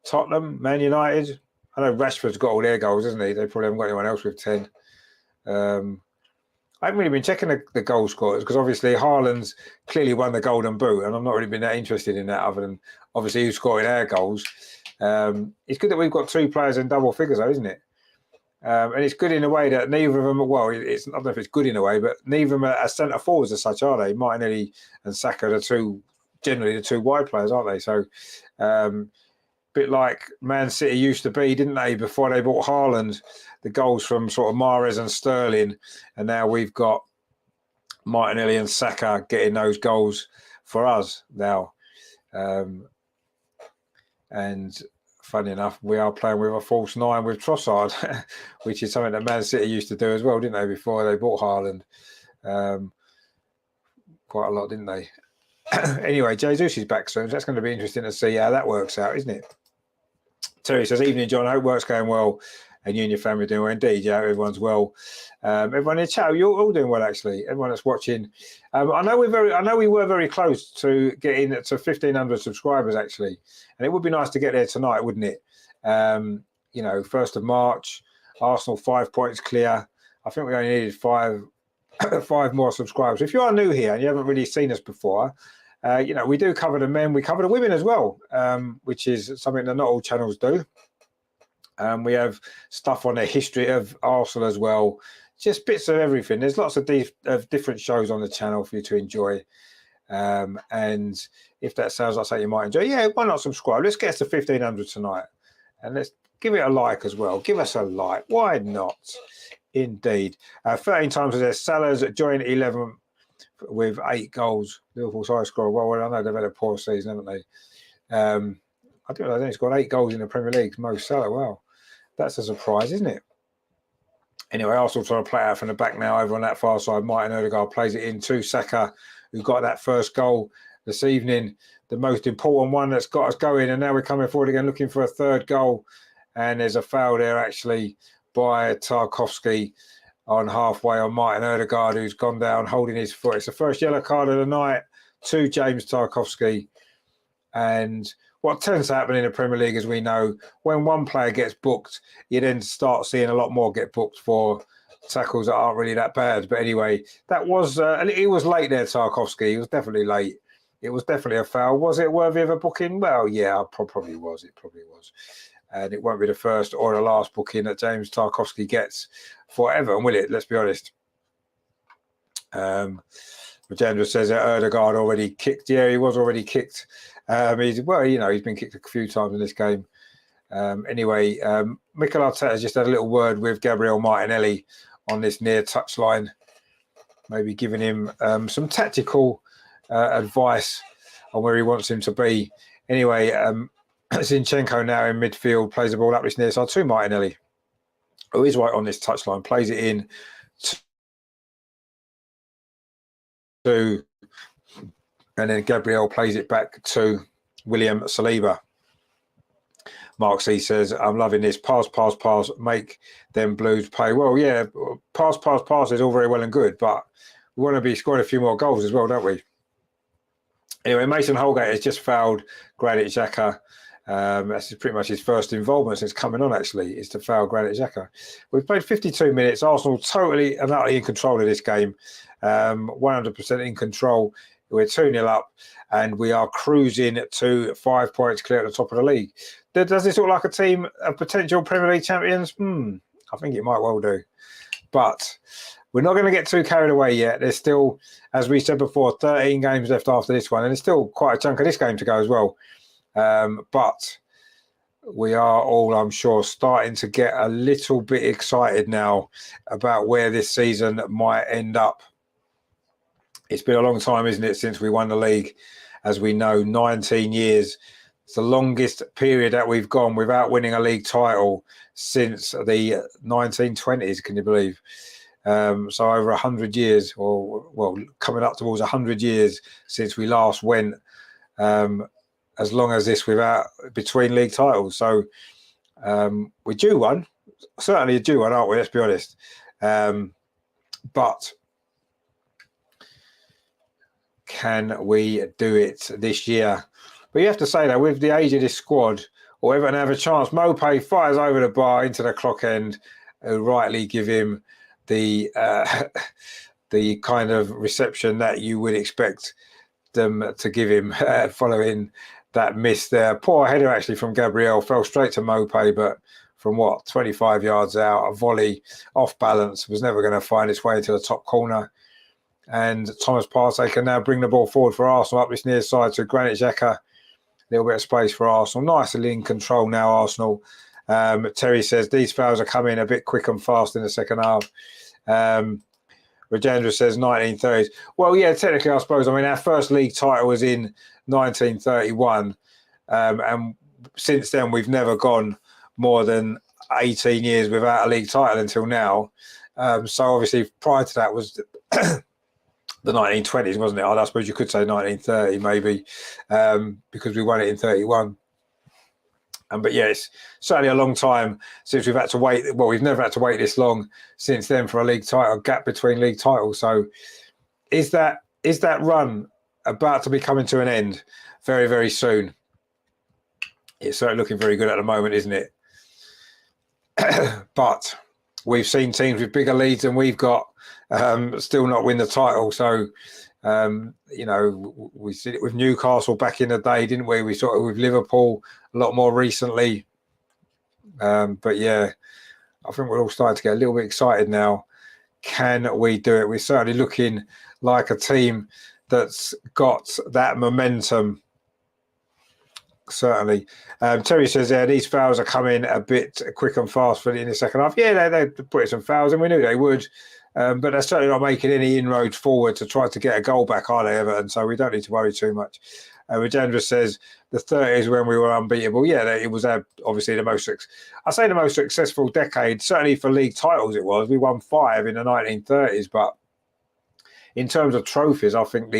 Tottenham, Man United? I know Rashford's got all their goals, hasn't he? They probably haven't got anyone else with 10. I haven't really been checking the goal scorers because obviously Haaland's clearly won the Golden Boot, and I've not really been that interested in that other than obviously who's scoring our goals. It's good that we've got 2 players in double figures, though, isn't it? And it's good in a way that neither of them, well, it's I don't know if it's good in a way, but neither of them are centre forwards as such, are they? Martinelli and Saka are generally the 2 wide players, aren't they? So, bit like Man City used to be, didn't they, before they bought Haaland, the goals from sort of Mahrez and Sterling, and now we've got Martinelli and Saka getting those goals for us now. And funny enough, we are playing with a false 9 with Trossard, which is something that Man City used to do as well, didn't they, before they bought Haaland? Quite a lot, didn't they? Anyway, Jesus is back soon, so that's going to be interesting to see how that works out, isn't it? Terry says, evening, John. I hope work's going well and you and your family are doing well. Indeed, yeah, everyone's well. Everyone in the chat, you're all doing well, actually. Everyone that's watching. I know we were very close to getting to 1,500 subscribers, actually. And it would be nice to get there tonight, wouldn't it? 1st of March, Arsenal 5 points clear. I think we only needed five more subscribers. If you are new here and you haven't really seen us before, we do cover the men, we cover the women as well, which is something that not all channels do. We have stuff on the history of Arsenal as well, just bits of everything. There's lots of different shows on the channel for you to enjoy. And if that sounds like something you might enjoy, yeah, why not subscribe? Let's get us to 1,500 tonight. And let's give it a like as well. Give us a like. Why not? Indeed. 13 times with their Salah's joined 11 with 8 goals. Liverpool's high scorer. Well, I know they've had a poor season, haven't they? I don't know. I think he's got 8 goals in the Premier League. Mo Salah. Wow. That's a surprise, isn't it? Anyway, Arsenal trying to play out from the back now over on that far side. Martin Odegaard plays it in to Saka, who got that first goal this evening, the most important one that's got us going. And now we're coming forward again looking for a third goal. And there's a foul there actually by Tarkowski on halfway on Martin Odegaard, who's gone down holding his foot. It's the first yellow card of the night to James Tarkowski. And what tends to happen in the Premier League, as we know, when one player gets booked, you then start seeing a lot more get booked for tackles that aren't really that bad. But anyway, that was he was late there, Tarkowski. He was definitely late. It was definitely a foul. Was it worthy of a booking? Well, yeah, probably was. It probably was. And it won't be the first or the last booking that James Tarkowski gets for Everton, will it? Let's be honest. Rajendra says that Odegaard already kicked. Yeah, he was already kicked. He's been kicked a few times in this game. Anyway, Mikel Arteta just had a little word with Gabriel Martinelli on this near touchline, maybe giving him some tactical advice on where he wants him to be. Anyway, Zinchenko now in midfield plays the ball up this near side to Martinelli, who is right on this touchline, plays it in to, and then Gabriel plays it back to William Saliba. Mark C says, I'm loving this. Pass, make them Blues pay. Well, yeah, pass is all very well and good, but we want to be scoring a few more goals as well, don't we? Anyway, Mason Holgate has just fouled Granit Xhaka. That's pretty much his first involvement since coming on, actually, is to foul Granit Xhaka. We've played 52 minutes. Arsenal totally and utterly in control of this game. 100% in control. We're 2-0 up and we are cruising to 5 points clear at the top of the league. Does this look like a team of potential Premier League champions? I think it might well do. But we're not going to get too carried away yet. There's still, as we said before, 13 games left after this one. And there's still quite a chunk of this game to go as well. But we are all, I'm sure, starting to get a little bit excited now about where this season might end up. It's been a long time, isn't it, since we won the league? As we know, 19 years. It's the longest period that we've gone without winning a league title since the 1920s, can you believe? So over 100 years, or, well, coming up towards 100 years since we last went as long as this without between league titles. So we're due one. Certainly a due one, aren't we? Let's be honest. But can we do it this year? But you have to say that with the age of this squad, or Everton have a chance. Mopé fires over the bar into the clock end, who rightly give him the the kind of reception that you would expect them to give him following that miss there. Poor header actually from Gabriel, fell straight to Mopé, but from 25 yards out, a volley off balance, was never going to find its way into the top corner. And Thomas Partey can now bring the ball forward for Arsenal up this near side to Granit Xhaka. A little bit of space for Arsenal. Nicely in control now, Arsenal. Terry says these fouls are coming a bit quick and fast in the second half. Rajendra says 1930s. Well, yeah, technically, I suppose. I mean, our first league title was in 1931. And since then, we've never gone more than 18 years without a league title until now. So obviously, prior to that was the 1920s, wasn't it? I suppose you could say 1930 maybe, because we won it in 31. But yeah, it's certainly a long time since we've had to wait. Well, we've never had to wait this long since then for a league title, gap between league titles. So is that run about to be coming to an end very, very soon? It's certainly looking very good at the moment, isn't it? But we've seen teams with bigger leads than we've got still not win the title. So, we see it with Newcastle back in the day, didn't we? We saw it with Liverpool a lot more recently. But yeah, I think we're all starting to get a little bit excited now. Can we do it? We're certainly looking like a team that's got that momentum Certainly. Terry says, these fouls are coming a bit quick and fast in the second half. Yeah, they put some fouls, and we knew they would. But they're certainly not making any inroads forward to try to get a goal back, are they, Everton? So we don't need to worry too much. Rajendra says, the 30s when we were unbeatable. Yeah, it was obviously the most successful decade. Certainly for league titles it was. We won 5 in the 1930s. But in terms of trophies, I think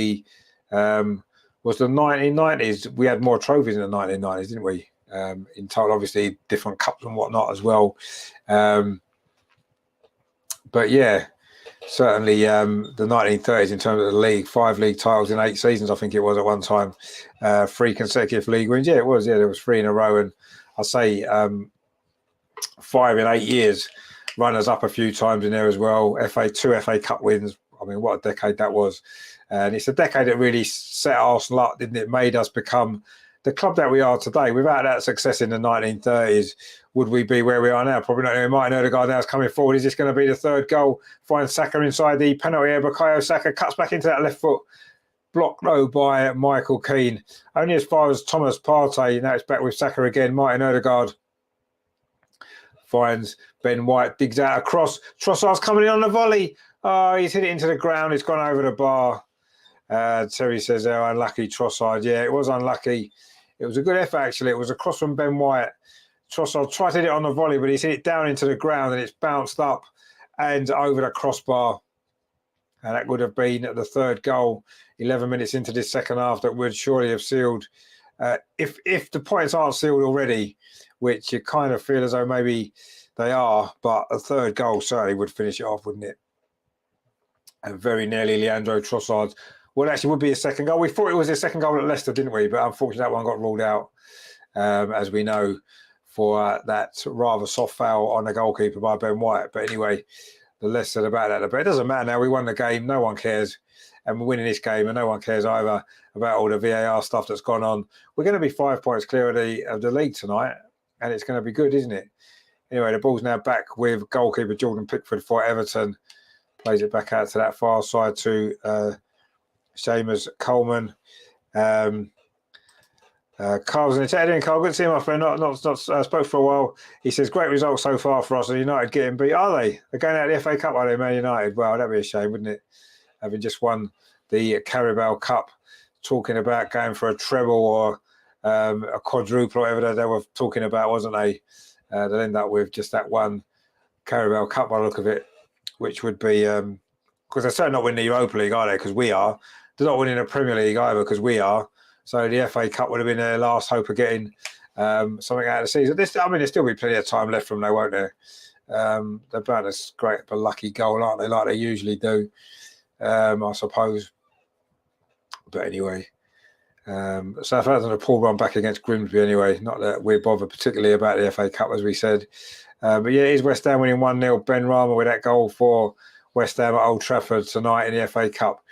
was the 1990s. We had more trophies in the 1990s, didn't we? In total, obviously, different cups and whatnot as well. But yeah, certainly the 1930s in terms of the league, 5 league titles in 8 seasons, I think it was at one time. 3 consecutive league wins. Yeah, it was. Yeah, there was 3 in a row. And I say 5 in 8 years. Runners up a few times in there as well. 2 FA Cup wins. I mean, what a decade that was. And it's a decade that really set Arsenal up, didn't it? Made us become the club that we are today. Without that success in the 1930s, would we be where we are now? Probably not. Martin Odegaard now is coming forward. Is this going to be the 3rd goal? Finds Saka inside the penalty area. Bukayo Saka cuts back into that left foot. Blocked low by Michael Keane. Only as far as Thomas Partey. Now it's back with Saka again. Martin Odegaard finds Ben White. Digs out across. Trossard's coming in on the volley. Oh, he's hit it into the ground. It's gone over the bar. Terry says, unlucky Trossard. Yeah, it was unlucky. It was a good effort, actually. It was a cross from Ben White. Trossard tried to hit it on the volley, but he's hit it down into the ground and it's bounced up and over the crossbar. And that would have been the 3rd goal 11 minutes into this second half that would surely have sealed. If the points aren't sealed already, which you kind of feel as though maybe they are, but a 3rd goal certainly would finish it off, wouldn't it? And very nearly Leandro Trossard. Well, actually, would be a 2nd goal. We thought it was a 2nd goal at Leicester, didn't we? But unfortunately, that one got ruled out, as we know, for that rather soft foul on the goalkeeper by Ben White. But anyway, the less said about that, the better. It doesn't matter now. We won the game. No one cares. And we're winning this game, and no one cares either about all the VAR stuff that's gone on. We're going to be 5 points clear of the league tonight, and it's going to be good, isn't it? Anyway, the ball's now back with goalkeeper Jordan Pickford for Everton. Plays it back out to that far side to Seamus Coleman. Carl's in the chat. Carl, good to see you, my friend. Not spoke for a while. He says, great results so far for us. And United getting beat. Are they? They're going out of the FA Cup, are they, Man United? Well, that'd be a shame, wouldn't it? Having just won the Carabao Cup, talking about going for a treble or a quadruple, or whatever they were talking about, wasn't they? They'll end up with just that one Carabao Cup by the look of it, which would be, because they're certainly not winning the Europa League, are they? Because we are. They're not winning the Premier League either, because we are. So the FA Cup would have been their last hope of getting something out of the season. There'll still be plenty of time left from there, won't there? They're bound to scrape a lucky goal, aren't they? Like they usually do, I suppose. But anyway, Southampton have pulled one back against Grimsby anyway. Not that we're bothered particularly about the FA Cup, as we said. But yeah, it is West Ham winning 1-0. Ben Rama with that goal for West Ham at Old Trafford tonight in the FA Cup.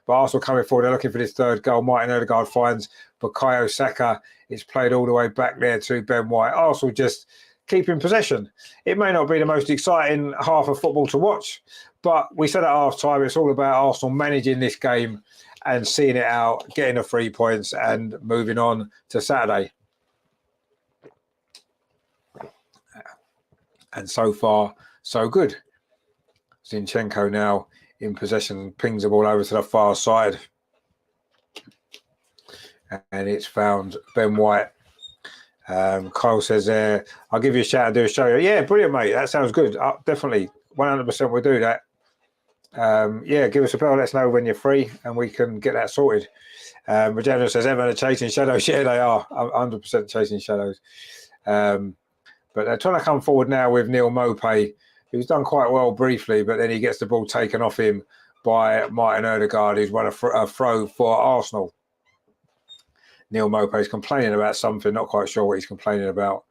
But Arsenal coming forward, they're looking for this 3rd goal. Martin Odegaard finds Bukayo Saka. It's played all the way back there to Ben White. Arsenal just keeping possession. It may not be the most exciting half of football to watch, but we said at half time it's all about Arsenal managing this game and seeing it out, getting the 3 points and moving on to Saturday. And so far, so good. Zinchenko now in possession, pings the ball over to the far side. And it's found Ben White. Kyle says, I'll give you a shout and do a show. Yeah, brilliant, mate. That sounds good. Definitely, 100% we'll do that. Yeah, give us a bell. Let us know when you're free and we can get that sorted. Regina says, Everton are chasing shadows. Yeah, they are. 100% chasing shadows. But they're trying to come forward now with Neil Maupay, who's done quite well briefly, but then he gets the ball taken off him by Martin Odegaard, who's run a throw for Arsenal. Neil Maupay's complaining about something, not quite sure what he's complaining about.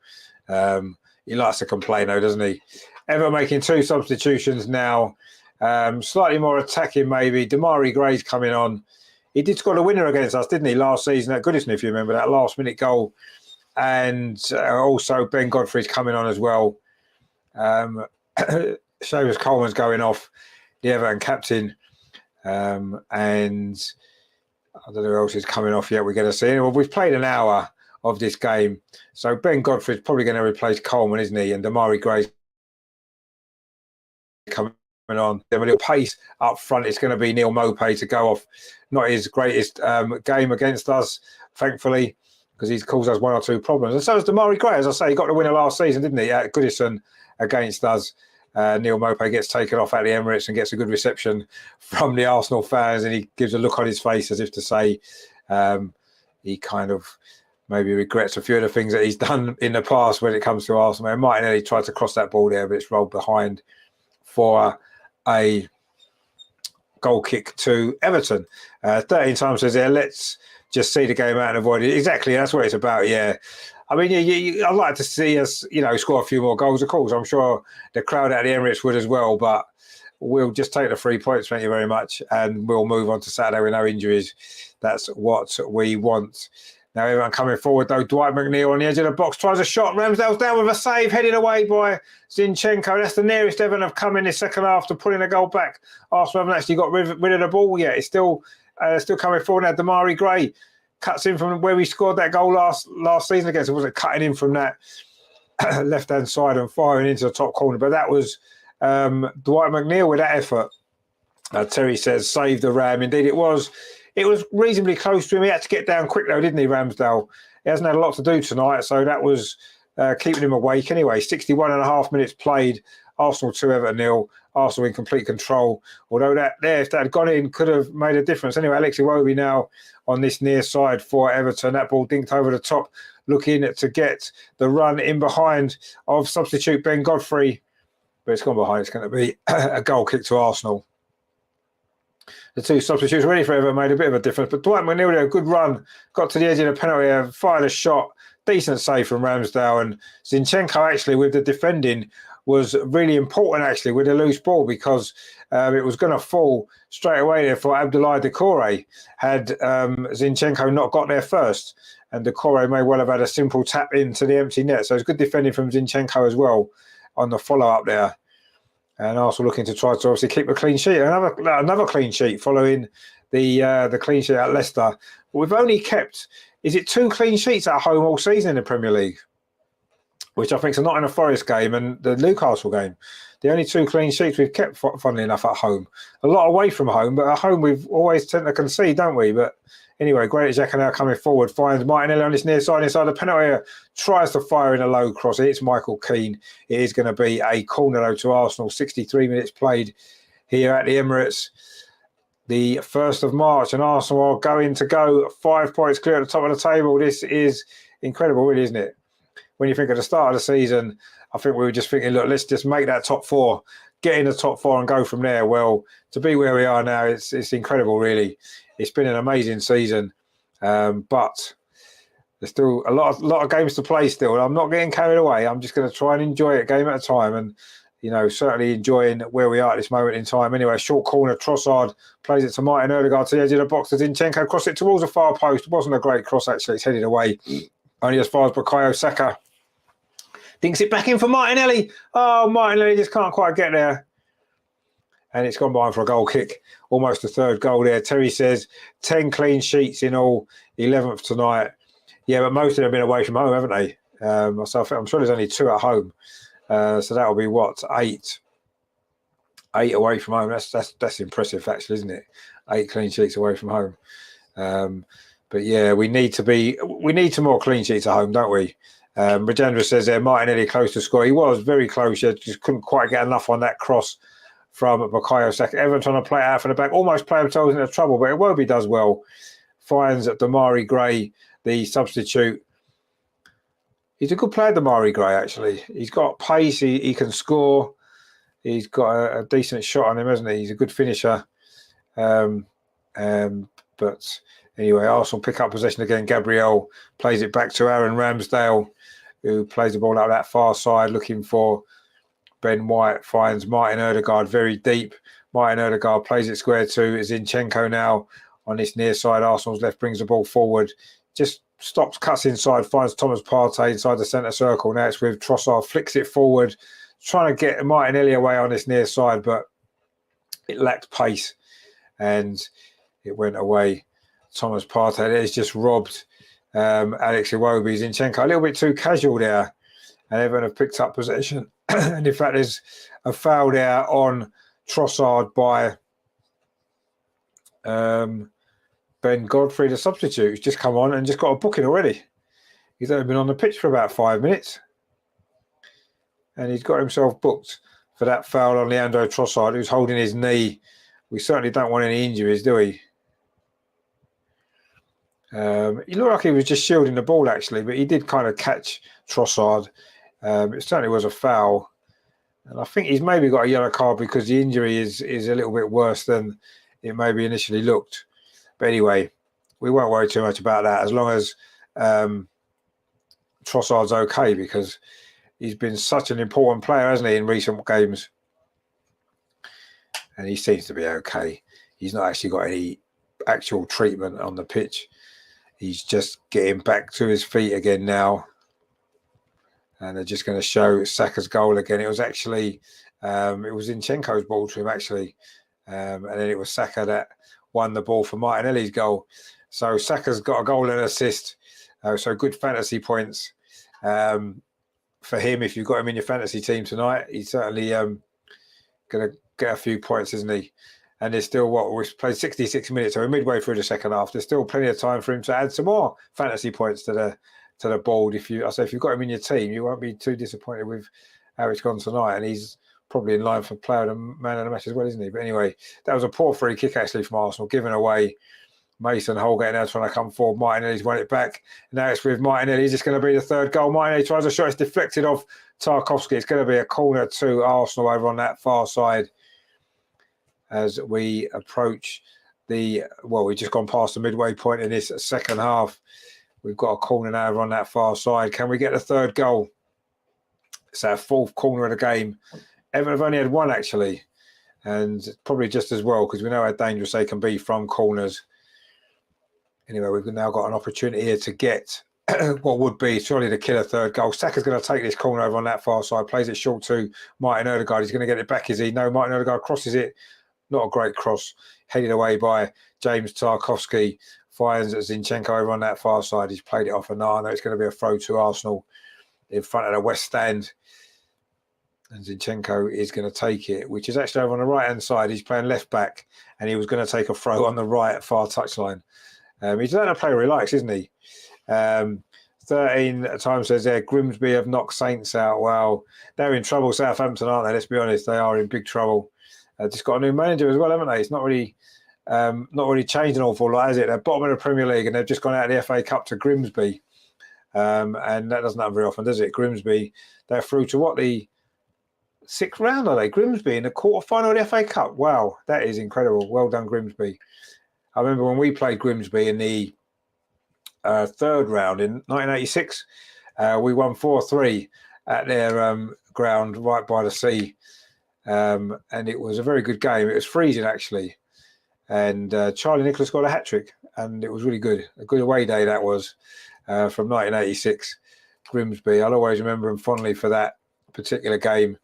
He likes to complain, though, doesn't he? Everton making 2 substitutions now. Slightly more attacking, maybe. Damari Gray's coming on. He did score the winner against us, didn't he, last season at Goodison, if you remember, that last-minute goal. And also Ben Godfrey's coming on as well. Seamus Coleman's going off, the Everton captain. And I don't know who else is coming off yet. We're going to see. Well, we've played an hour of this game. So Ben Godfrey's probably going to replace Coleman, isn't he? And Damari Gray's coming on. Then a little pace up front. It's going to be Neil Mopay to go off. Not his greatest game against us, thankfully, because he's caused us 1 or 2 problems. And so has Damari Gray. As I say, he got the winner last season, didn't he, at Goodison against us. Neil Mopay gets taken off at the Emirates and gets a good reception from the Arsenal fans, and he gives a look on his face as if to say he kind of maybe regrets a few of the things that he's done in the past when it comes to Arsenal. And Martinelli tried to cross that ball there, but it's rolled behind for a goal kick to Everton. 13 times says there, let's just see the game out and avoid it. Exactly, that's what it's about, yeah. I mean, I'd like to see us, score a few more goals, of course. I'm sure the crowd at the Emirates would as well, but we'll just take the 3 points, thank you very much, and we'll move on to Saturday with no injuries. That's what we want. Now, everyone coming forward, though. Dwight McNeil on the edge of the box tries a shot. Ramsdale's down with a save, headed away by Zinchenko. That's the nearest Everton have come in this second half to pulling a goal back. Arsenal haven't actually got rid of the ball yet. It's still coming forward now. Damari Gray cuts in from where we scored that goal last season against. It wasn't cutting in from that left-hand side and firing into the top corner. But that was Dwight McNeil with that effort. Terry says, save the Ram. Indeed, it was. It was reasonably close to him. He had to get down quick, though, didn't he, Ramsdale? He hasn't had a lot to do tonight, so that was keeping him awake. Anyway, 61 and a half minutes played. Arsenal 2, Everton 0. Arsenal in complete control. Although if that had gone in, could have made a difference. Anyway, Alex Iwobi now on this near side for Everton. That ball dinked over the top, looking to get the run in behind of substitute Ben Godfrey. But it's gone behind. It's going to be a goal kick to Arsenal. The 2 substitutes ready for Everton made a bit of a difference. But Dwight McNeil did a good run, got to the edge of the penalty area, fired a shot, decent save from Ramsdale. And Zinchenko, actually, with the defending, was really important, actually, with the loose ball, because it was going to fall straight away there for Abdoulaye Doucouré had Zinchenko not got there first. And Doucouré may well have had a simple tap into the empty net. So it's good defending from Zinchenko as well on the follow-up there. And Arsenal looking to try to obviously keep a clean sheet. Another clean sheet following the clean sheet at Leicester. But we've only kept, is it 2 clean sheets at home all season in the Premier League? Which I think is not in a Forest game and the Newcastle game. The only 2 clean sheets we've kept, funnily enough, at home. A lot away from home, but at home we've always tend to concede, don't we? But anyway, Granit Xhaka now coming forward, finds Martinelli on this near side inside the penalty area, tries to fire in a low cross. It's Michael Keane. It is going to be a corner, though, to Arsenal. 63 minutes played here at the Emirates. The 1st of March, and Arsenal are going to go 5 points clear at the top of the table. This is incredible, really, isn't it? When you think of the start of the season, I think we were just thinking, look, let's just make that top 4, get in the top 4 and go from there. Well, to be where we are now, it's incredible, really. It's been an amazing season, but there's still a lot of games to play still. I'm not getting carried away. I'm just going to try and enjoy it game at a time, and certainly enjoying where we are at this moment in time. Anyway, short corner, Trossard plays it to Martin Odegaard to the edge of the box to Zinchenko, cross it towards the far post. It wasn't a great cross, actually. It's headed away only as far as Bukayo Saka. Dinks it back in for Martinelli. Oh, Martinelli just can't quite get there. And it's gone behind for a goal kick. Almost a 3rd goal there. Terry says 10 clean sheets in all, 11th tonight. Yeah, but most of them have been away from home, haven't they? So I'm sure there's only 2 at home. So that'll be what? 8 away from home. That's impressive, actually, isn't it? 8 clean sheets away from home. But yeah, we need some more clean sheets at home, don't we? Rajendra says there, Martinelli close to score. He was very close. He just couldn't quite get enough on that cross from Bukayo Saka. Everton trying to play it out for the back, almost play themselves into trouble, but Iwobi does well. Finds Damari Gray, the substitute. He's a good player, Damari Gray, actually. He's got pace, he can score. He's got a decent shot on him, hasn't he? He's a good finisher. But anyway, Arsenal pick up possession again. Gabriel plays it back to Aaron Ramsdale, who plays the ball out that far side, looking for Ben White. Finds Martin Odegaard very deep. Martin Odegaard plays it square to Zinchenko now on this near side. Arsenal's left brings the ball forward. Just stops, cuts inside, finds Thomas Partey inside the centre circle. Now it's with Trossard, flicks it forward, trying to get Martinelli away on this near side, but it lacked pace and it went away. Thomas Partey is just robbed Alex Iwobi, Zinchenko, a little bit too casual there. And Everton have picked up possession. And in fact, there's a foul there on Trossard by Ben Godfrey, the substitute, who's just come on and just got a booking already. He's only been on the pitch for about 5 minutes. And he's got himself booked for that foul on Leandro Trossard, who's holding his knee. We certainly don't want any injuries, do we? He looked like he was just shielding the ball, actually, but he did kind of catch Trossard. It certainly was a foul. And I think he's maybe got a yellow card because the injury is a little bit worse than it maybe initially looked. But anyway, we won't worry too much about that as long as Trossard's okay, because he's been such an important player, hasn't he, in recent games? And he seems to be okay. He's not actually got any actual treatment on the pitch. He's just getting back to his feet again now. And they're just going to show Saka's goal again. It was actually, it was Zinchenko's ball to him, actually. And then it was Saka that won the ball for Martinelli's goal. So Saka's got a goal and an assist. So good fantasy points for him. If you've got him in your fantasy team tonight, he's certainly going to get a few points, isn't he? And there's still, we've played 66 minutes, so we're midway through the second half. There's still plenty of time for him to add some more fantasy points to the board. If you've got him in your team, you won't be too disappointed with how it's gone tonight. And he's probably in line for player and man of the match as well, isn't he? But anyway, that was a poor free kick actually from Arsenal, given away. Mason Holgate now trying to come forward. Martinelli's won it back. Now it's with Martinelli. Is this going to be the third goal? Martinelli tries a shot. It's deflected off Tarkowski. It's going to be a corner to Arsenal over on that far side as we approach we've just gone past the midway point in this second half. We've got a corner now over on that far side. Can we get the third goal? It's our fourth corner of the game. Everton have only had one, actually, and probably just as well, because we know how dangerous they can be from corners. Anyway, we've now got an opportunity here to get what would be surely the killer third goal. Saka's going to take this corner over on that far side, plays it short to Martin Odegaard. He's going to get it back, is he? No, Martin Odegaard crosses it. Not a great cross. Headed away by James Tarkowski. Finds Zinchenko over on that far side. He's played it off Anana. It's going to be a throw to Arsenal in front of the West Stand. And Zinchenko is going to take it, which is actually over on the right-hand side. He's playing left back, and he was going to take a throw on the right far touchline. He's letting a player relax, isn't he? 13 times says there, Grimsby have knocked Saints out. Well, they're in trouble, Southampton, aren't they? Let's be honest, they are in big trouble. Just got a new manager as well, haven't they? It's not really changed an awful lot, has it? They're bottom of the Premier League, and they've just gone out of the FA Cup to Grimsby. And that doesn't happen very often, does it? Grimsby, they're through to what, the sixth round, are they? Grimsby in the quarter-final of the FA Cup. Wow, that is incredible. Well done, Grimsby. I remember when we played Grimsby in the third round in 1986, we won 4-3 at their ground right by the sea. And it was a very good game. It was freezing, actually. And Charlie Nicholas got a hat-trick, and it was really good. A good away day that was from 1986. Grimsby, I'll always remember them fondly for that particular game.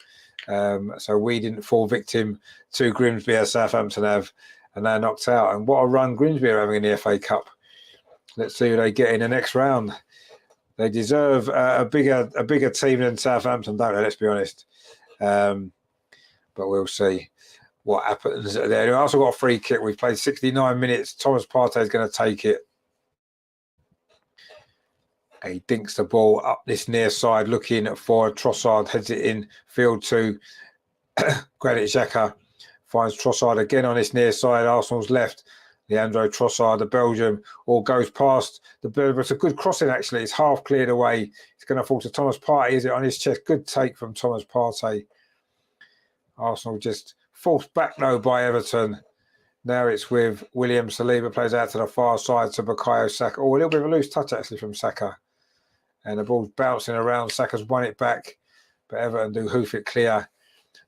So we didn't fall victim to Grimsby as Southampton have, and they're knocked out. And what a run Grimsby are having in the FA Cup. Let's see who they get in the next round. They deserve a bigger team than Southampton, don't they? Let's be honest. But we'll see what happens there. We've also got a free kick. We've played 69 minutes. Thomas Partey is going to take it. He dinks the ball up this near side, looking for Trossard. Heads it in field to Granit Xhaka. Finds Trossard again on this near side. Arsenal's left. Leandro Trossard, the Belgium, all goes past the Belgium. It's a good crossing, actually. It's half cleared away. It's going to fall to Thomas Partey. Is it on his chest? Good take from Thomas Partey. Arsenal just forced back, though, by Everton. Now it's with William Saliba, plays out to the far side to Bukayo Saka. Oh, a little bit of a loose touch, actually, from Saka. And the ball's bouncing around. Saka's won it back, but Everton do hoof it clear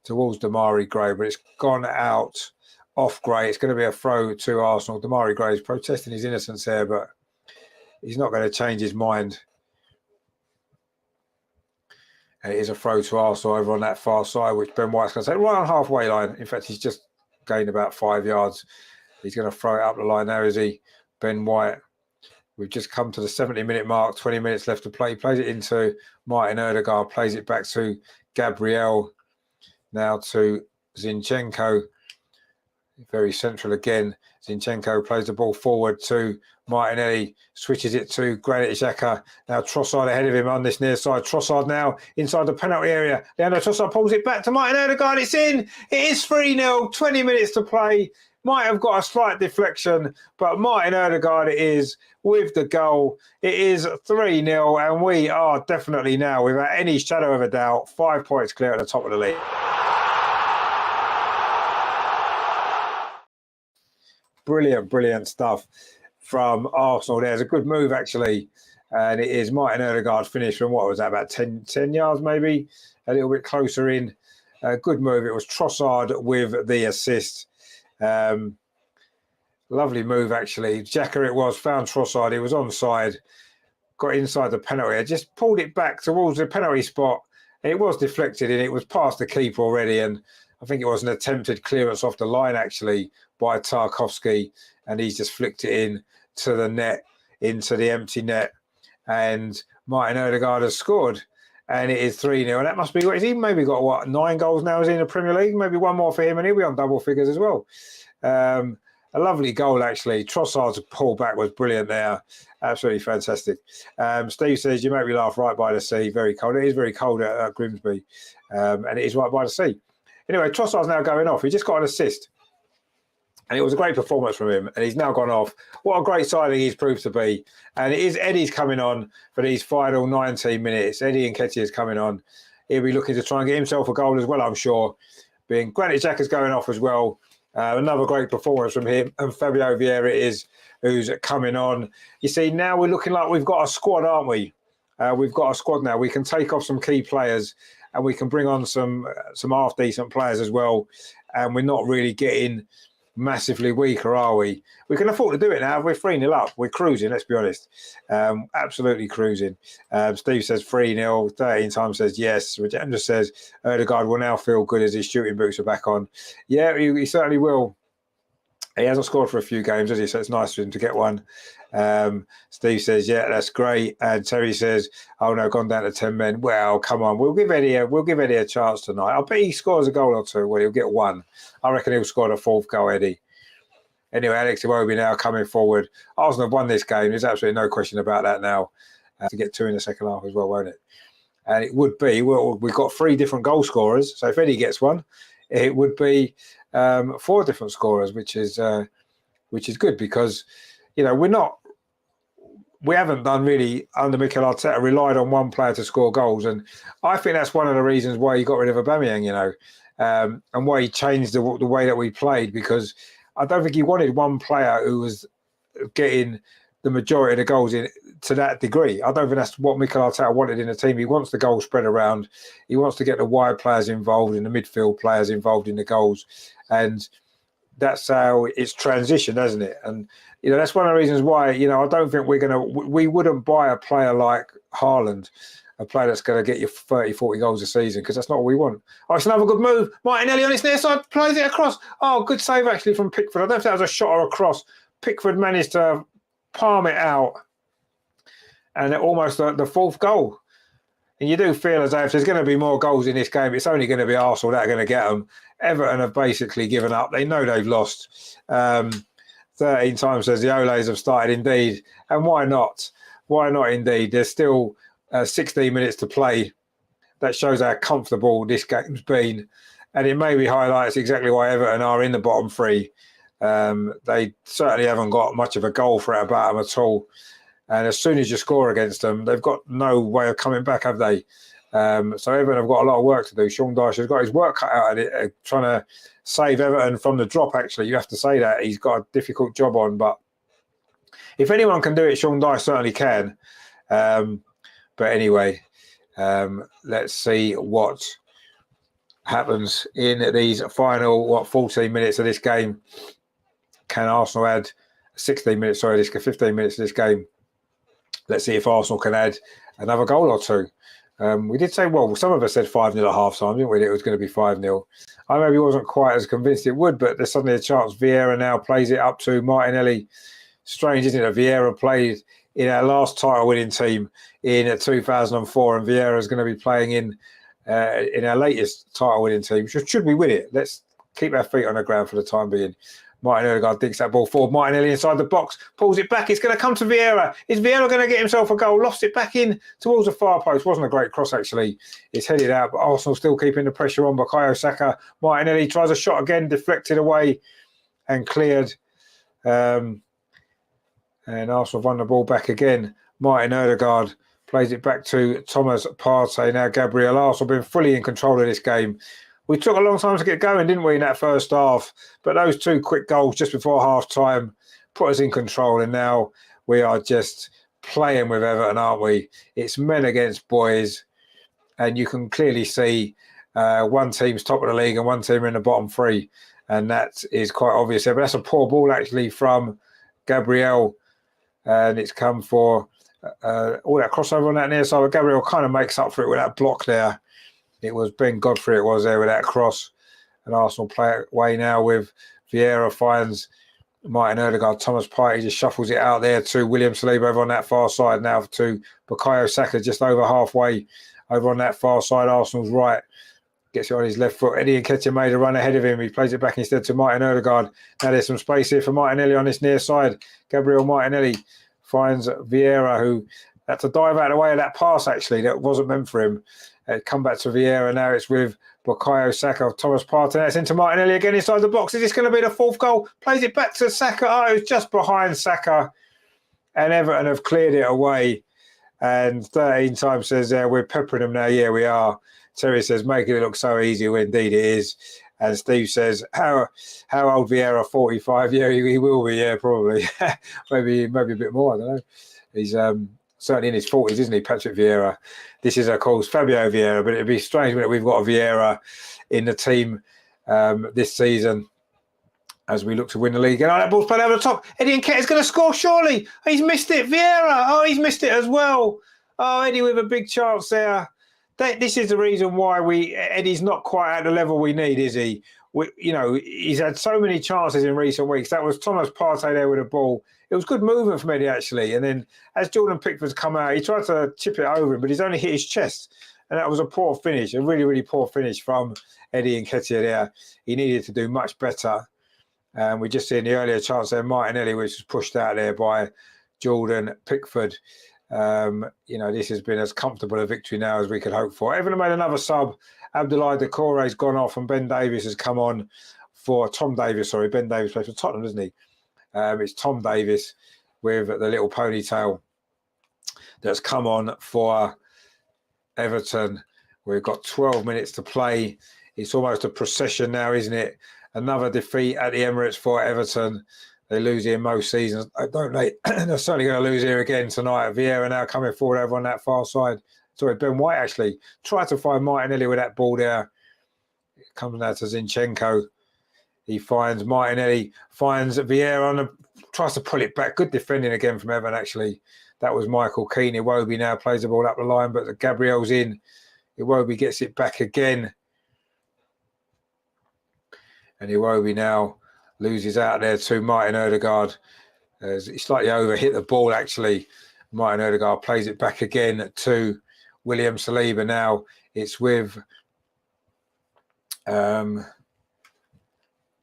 towards Damari Gray. But it's gone out off Gray. It's going to be a throw to Arsenal. Damari Gray is protesting his innocence there, but he's not going to change his mind. And it is a throw to Arsenal over on that far side, which Ben White's going to take right on halfway line. In fact, he's just gained about 5 yards. He's going to throw it up the line now, is he? Ben White We've just come to the 70-minute mark, 20 minutes left to play. Plays it into Martin Odegaard, plays it back to Gabriel, now to Zinchenko. Very central again. Zinchenko plays the ball forward to Martinelli, switches it to Granit Xhaka. Now Trossard ahead of him on this near side. Trossard now inside the penalty area. Leandro Trossard pulls it back to Martin Odegaard. It's in. It is 3-0, 20 minutes to play. Might have got a slight deflection, but Martin Odegaard is with the goal. It is 3-0, and we are definitely now, without any shadow of a doubt, 5 points clear at the top of the league. Brilliant stuff from Arsenal. There's a good move, actually, and it is Martin Odegaard finished from, what was that, about 10 yards maybe, a little bit closer in. Good move. It was Trossard with the assist. Lovely move, actually. Xhaka it was, found Trossard. He was onside, got inside the penalty. I just pulled it back towards the penalty spot. It was deflected and it was past the keeper already, and I think it was an attempted clearance off the line, actually, by Tarkowski, and he's just flicked it in to the net, into the empty net, and Martin Odegaard has scored, and it is 3-0, and that must be what he's maybe got, what, 9 goals now is in the Premier League, maybe one more for him, and he'll be on double figures as well. A lovely goal, actually. Trossard's pull back was brilliant there. Absolutely fantastic. Steve says, you make me laugh, right by the sea. Very cold. It is very cold at Grimsby, and it is right by the sea. Anyway, Trossard's now going off. He just got an assist. And it was a great performance from him. And he's now gone off. What a great signing he's proved to be. And it is Eddie's coming on for these final 19 minutes. Eddie Nketiah's coming on. He'll be looking to try and get himself a goal as well, I'm sure. Being Granit Xhaka's going off as well. Another great performance from him. And Fabio Vieira is who's coming on. You see, now we're looking like we've got a squad, aren't we? We've got a squad now. We can take off some key players and we can bring on some half-decent players as well. And we're not really getting massively weaker, are we? We can afford to do it now. We're 3-0 up. We're cruising, let's be honest. Absolutely cruising. Steve says 3-0. 13 times says yes. Rajendra says Odegaard will now feel good as his shooting boots are back on. Yeah, he certainly will. He hasn't scored for a few games, has he? So it's nice for him to get one. Steve says, yeah, that's great. And Terry says, oh no, gone down to 10 men. Well, come on, we'll give Eddie a chance tonight. I'll bet he scores a goal or two. Well, he'll get one. I reckon he'll score the 4th goal, Eddie. Anyway, Alex Iwobi now coming forward. Arsenal have won this game. There's absolutely no question about that now. To get 2 in the second half as well, won't it? And it would be, well, we've got 3 different goal scorers. So if Eddie gets one, it would be 4 different scorers, which is good because, you know, we haven't done really under Mikel Arteta relied on one player to score goals, and I think that's one of the reasons why he got rid of Aubameyang, you know, and why he changed the way that we played, because I don't think he wanted one player who was getting the majority of the goals in to that degree. I don't think that's what Mikel Arteta wanted in the team. He wants the goals spread around. He wants to get the wide players involved and the midfield players involved in the goals, and that's how it's transitioned, hasn't it? And you know, that's one of the reasons why, you know, I don't think we wouldn't buy a player like Haaland, a player that's going to get you 30, 40 goals a season, because that's not what we want. Oh, it's another good move. Martinelli on his near side, plays it across. Oh, good save actually from Pickford. I don't know if that was a shot or a cross. Pickford managed to palm it out, and almost the 4th goal. And you do feel as though if there's going to be more goals in this game, it's only going to be Arsenal that are going to get them. Everton have basically given up. They know they've lost. 13 times says the Oles have started indeed. And why not? Why not indeed? There's still 16 minutes to play. That shows how comfortable this game's been. And it maybe highlights exactly why Everton are in the bottom 3. They certainly haven't got much of a goal threat about them at all. And as soon as you score against them, they've got no way of coming back, have they? So Everton have got a lot of work to do. Sean Dyche has got his work cut out at it, trying to save Everton from the drop, actually. You have to say that. He's got a difficult job on. But if anyone can do it, Sean Dyche certainly can. But anyway, let's see what happens in these final, 14 minutes of this game. Can Arsenal add 15 minutes of this game? Let's see if Arsenal can add another goal or 2. We did say, well, some of us said 5-0 at half-time, didn't we? It was going to be 5-0. I maybe wasn't quite as convinced it would, but there's suddenly a chance. Vieira now plays it up to Martinelli. Strange, isn't it? Vieira in our last title-winning team in 2004, and Vieira is going to be playing in our latest title-winning team. Should we win it? Let's keep our feet on the ground for the time being. Martin Odegaard digs that ball forward. Martinelli inside the box, pulls it back. It's going to come to Vieira. Is Vieira going to get himself a goal? Lost it back in towards the far post. Wasn't a great cross, actually. It's headed out, but Arsenal still keeping the pressure on. Bukayo Saka. Martinelli tries a shot again, deflected away and cleared. And Arsenal won the ball back again. Martin Odegaard plays it back to Thomas Partey. Now Gabriel. Arsenal been fully in control of this game. We took a long time to get going, didn't we, in that first half? But those two quick goals just before half-time put us in control, and now we are just playing with Everton, aren't we? It's men against boys, and you can clearly see one team's top of the league and one team in the bottom three, and that is quite obvious there. But that's a poor ball, actually, from Gabriel, and it's come for all that crossover on that near side. But Gabriel kind of makes up for it with that block there. It was Ben Godfrey, it was there with that cross. And Arsenal play it away now with Vieira finds Martin Odegaard. Thomas Partey just shuffles it out there to William Saliba over on that far side now to Bukayo Saka just over halfway over on that far side. Arsenal's right. Gets it on his left foot. Eddie Nketiah made a run ahead of him. He plays it back instead to Martin Odegaard. Now there's some space here for Martinelli on this near side. Gabriel Martinelli finds Vieira, who had to dive out of the way of that pass, actually. That wasn't meant for him. Come back to Vieira. Now it's with Bukayo Saka. Thomas Partey. That's into Martinelli again inside the box. Is this going to be the fourth goal? Plays it back to Saka. Oh, it was just behind Saka. And Everton have cleared it away. And 13 times says there, we're peppering them now. Yeah, we are. Terry says, making it look so easy. Well, indeed it is. And Steve says, how old Vieira? 45? Yeah, he will be. Yeah, probably. maybe a bit more. I don't know. He's certainly in his 40s, isn't he, Patrick Vieira? This is, of course, Fabio Vieira, but it'd be strange when we've got a Vieira in the team this season as we look to win the league. And that ball's played over the top. Eddie Nketiah's going to score, surely. He's missed it. Vieira. Oh, he's missed it as well. Oh, Eddie with a big chance there. This is the reason why Eddie's not quite at the level we need, is he? He's had so many chances in recent weeks. That was Thomas Partey there with a ball. It was good movement from Eddie, actually. And then as Jordan Pickford's come out, he tried to chip it over him, but he's only hit his chest. And that was a poor finish, a really, really poor finish from Eddie Nketiah there. He needed to do much better. And we just seen the earlier chance there, Martinelli, which was pushed out there by Jordan Pickford. This has been as comfortable a victory now as we could hope for. Everton made another sub. Abdoulaye Doucouré's gone off and Ben Davies has come on for Tom Davies. Sorry, Ben Davies plays for Tottenham, doesn't he? It's Tom Davies with the little ponytail that's come on for Everton. We've got 12 minutes to play. It's almost a procession now, isn't it? Another defeat at the Emirates for Everton. They lose here most seasons, don't they? They're certainly going to lose here again tonight. Vieira now coming forward over on that far side. Sorry, Ben White actually tried to find Martinelli with that ball there. It comes now to Zinchenko. He finds Martinelli, finds Vieira tries to pull it back. Good defending again from Everton, actually. That was Michael Keane. Iwobi now plays the ball up the line, but Gabriel's in. Iwobi gets it back again. And Iwobi now loses out there to Martin Odegaard. He slightly overhit the ball, actually. Martin Odegaard plays it back again to William Saliba now. It's with Ben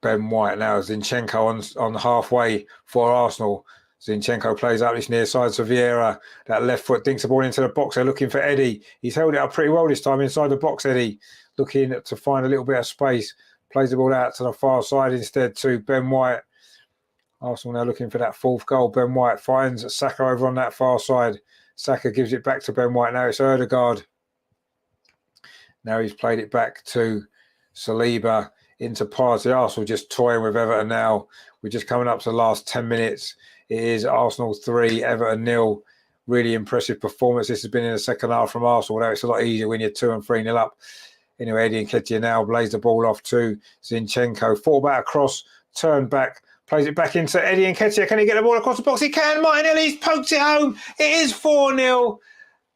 White now. Zinchenko on halfway for Arsenal. Zinchenko plays up this near side to Vieira. That left foot dinks the ball into the box. They're looking for Eddie. He's held it up pretty well this time inside the box, Eddie. Looking to find a little bit of space. Plays the ball out to the far side instead to Ben White. Arsenal now looking for that fourth goal. Ben White finds Saka over on that far side. Saka gives it back to Ben White. Now it's Odegaard. Now he's played it back to Saliba into Partey. Arsenal just toying with Everton now. We're just coming up to the last 10 minutes. It is Arsenal 3, Everton 0. Really impressive performance. This has been in the second half from Arsenal, although it's a lot easier when you're 2 and 3-0 up. Anyway, Eddie Nketiah now lays the ball off to Zinchenko. Fought back across, turned back, plays it back into Eddie Nketiah. Can he get the ball across the box? He can. Martinelli's poked it home. It is 4-0.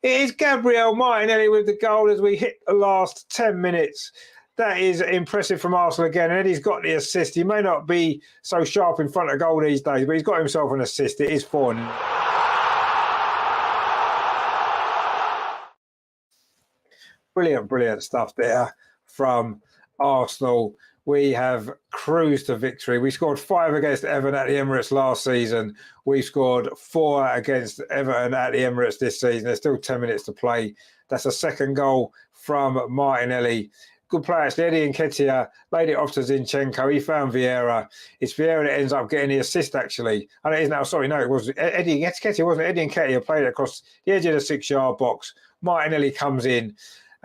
It is Gabriel Martinelli with the goal as we hit the last 10 minutes. That is impressive from Arsenal again. And Eddie's got the assist. He may not be so sharp in front of goal these days, but he's got himself an assist. It is 4-0. Brilliant stuff there from Arsenal. We have cruised to victory. We scored 5 against Everton at the Emirates last season. We scored 4 against Everton at the Emirates this season. There's still 10 minutes to play. That's a second goal from Martinelli. Good play, actually. Eddie Nketiah laid it off to Zinchenko. He found Vieira. It's Vieira that ends up getting the assist, actually. And it is now, sorry, no, it was Eddie Nketiah, wasn't it? Eddie Nketiah played it across the edge of the 6-yard box. Martinelli comes in.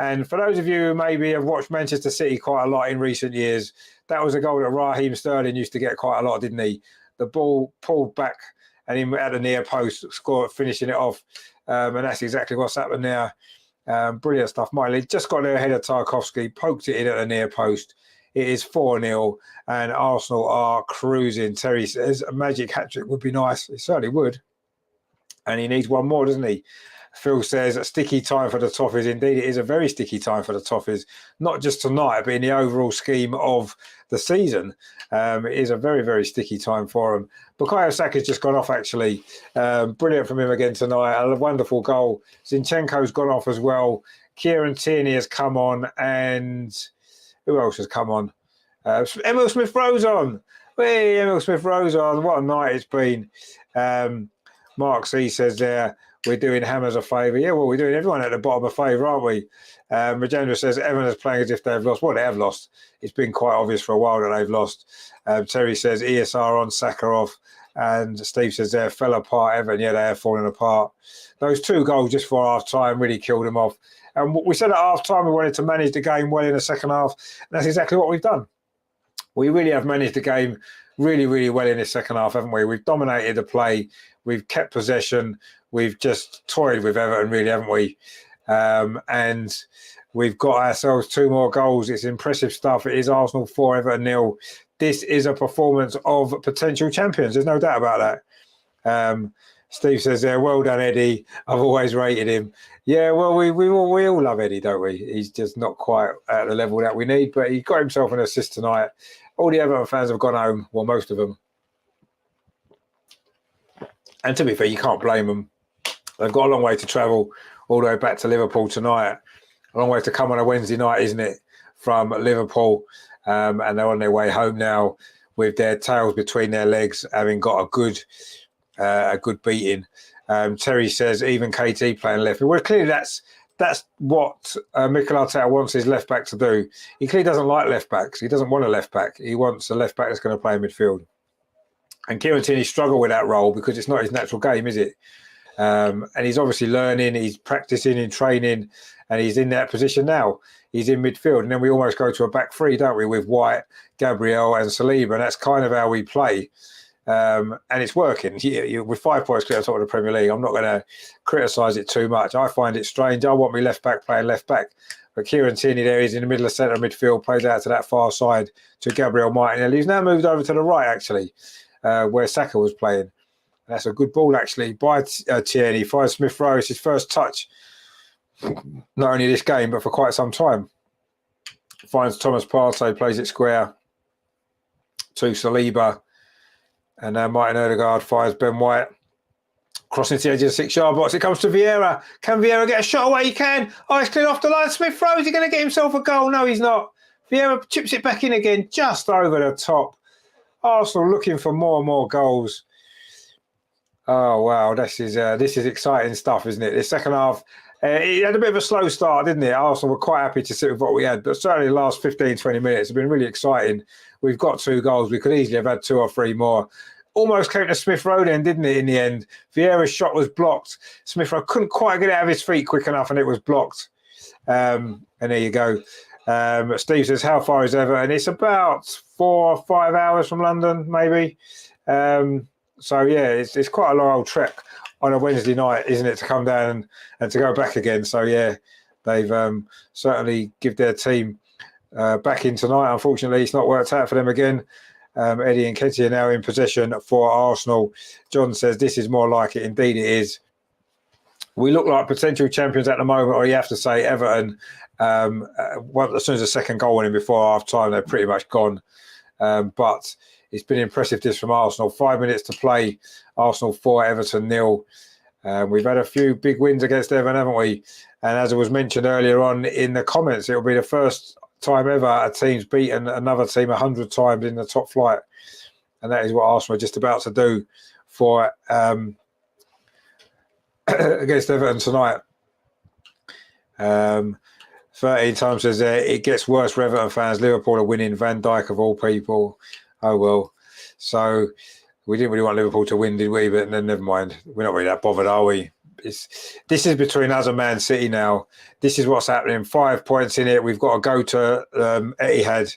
And for those of you who maybe have watched Manchester City quite a lot in recent years, that was a goal that Raheem Sterling used to get quite a lot, didn't he? The ball pulled back and he at the near post, scored, finishing it off. And that's exactly what's happened there. Brilliant stuff. Miley just got there ahead of Tarkowski, poked it in at the near post. It is 4-0 and Arsenal are cruising. Terry says a magic hat-trick would be nice. It certainly would. And he needs one more, doesn't he? Phil says a sticky time for the Toffees. Indeed, it is a very sticky time for the Toffees, not just tonight, but in the overall scheme of the season. It is a very, very sticky time for them. Bukayo Saka's just gone off, actually. Brilliant from him again tonight. A wonderful goal. Zinchenko's gone off as well. Kieran Tierney has come on. And who else has come on? Emil Smith-Rowe's on. Hey, Emil Smith-Rowe's on. What a night it's been. Mark C says there, we're doing Hammers a favour. Yeah, well, we're doing everyone at the bottom a favour, aren't we? Rajendra says everyone is playing as if they've lost. Well, they have lost. It's been quite obvious for a while that they've lost. Terry says ESR on, Saka off. And Steve says they fell apart, Everton. Yeah, they have fallen apart. Those 2 goals just for half-time really killed them off. And we said at half-time we wanted to manage the game well in the second half. And that's exactly what we've done. We really have managed the game really, really well in the second half, haven't we? We've dominated the play. We've kept possession. We've just toyed with Everton, really, haven't we? And we've got ourselves 2 more goals. It's impressive stuff. It is Arsenal 4, Everton 0. This is a performance of potential champions. There's no doubt about that. Steve says there, well done, Eddie. I've always rated him. Yeah, well, we all love Eddie, don't we? He's just not quite at the level that we need, but he got himself an assist tonight. All the Everton fans have gone home, well, most of them. And to be fair, you can't blame them. They've got a long way to travel all the way back to Liverpool tonight. A long way to come on a Wednesday night, isn't it, from Liverpool? And they're on their way home now with their tails between their legs, having got a good beating. Terry says even KT playing left. Well, clearly that's what Mikel Arteta wants his left back to do. He clearly doesn't like left backs. He doesn't want a left back. He wants a left back that's going to play in midfield. And Kieran Tierney struggled with that role because it's not his natural game, is it? And he's obviously learning, he's practicing in training, and he's in that position now. He's in midfield. And then we almost go to a back 3, don't we, with White, Gabriel and Saliba. And that's kind of how we play. And it's working. With 5 points clear on top of the Premier League, I'm not going to criticise it too much. I find it strange. I want my left back playing left back. But Kieran Tierney there is in the middle of centre midfield, plays out to that far side to Gabriel Martinelli. He's now moved over to the right, actually, where Saka was playing. And that's a good ball, actually, by Tierney. Finds Smith-Rowe. It's his first touch, not only this game, but for quite some time. Finds Thomas Partey, plays it square to Saliba. And now Martin Odegaard fires Ben White. Crossing to the edge of the 6-yard box. It comes to Vieira. Can Vieira get a shot away? He can. Oh, it's cleared off the line. Smith-Rowe, is he going to get himself a goal? No, he's not. Vieira chips it back in again, just over the top. Arsenal looking for more and more goals. Oh, wow. This is exciting stuff, isn't it? The second half, it had a bit of a slow start, didn't it? Arsenal were quite happy to sit with what we had, but certainly the last 15, 20 minutes have been really exciting. We've got 2 goals. We could easily have had 2 or 3 more. Almost came to Smith-Rowe then, didn't it, in the end? Vieira's shot was blocked. Smith-Rowe couldn't quite get it out of his feet quick enough, and it was blocked. And there you go. Steve says, how far is Everton? It's about 4 or 5 hours from London, maybe. So, yeah, it's quite a long old trek on a Wednesday night, isn't it, to come down and to go back again. So, yeah, they've certainly give their team back in tonight. Unfortunately, it's not worked out for them again. Eddie Nketiah now in possession for Arsenal. John says, this is more like it. Indeed, it is. We look like potential champions at the moment, or you have to say Everton. As soon as the second goal went in before half-time, they're pretty much gone. But it's been impressive this from Arsenal. 5 minutes to play. Arsenal 4, Everton 0. We've had a few big wins against Everton, haven't we? And as it was mentioned earlier on in the comments, it will be the first time ever a team's beaten another team 100 times in the top flight. And that is what Arsenal are just about to do for against Everton tonight. 13 times says it gets worse for Everton fans. Liverpool are winning. Van Dijk of all people. Oh, well. So we didn't really want Liverpool to win, did we? But then never mind. We're not really that bothered, are we? This is between us and Man City now. This is what's happening. 5 points in it. We've got to go to Etihad.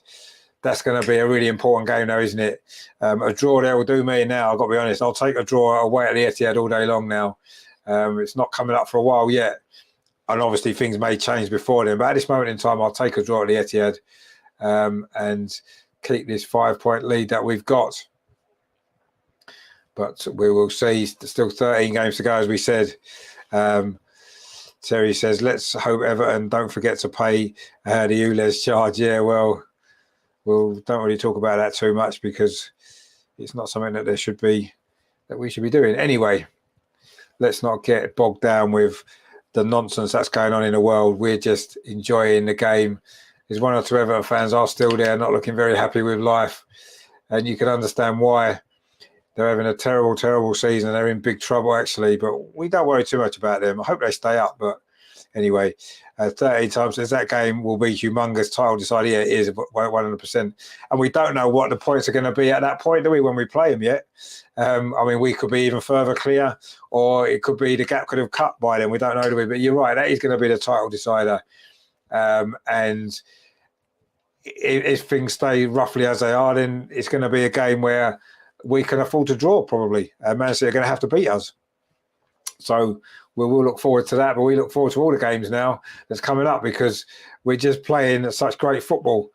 That's going to be a really important game now, isn't it? A draw there will do me now. I've got to be honest. I'll take a draw away at the Etihad all day long now. It's not coming up for a while yet. And obviously things may change before then. But at this moment in time, I'll take a draw at the Etihad and keep this 5 point lead that we've got. But we will see. Still 13 games to go, as we said. Terry says, let's hope Everton don't forget to pay the ULEZ charge. Yeah, well, we don't really talk about that too much because it's not something that we should be doing. Anyway, let's not get bogged down with the nonsense that's going on in the world. We're just enjoying the game. There's 1 or 2 Everton fans are still there, not looking very happy with life. And you can understand why. They're having a terrible, terrible season. They're in big trouble, actually. But we don't worry too much about them. I hope they stay up. But anyway, 13 times says that game will be humongous title decider. Yeah, it is 100%. And we don't know what the points are going to be at that point, do we, when we play them yet? I mean, we could be even further clear, or it could be the gap could have cut by then. We don't know, do we? But you're right. That is going to be the title decider. And if things stay roughly as they are, then it's going to be a game where we can afford to draw, probably. Man City are going to have to beat us. So we will look forward to that, but we look forward to all the games now that's coming up because we're just playing such great football.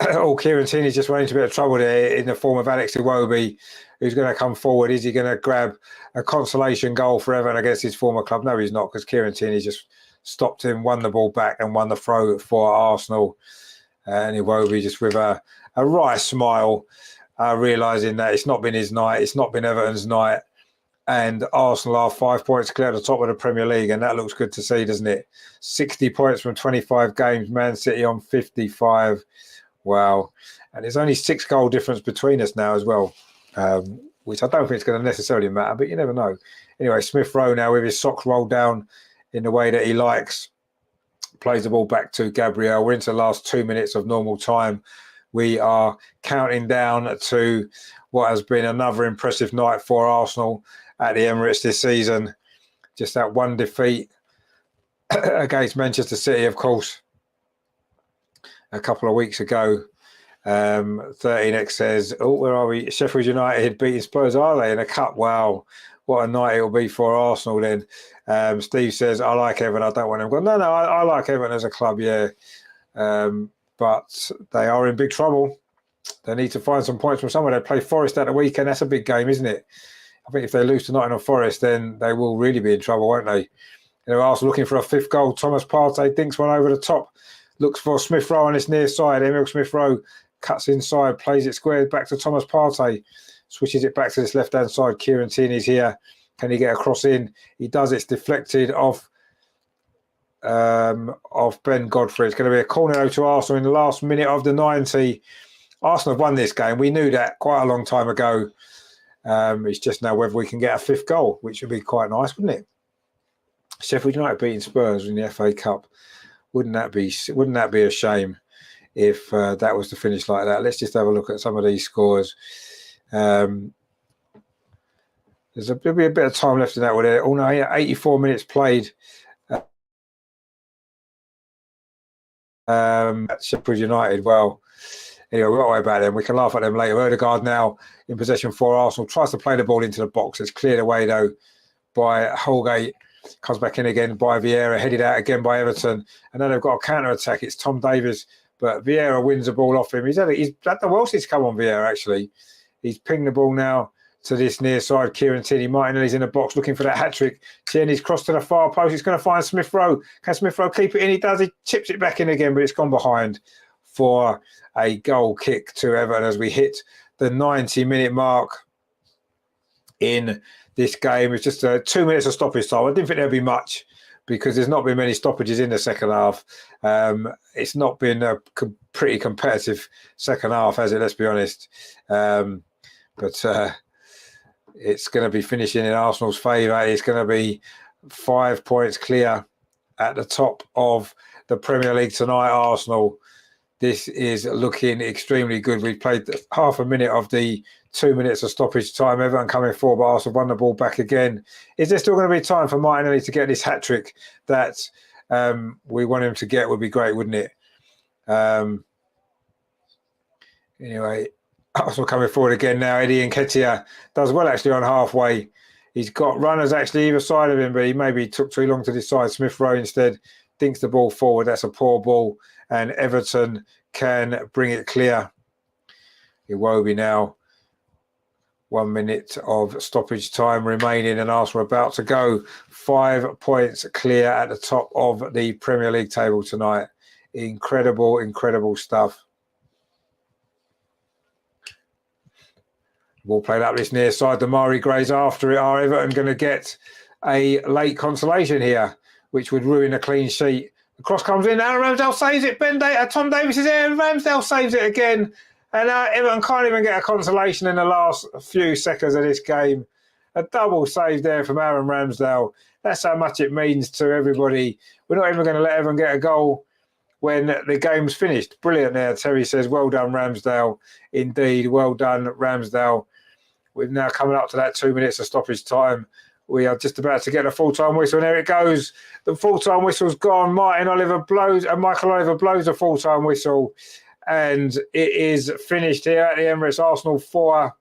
Kieran Tierney's just running into a bit of trouble there in the form of Alex Iwobi, who's going to come forward. Is he going to grab a consolation goal for Everton against his former club? No, he's not, because Kieran Tierney just stopped him, won the ball back and won the throw for Arsenal. And Iwobi just with a wry smile, realising that it's not been his night, it's not been Everton's night, and Arsenal are 5 points clear at the top of the Premier League, and that looks good to see, doesn't it? 60 points from 25 games, Man City on 55. Wow. And there's only 6 goal difference between us now as well, which I don't think is going to necessarily matter, but you never know. Anyway, Smith Rowe now with his socks rolled down in the way that he likes, plays the ball back to Gabriel. We're into the last 2 minutes of normal time. We are counting down to what has been another impressive night for Arsenal at the Emirates this season. Just that one defeat against Manchester City, of course, a couple of weeks ago. 13X says, oh, where are we? Sheffield United beating Spurs, are they, in a cup? Wow, what a night it will be for Arsenal then. Steve says, I like Everton, I don't want them. No, I like Everton as a club, yeah. But they are in big trouble. They need to find some points from somewhere. They play Forest at the weekend. That's a big game, isn't it? I think if they lose to Nottingham Forest, then they will really be in trouble, won't they? They're also looking for a 5th goal. Thomas Partey dinks one over the top. Looks for Smith Rowe on his near side. Emil Smith Rowe cuts inside, plays it square back to Thomas Partey. Switches it back to this left-hand side. Kieran Tierney's here. Can he get a cross in? He does. It's deflected off Ben Godfrey. It's going to be a corner to Arsenal in the last minute of the 90. Arsenal have won this game. We knew that quite a long time ago. It's just now whether we can get a 5th goal, which would be quite nice, wouldn't it? Sheffield United beating Spurs in the FA Cup. Wouldn't that be a shame if that was to finish like that? Let's just have a look at some of these scores. There'll be a bit of time left in that one. Oh no, 84 minutes played. At Sheffield United. Well, anyway, we're not worried about them. We can laugh at them later. Odegaard now in possession for Arsenal. Tries to play the ball into the box. It's cleared away though by Holgate. Comes back in again by Vieira. Headed out again by Everton. And then they've got a counter attack. It's Tom Davies, but Vieira wins the ball off him. He's had the Welsh's come on Vieira actually. He's pinged the ball now to this near side. Kieran Tierney. Martinelli's in the box looking for that hat-trick. Tierney's crossed to the far post. He's going to find Smith Rowe. Can Smith Rowe keep it in? He does. He chips it back in again, but it's gone behind for a goal kick to Everton as we hit the 90-minute mark. in this game. It's just 2 minutes of stoppage time. I didn't think there'd be much because there's not been many stoppages in the second half. It's not been a pretty competitive second half, has it? Let's be honest. But it's going to be finishing in Arsenal's favour. It's going to be 5 points clear at the top of the Premier League tonight, Arsenal. This is looking extremely good. We've played half a minute of the 2 minutes of stoppage time. Everton coming forward, but Arsenal won the ball back again. Is there still going to be time for Martinelli to get this hat-trick that we want him to get? Would be great, wouldn't it? Anyway, Arsenal coming forward again now. Eddie Nketiah does well actually on halfway. He's got runners actually either side of him, but he maybe took too long to decide. Smith Rowe instead dinks the ball forward. That's a poor ball, and Everton can bring it clear. Iwobi now. 1 minute of stoppage time remaining, and Arsenal about to go. 5 points clear at the top of the Premier League table tonight. Incredible, incredible stuff. Ball played up this near side. Damari Gray's after it. Are Everton going to get a late consolation here, which would ruin a clean sheet? The cross comes in. Aaron Ramsdale saves it. Tom Davies is there. Ramsdale saves it again. And Everton can't even get a consolation in the last few seconds of this game. A double save there from Aaron Ramsdale. That's how much it means to everybody. We're not even going to let Everton get a goal when the game's finished. Brilliant there. Terry says, well done, Ramsdale. Indeed, well done, Ramsdale. We're now coming up to that 2 minutes of stoppage time. We are just about to get a full-time whistle, and there it goes. The full-time whistle's gone. Michael Oliver blows the full-time whistle. And it is finished here at the Emirates. Arsenal 4,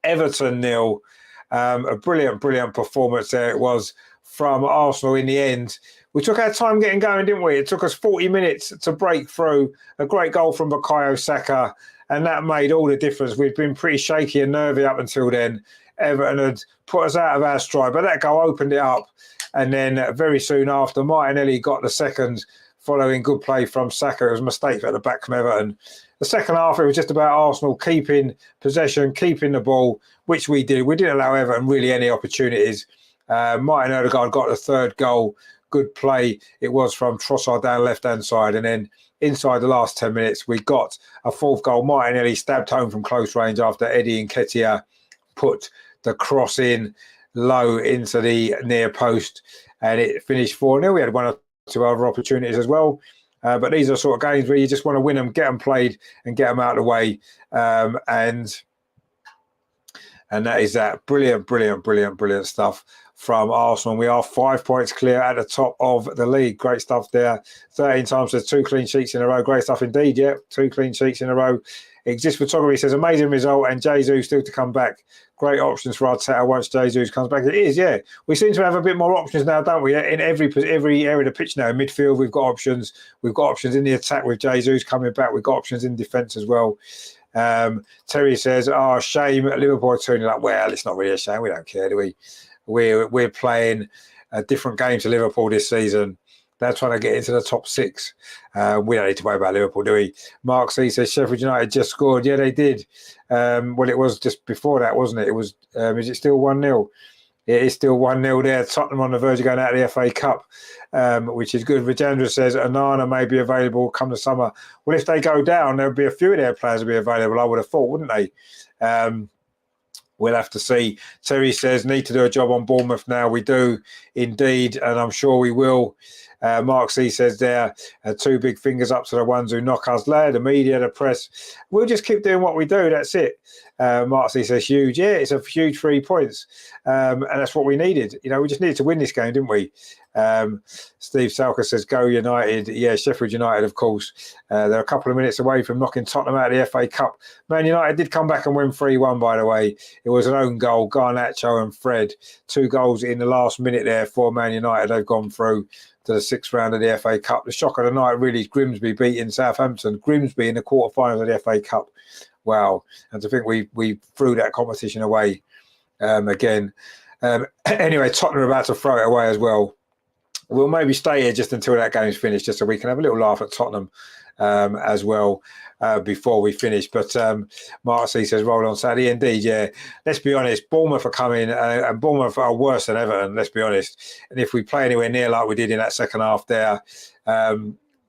Everton 0. A brilliant, brilliant performance there it was from Arsenal in the end. We took our time getting going, didn't we? It took us 40 minutes to break through. A great goal from Bukayo Saka, and that made all the difference. We'd been pretty shaky and nervy up until then. Everton had put us out of our stride, but that goal opened it up. And then very soon after, Martinelli got the second, following good play from Saka. It was a mistake at the back from Everton. The second half, it was just about Arsenal keeping possession, keeping the ball, which we did. We didn't allow Everton really any opportunities. Martin Odegaard got the third goal. Good play. It was from Trossard down left-hand side. And then inside the last 10 minutes, we got a fourth goal. Martinelli stabbed home from close range after Eddie Nketiah put the cross in low into the near post. And it finished 4-0. We had one or two other opportunities as well. But these are sort of games where you just want to win them, get them played, and get them out of the way. And that is that. Brilliant, brilliant, brilliant, brilliant stuff from Arsenal. We are 5 points clear at the top of the league. Great stuff there. 13 times, there's 2 clean sheets in a row. Great stuff indeed, yeah. 2 clean sheets in a row. Exist Photography says, amazing result, and Jesus still to come back. Great options for Arteta once Jesus comes back. It is, yeah. We seem to have a bit more options now, don't we? In every area of the pitch now. In midfield, we've got options. We've got options in the attack with Jesus coming back. We've got options in defence as well. Terry says, shame Liverpool are 2-0. Like, well, it's not really a shame. We don't care, do we? We're playing a different game to Liverpool this season. They're trying to get into the top 6. We don't need to worry about Liverpool, do we? Mark C says Sheffield United just scored. Yeah, they did. Well, it was just before that, wasn't it? It was. Is it still 1-0? It is still 1-0 there. Tottenham on the verge of going out of the FA Cup, which is good. Rajendra says Onana may be available come the summer. Well, if they go down, there'll be a few of their players will be available, I would have thought, wouldn't they? We'll have to see. Terry says, need to do a job on Bournemouth now. We do indeed, and I'm sure we will. Mark C says there, 2 big fingers up to the ones who knock us low, the media, the press. We'll just keep doing what we do. That's it. Mark C says, huge. Yeah, it's a huge 3 points. And that's what we needed. You know, we just needed to win this game, didn't we? Steve Salker says, go United. Yeah, Sheffield United, of course. They're a couple of minutes away from knocking Tottenham out of the FA Cup. Man United did come back and win 3-1, by the way. It was an own goal. Garnacho and Fred. 2 goals in the last minute there for Man United. They've gone through to the 6th round of the FA Cup. The shock of the night really is Grimsby beating Southampton. Grimsby in the quarterfinals of the FA Cup. Wow. And to think we threw that competition away again. Anyway, Tottenham are about to throw it away as well. We'll maybe stay here just until that game's finished, just so we can have a little laugh at Tottenham as well before we finish. But Mark C says, roll on Saturday. Indeed, yeah. Let's be honest, Bournemouth are coming, and Bournemouth are worse than Everton, let's be honest. And if we play anywhere near like we did in that second half there,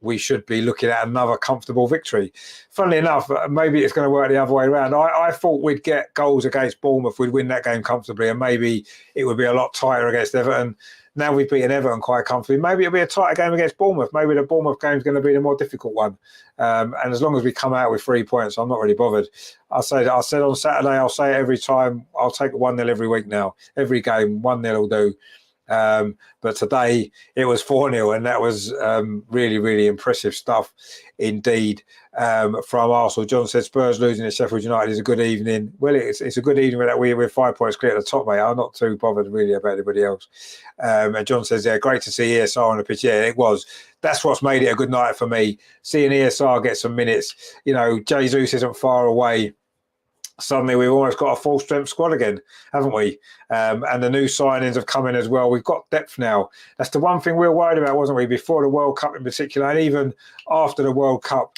we should be looking at another comfortable victory. Funnily enough, maybe it's going to work the other way around. I thought we'd get goals against Bournemouth, we'd win that game comfortably, and maybe it would be a lot tighter against Everton. Now we've beaten Everton quite comfortably. Maybe it'll be a tighter game against Bournemouth. Maybe the Bournemouth game is going to be the more difficult one. And as long as we come out with 3 points, I'm not really bothered. I said on Saturday, I'll say it every time, I'll take 1-0 every week now. Every game, 1-0 will do. But today it was 4-0, and that was really, really impressive stuff indeed from Arsenal. John said Spurs losing to Sheffield United is a good evening. Well, it's a good evening that we're 5 points clear at the top, mate. I'm not too bothered really about anybody else. And John says, yeah, great to see ESR on the pitch. Yeah, it was. That's what's made it a good night for me. Seeing ESR get some minutes. You know, Jesus isn't far away. Suddenly we've almost got a full strength squad again, haven't we? And the new signings have come in as well. We've got depth now. That's the one thing we were worried about, wasn't we, before the World Cup in particular, and even after the World Cup.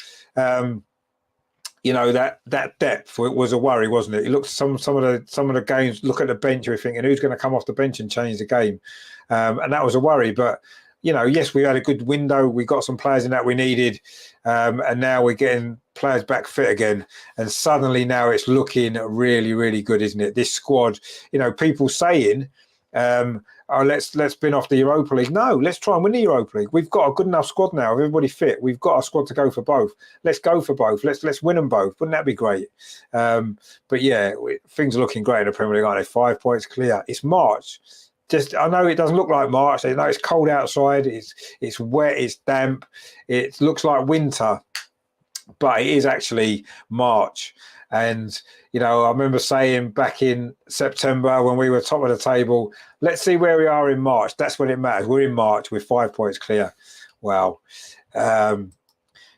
You know, that depth was a worry, wasn't it? You look at some of the games, look at the bench, we're thinking who's going to come off the bench and change the game, and that was a worry. But you know, yes, we had a good window. We got some players in that we needed, and now we're getting players back fit again. And suddenly now it's looking really, really good, isn't it? This squad, you know, people saying, "Oh, let's bin off the Europa League." No, let's try and win the Europa League. We've got a good enough squad now. Everybody fit. We've got a squad to go for both. Let's go for both. Let's win them both. Wouldn't that be great? But yeah, things are looking great in the Premier League, aren't they? 5 points clear. It's March. I know it doesn't look like March. I know it's cold outside. It's wet. It's damp. It looks like winter, but it is actually March. And you know, I remember saying back in September when we were top of the table, let's see where we are in March. That's when it matters. We're in March with 5 points clear. Wow.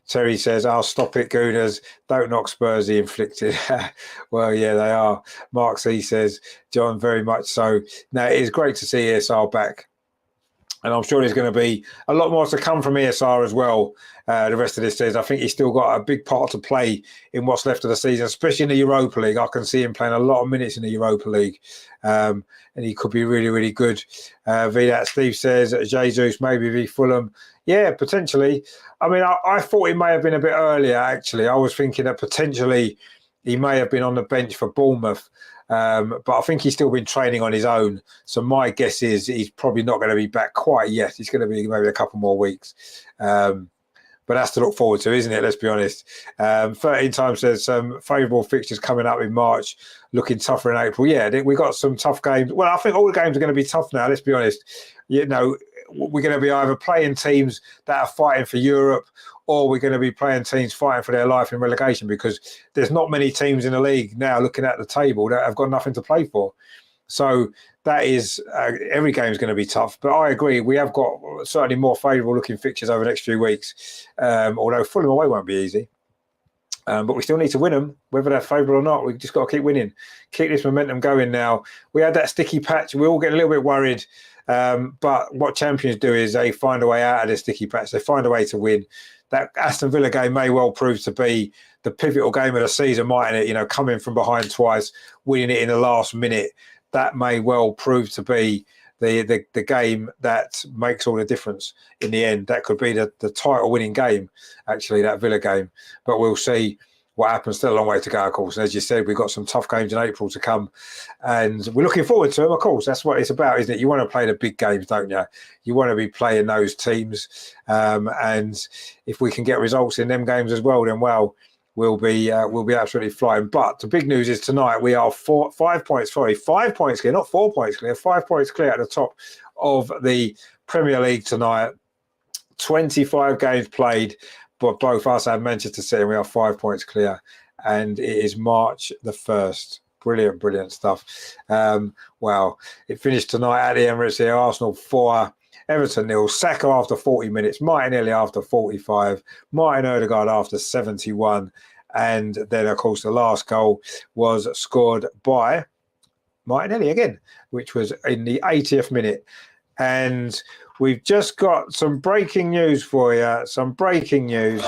Terry says, "I'll stop it, Gooners. Don't knock Spursy inflicted." Well, yeah, they are. Mark C says, "John, very much so." Now, it is great to see ESR back. And I'm sure there's going to be a lot more to come from ESR as well the rest of this season. I think he's still got a big part to play in what's left of the season, especially in the Europa League. I can see him playing a lot of minutes in the Europa League. And he could be really, really good. Vidat Steve says, Jesus, maybe v Fulham. Yeah, potentially. I mean, I thought it may have been a bit earlier, actually. I was thinking that potentially he may have been on the bench for Bournemouth. But I think he's still been training on his own. So my guess is he's probably not going to be back quite yet. He's going to be maybe a couple more weeks. But that's to look forward to, isn't it? Let's be honest. 13 times says some favourable fixtures coming up in March, looking tougher in April. Yeah, we got some tough games. Well, I think all the games are going to be tough now, let's be honest. You know, we're going to be either playing teams that are fighting for Europe, or we're going to be playing teams fighting for their life in relegation, because there's not many teams in the league now looking at the table that have got nothing to play for. So that is, every game is going to be tough. But I agree, we have got certainly more favourable looking fixtures over the next few weeks, although Fulham away won't be easy. But we still need to win them, whether they're favourable or not. We've just got to keep winning, keep this momentum going now. We had that sticky patch. We all get a little bit worried. But what champions do is they find a way out of this sticky patch. They find a way to win. That Aston Villa game may well prove to be the pivotal game of the season, mightn't it? You know, coming from behind twice, winning it in the last minute. That may well prove to be the game that makes all the difference in the end. That could be the title-winning game, actually, that Villa game. But we'll see what happens. Still a long way to go, of course. And as you said, we've got some tough games in April to come. And we're looking forward to them, of course. That's what it's about, isn't it? You want to play the big games, don't you? You want to be playing those teams. And if we can get results in them games as well, then, well, we'll be absolutely flying. But the big news is tonight we are 5 points clear, not 4 points clear, 5 points clear at the top of the Premier League tonight. 25 games played, but both us and Manchester City, we are 5 points clear, and it is March the 1st. Brilliant stuff. Wow, it finished tonight at the Emirates here. Arsenal 4, Everton 0, Saka after 40 minutes, Martinelli after 45, Martin Odegaard after 71. And then, of course, the last goal was scored by Martinelli again, which was in the 80th minute. And we've just got some breaking news for you. Some breaking news.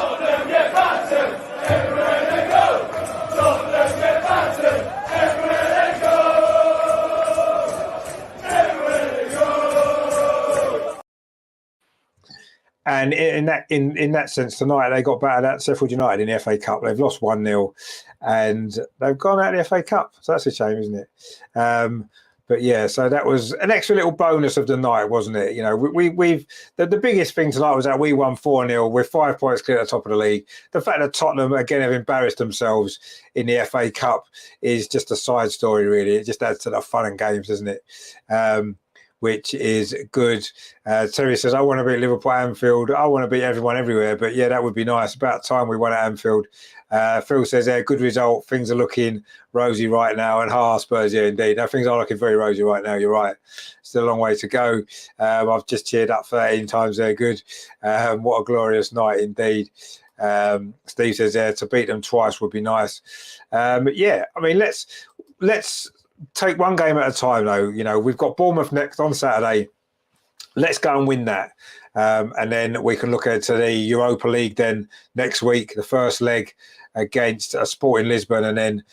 And in that sense, tonight they got battered out Sheffield United in the FA Cup. They've lost 1-0 and they've gone out of the FA Cup. So that's a shame, isn't it? But yeah, so that was an extra little bonus of the night, wasn't it? You know, we've the biggest thing tonight was that we won 4-0. We're 5 points clear at the top of the league. The fact that Tottenham again have embarrassed themselves in the FA Cup is just a side story, really. It just adds to the fun and games, doesn't it? Which is good. Terry says, I want to beat Liverpool at Anfield. I want to beat everyone everywhere. But yeah, that would be nice. About time we won at Anfield. Phil says, good result. Things are looking rosy right now. And Spurs, yeah, indeed. No, things are looking very rosy right now. You're right. Still a long way to go. I've just cheered up 13 times there. Good. What a glorious night indeed. Steve says, to beat them twice would be nice. Yeah, I mean, let's take one game at a time, though. You know, we've got Bournemouth next on Saturday. Let's go and win that. And then we can look at to the Europa League then next week, the first leg against Sporting Lisbon. And then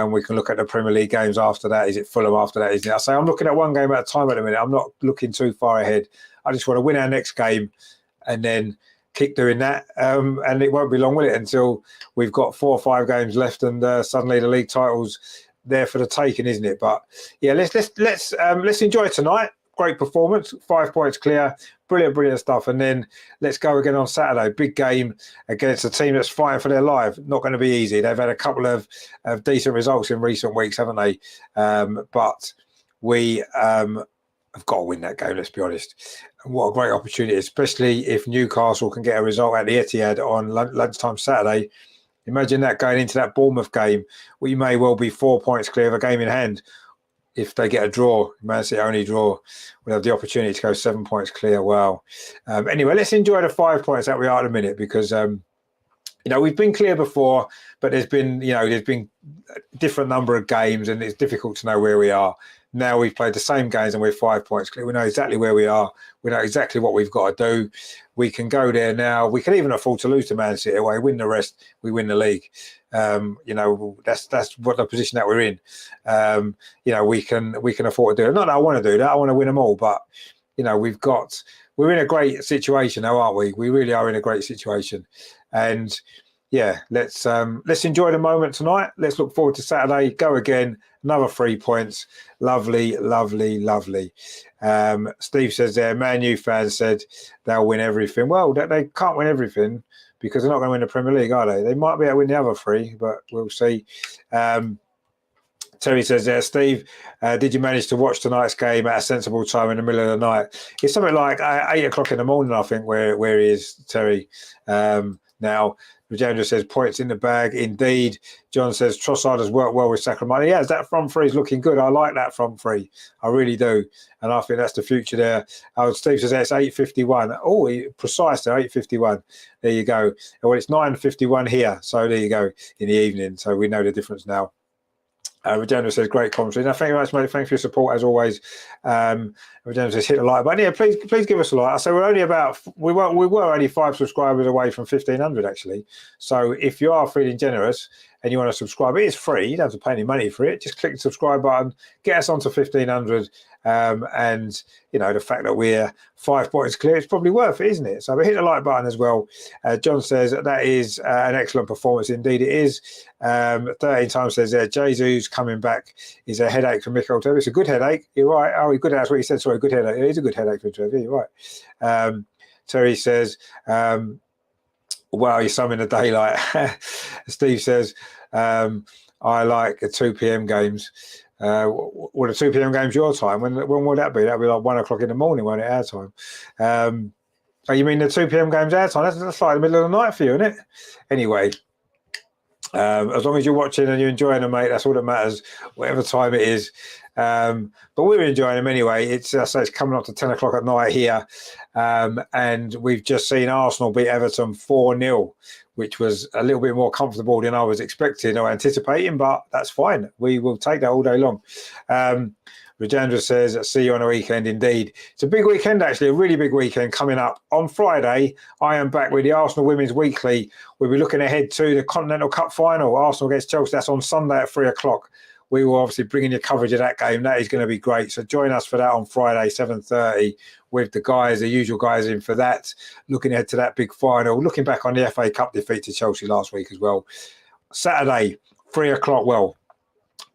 we can look at the Premier League games after that. Is it Fulham after that? Isn't it? I say I'm looking at one game at a time at the minute. I'm not looking too far ahead. I just want to win our next game and then keep doing that. And it won't be long, will it, until we've got 4 or 5 games left and suddenly the league title's there for the taking, isn't it? But yeah, let's enjoy tonight. Great performance, 5 points clear, brilliant stuff. And then let's go again on Saturday. Big game against a team that's fighting for their life. Not going to be easy. They've had a couple of decent results in recent weeks, haven't they? But we have got to win that game, let's be honest. And what a great opportunity, especially if Newcastle can get a result at the Etihad on lunchtime Saturday. Imagine that going into that Bournemouth game. We may well be 4 points clear of a game in hand. If they get a draw, Man City only draw, we'll have the opportunity to go 7 points clear. Wow. Anyway, let's enjoy the 5 points that we are at the minute because, we've been clear before, but there's been a different number of games and it's difficult to know where we are. Now we've played the same games and we're 5 points clear. We know exactly where we are. We know exactly what we've got to do. We can go there now. We can even afford to lose to Man City away, win the rest, we win the league. That's what the position that we're in. We can afford to do it. Not that I want to do that. I want to win them all, but we're in a great situation now, aren't we? We really are in a great situation. And yeah, let's enjoy the moment tonight. Let's look forward to Saturday. Go again. Another 3 points. Lovely. Steve says there, Man U fans said they'll win everything. Well, they can't win everything because they're not going to win the Premier League, are they? They might be able to win the other 3, but we'll see. Terry says there, Steve, did you manage to watch tonight's game at a sensible time in the middle of the night? It's something like 8 o'clock in the morning, I think, where he is, Terry. Now, Rajendra says, points in the bag. Indeed. John says, Trossard has worked well with Sacramento. Yes, that front three is looking good. I like that front three. I really do. And I think that's the future there. Steve says, it's 8:51. Oh, precise there, 8:51. There you go. Well, it's 9:51 here. So there you go in the evening. So we know the difference now. Rajendra says, great commentary. Now, thank you very much, mate. Thanks for your support, as always. Rajendra says, hit the like button. Yeah, please give us a like. So we were only 5 subscribers away from 1,500, actually. So if you are feeling generous and you want to subscribe, it is free. You don't have to pay any money for it. Just click the subscribe button, get us onto 1,500. And the fact that we're 5 points clear, it's probably worth it, isn't it? So we hit the like button as well. John says that is an excellent performance. Indeed, it is. 13 times says there, Jesus coming back is a headache for Mikel Trevor. It's a good headache. You're right. Oh, good. That's what he said. Sorry, good headache. It is a good headache for Trevor. You're right. Terry says, wow, you're some in the daylight. Steve says, I like the 2 p.m. games. Well, the 2 p.m. game's your time. When would that be? That'd be like 1 o'clock in the morning, won't it, our time? Oh, you mean the 2 p.m. game's our time? That's like the middle of the night for you, isn't it? Anyway, as long as you're watching and you're enjoying them, mate, that's all that matters, whatever time it is. But we're enjoying them anyway. It's coming up to 10 o'clock at night here. And we've just seen Arsenal beat Everton 4-0, which was a little bit more comfortable than I was expecting or anticipating, but that's fine. We will take that all day long. Rajendra says, see you on the weekend. Indeed. It's a big weekend, actually, a really big weekend coming up. On Friday, I am back with the Arsenal Women's Weekly. We'll be looking ahead to the Continental Cup final, Arsenal against Chelsea. That's on Sunday at 3 o'clock. we will obviously bring in your coverage of that game. That is going to be great. So join us for that on Friday, 7:30, with the guys, the usual guys in for that. Looking ahead to that big final. Looking back on the FA Cup defeat to Chelsea last week as well. Saturday, 3 o'clock. Well,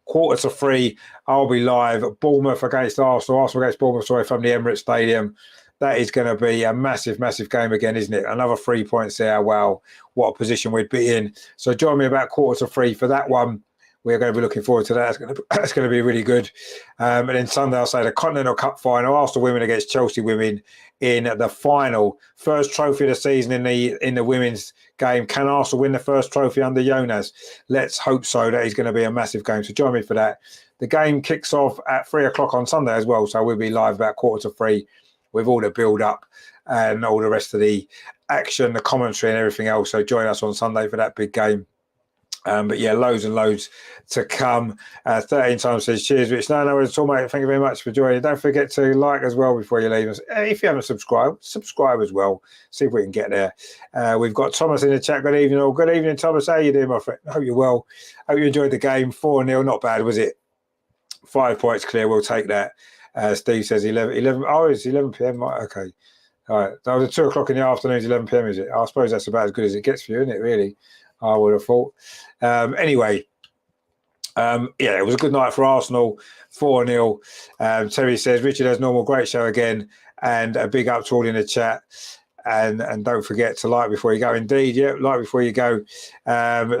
2:45. I'll be live. Bournemouth against Arsenal. Arsenal against Bournemouth, sorry, from the Emirates Stadium. That is going to be a massive, massive game again, isn't it? Another 3 points there. Wow, what a position we'd be in. So join me about 2:45 for that one. We're going to be looking forward to that. That's going to be really good. And then Sunday, I'll say the Continental Cup final. Arsenal women against Chelsea women in the final. First trophy of the season in the women's game. Can Arsenal win the first trophy under Jonas? Let's hope so. That is going to be a massive game. So join me for that. The game kicks off at 3 o'clock on Sunday as well. So we'll be live about 2:45 with all the build-up and all the rest of the action, the commentary and everything else. So join us on Sunday for that big game. But yeah, loads and loads to come. 13 times says, cheers, Rich. No, it's all, mate. Thank you very much for joining. Don't forget to like as well before you leave us. If you haven't subscribed, subscribe as well. See if we can get there. We've got Thomas in the chat. Good evening, all. Good evening, Thomas. How you doing, my friend? Hope you're well. Hope you enjoyed the game. 4-0. Not bad, was it? 5 points clear. We'll take that. Steve says 11. Oh, it's 11 p.m. Right, okay. All right. That was at 2 o'clock in the afternoon. It's 11 p.m., is it? I suppose that's about as good as it gets for you, isn't it, really? I would have thought. Anyway, yeah, it was a good night for Arsenal, 4-0. Terry says, Richard, as normal, great show again, and a big up to all in the chat. And don't forget to like before you go. Indeed, yeah, like before you go.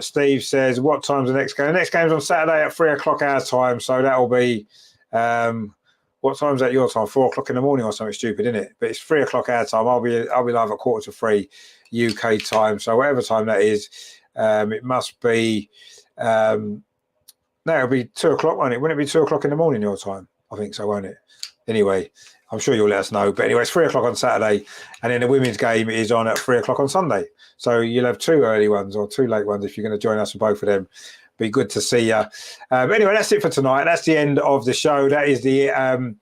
Steve says, what time's the next game? The next game's on Saturday at 3 o'clock our time, so that'll be... what time's that your time? 4 o'clock in the morning or something stupid, isn't it? But it's 3 o'clock our time. I'll be live at 2:45 UK time. So whatever time that is, it must be. No, it'll be 2 o'clock, won't it? Wouldn't it be 2 o'clock in the morning your time? I think so, won't it? Anyway, I'm sure you'll let us know. But anyway, it's 3 o'clock on Saturday, and then the women's game is on at 3 o'clock on Sunday. So you'll have 2 early ones or 2 late ones if you're going to join us for both of them. Be good to see you. Anyway, that's it for tonight. That's the end of the show. That is the end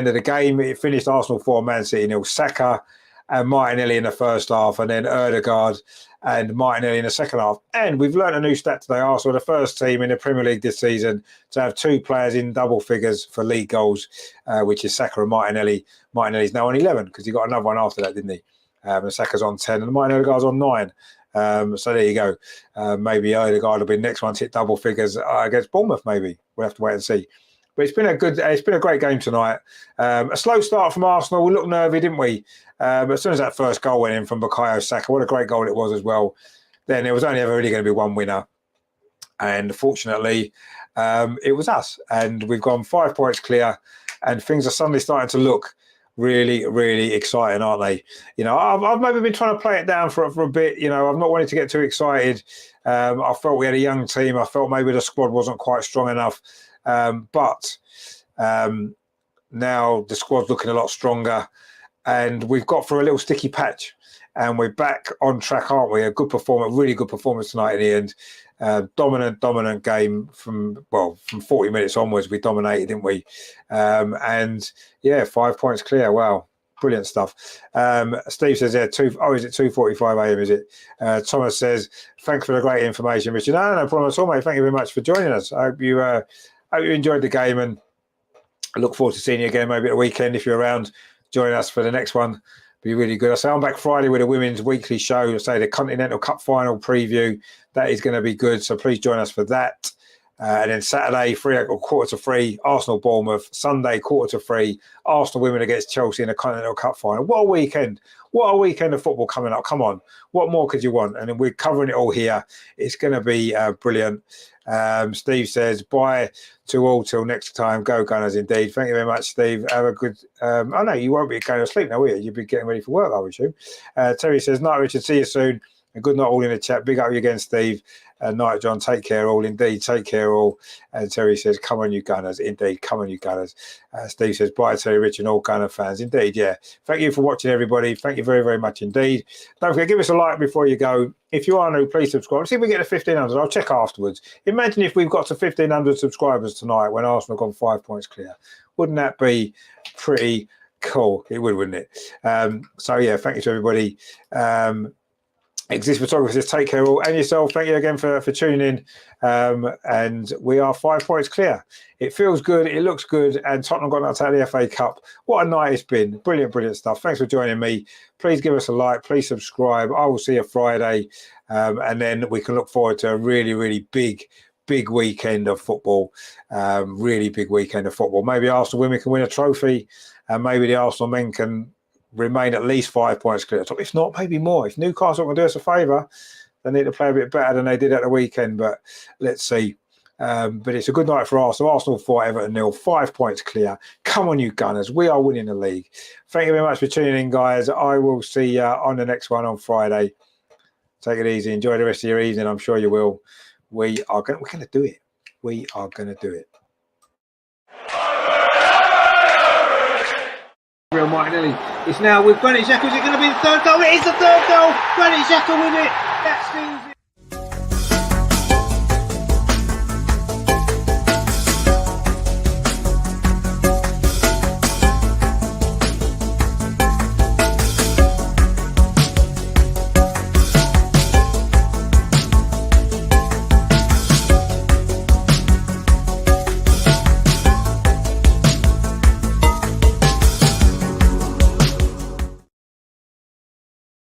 of the game. It finished Arsenal 4, Man City 0. Saka and Martinelli in the first half, and then Ødegaard and Martinelli in the second half. And we've learned a new stat today. Arsenal are the first team in the Premier League this season to have 2 players in double figures for league goals, which is Saka and Martinelli. Martinelli's now on 11 because he got another one after that, didn't he? And Saka's on 10 and Martinelli's on 9. So there you go. Maybe Ødegaard will be the next one to hit double figures against Bournemouth. Maybe we'll have to wait and see. But it's been a great game tonight. A slow start from Arsenal. We looked nervy, didn't we? But as soon as that first goal went in from Bukayo Saka, what a great goal it was as well. Then there was only ever really going to be one winner, and fortunately, it was us. And we've gone 5 points clear, and things are suddenly starting to look really, really exciting, aren't they? You know, I've maybe been trying to play it down for a bit. You know, I've not wanted to get too excited. I felt we had a young team. I felt maybe the squad wasn't quite strong enough. But now the squad's looking a lot stronger, and we've got for a little sticky patch, and we're back on track, aren't we? A good performance, really good performance tonight in the end. Dominant game from 40 minutes onwards. We dominated, didn't we? And yeah, 5 points clear. Wow. Brilliant stuff. Steve says there, is it 2:45 a.m., is it? Thomas says, thanks for the great information, Richard. No problem at all, mate. Thank you very much for joining us. I hope you enjoyed the game, and I look forward to seeing you again maybe at the weekend. If you're around, join us for the next one. Be really good. I say I'm back Friday with a women's weekly show. I say the Continental Cup final preview. That is going to be good. So please join us for that. And then Saturday, 2:45, Arsenal Bournemouth. Sunday, 2:45, Arsenal women against Chelsea in the Continental Cup final. What a weekend! What a weekend of football coming up. Come on, what more could you want? And we're covering it all here. It's going to be brilliant. Steve says, bye to all till next time. Go Gunners, indeed. Thank you very much, Steve. Have a good... I know you won't be going to sleep now, will you? You'll be getting ready for work, I would assume. Terry says, night, Richard. See you soon. And good night all in the chat. Big up you again, Steve. Night, John. Take care all. Indeed, take care all. And Terry says, come on, you Gunners. Indeed, come on, you Gunners. Steve says, bye, Terry, Rich, and all Gunner fans. Indeed, yeah. Thank you for watching, everybody. Thank you very, very much indeed. Don't forget, give us a like before you go. If you are new, please subscribe. See if we get to 1,500. I'll check afterwards. Imagine if we've got to 1,500 subscribers tonight when Arsenal have gone 5 points clear. Wouldn't that be pretty cool? It would, wouldn't it? So, yeah, thank you to everybody. Exist Photographers, take care all and yourself. Thank you again for tuning in. And we are 5 points clear. It feels good, it looks good, and Tottenham got knocked out of the FA Cup. What a night it's been. Brilliant, brilliant stuff. Thanks for joining me. Please give us a like, please subscribe. I will see you Friday. And then we can look forward to a really, really big weekend of football. Really big weekend of football. Maybe Arsenal women can win a trophy, and maybe the Arsenal men can remain at least 5 points clear at the top. If not, maybe more. If Newcastle can do us a favour, they need to play a bit better than they did at the weekend. But let's see. But it's a good night for Arsenal. Arsenal 4, Everton 0, 5 points clear. Come on, you Gunners. We are winning the league. Thank you very much for tuning in, guys. I will see you on the next one on Friday. Take it easy. Enjoy the rest of your evening. I'm sure you will. We're going to do it. We are going to do it. Real Martinelli. It's now with Granit Xhaka. Is it going to be the third goal? It is the third goal. Granit Xhaka with it. That seals it.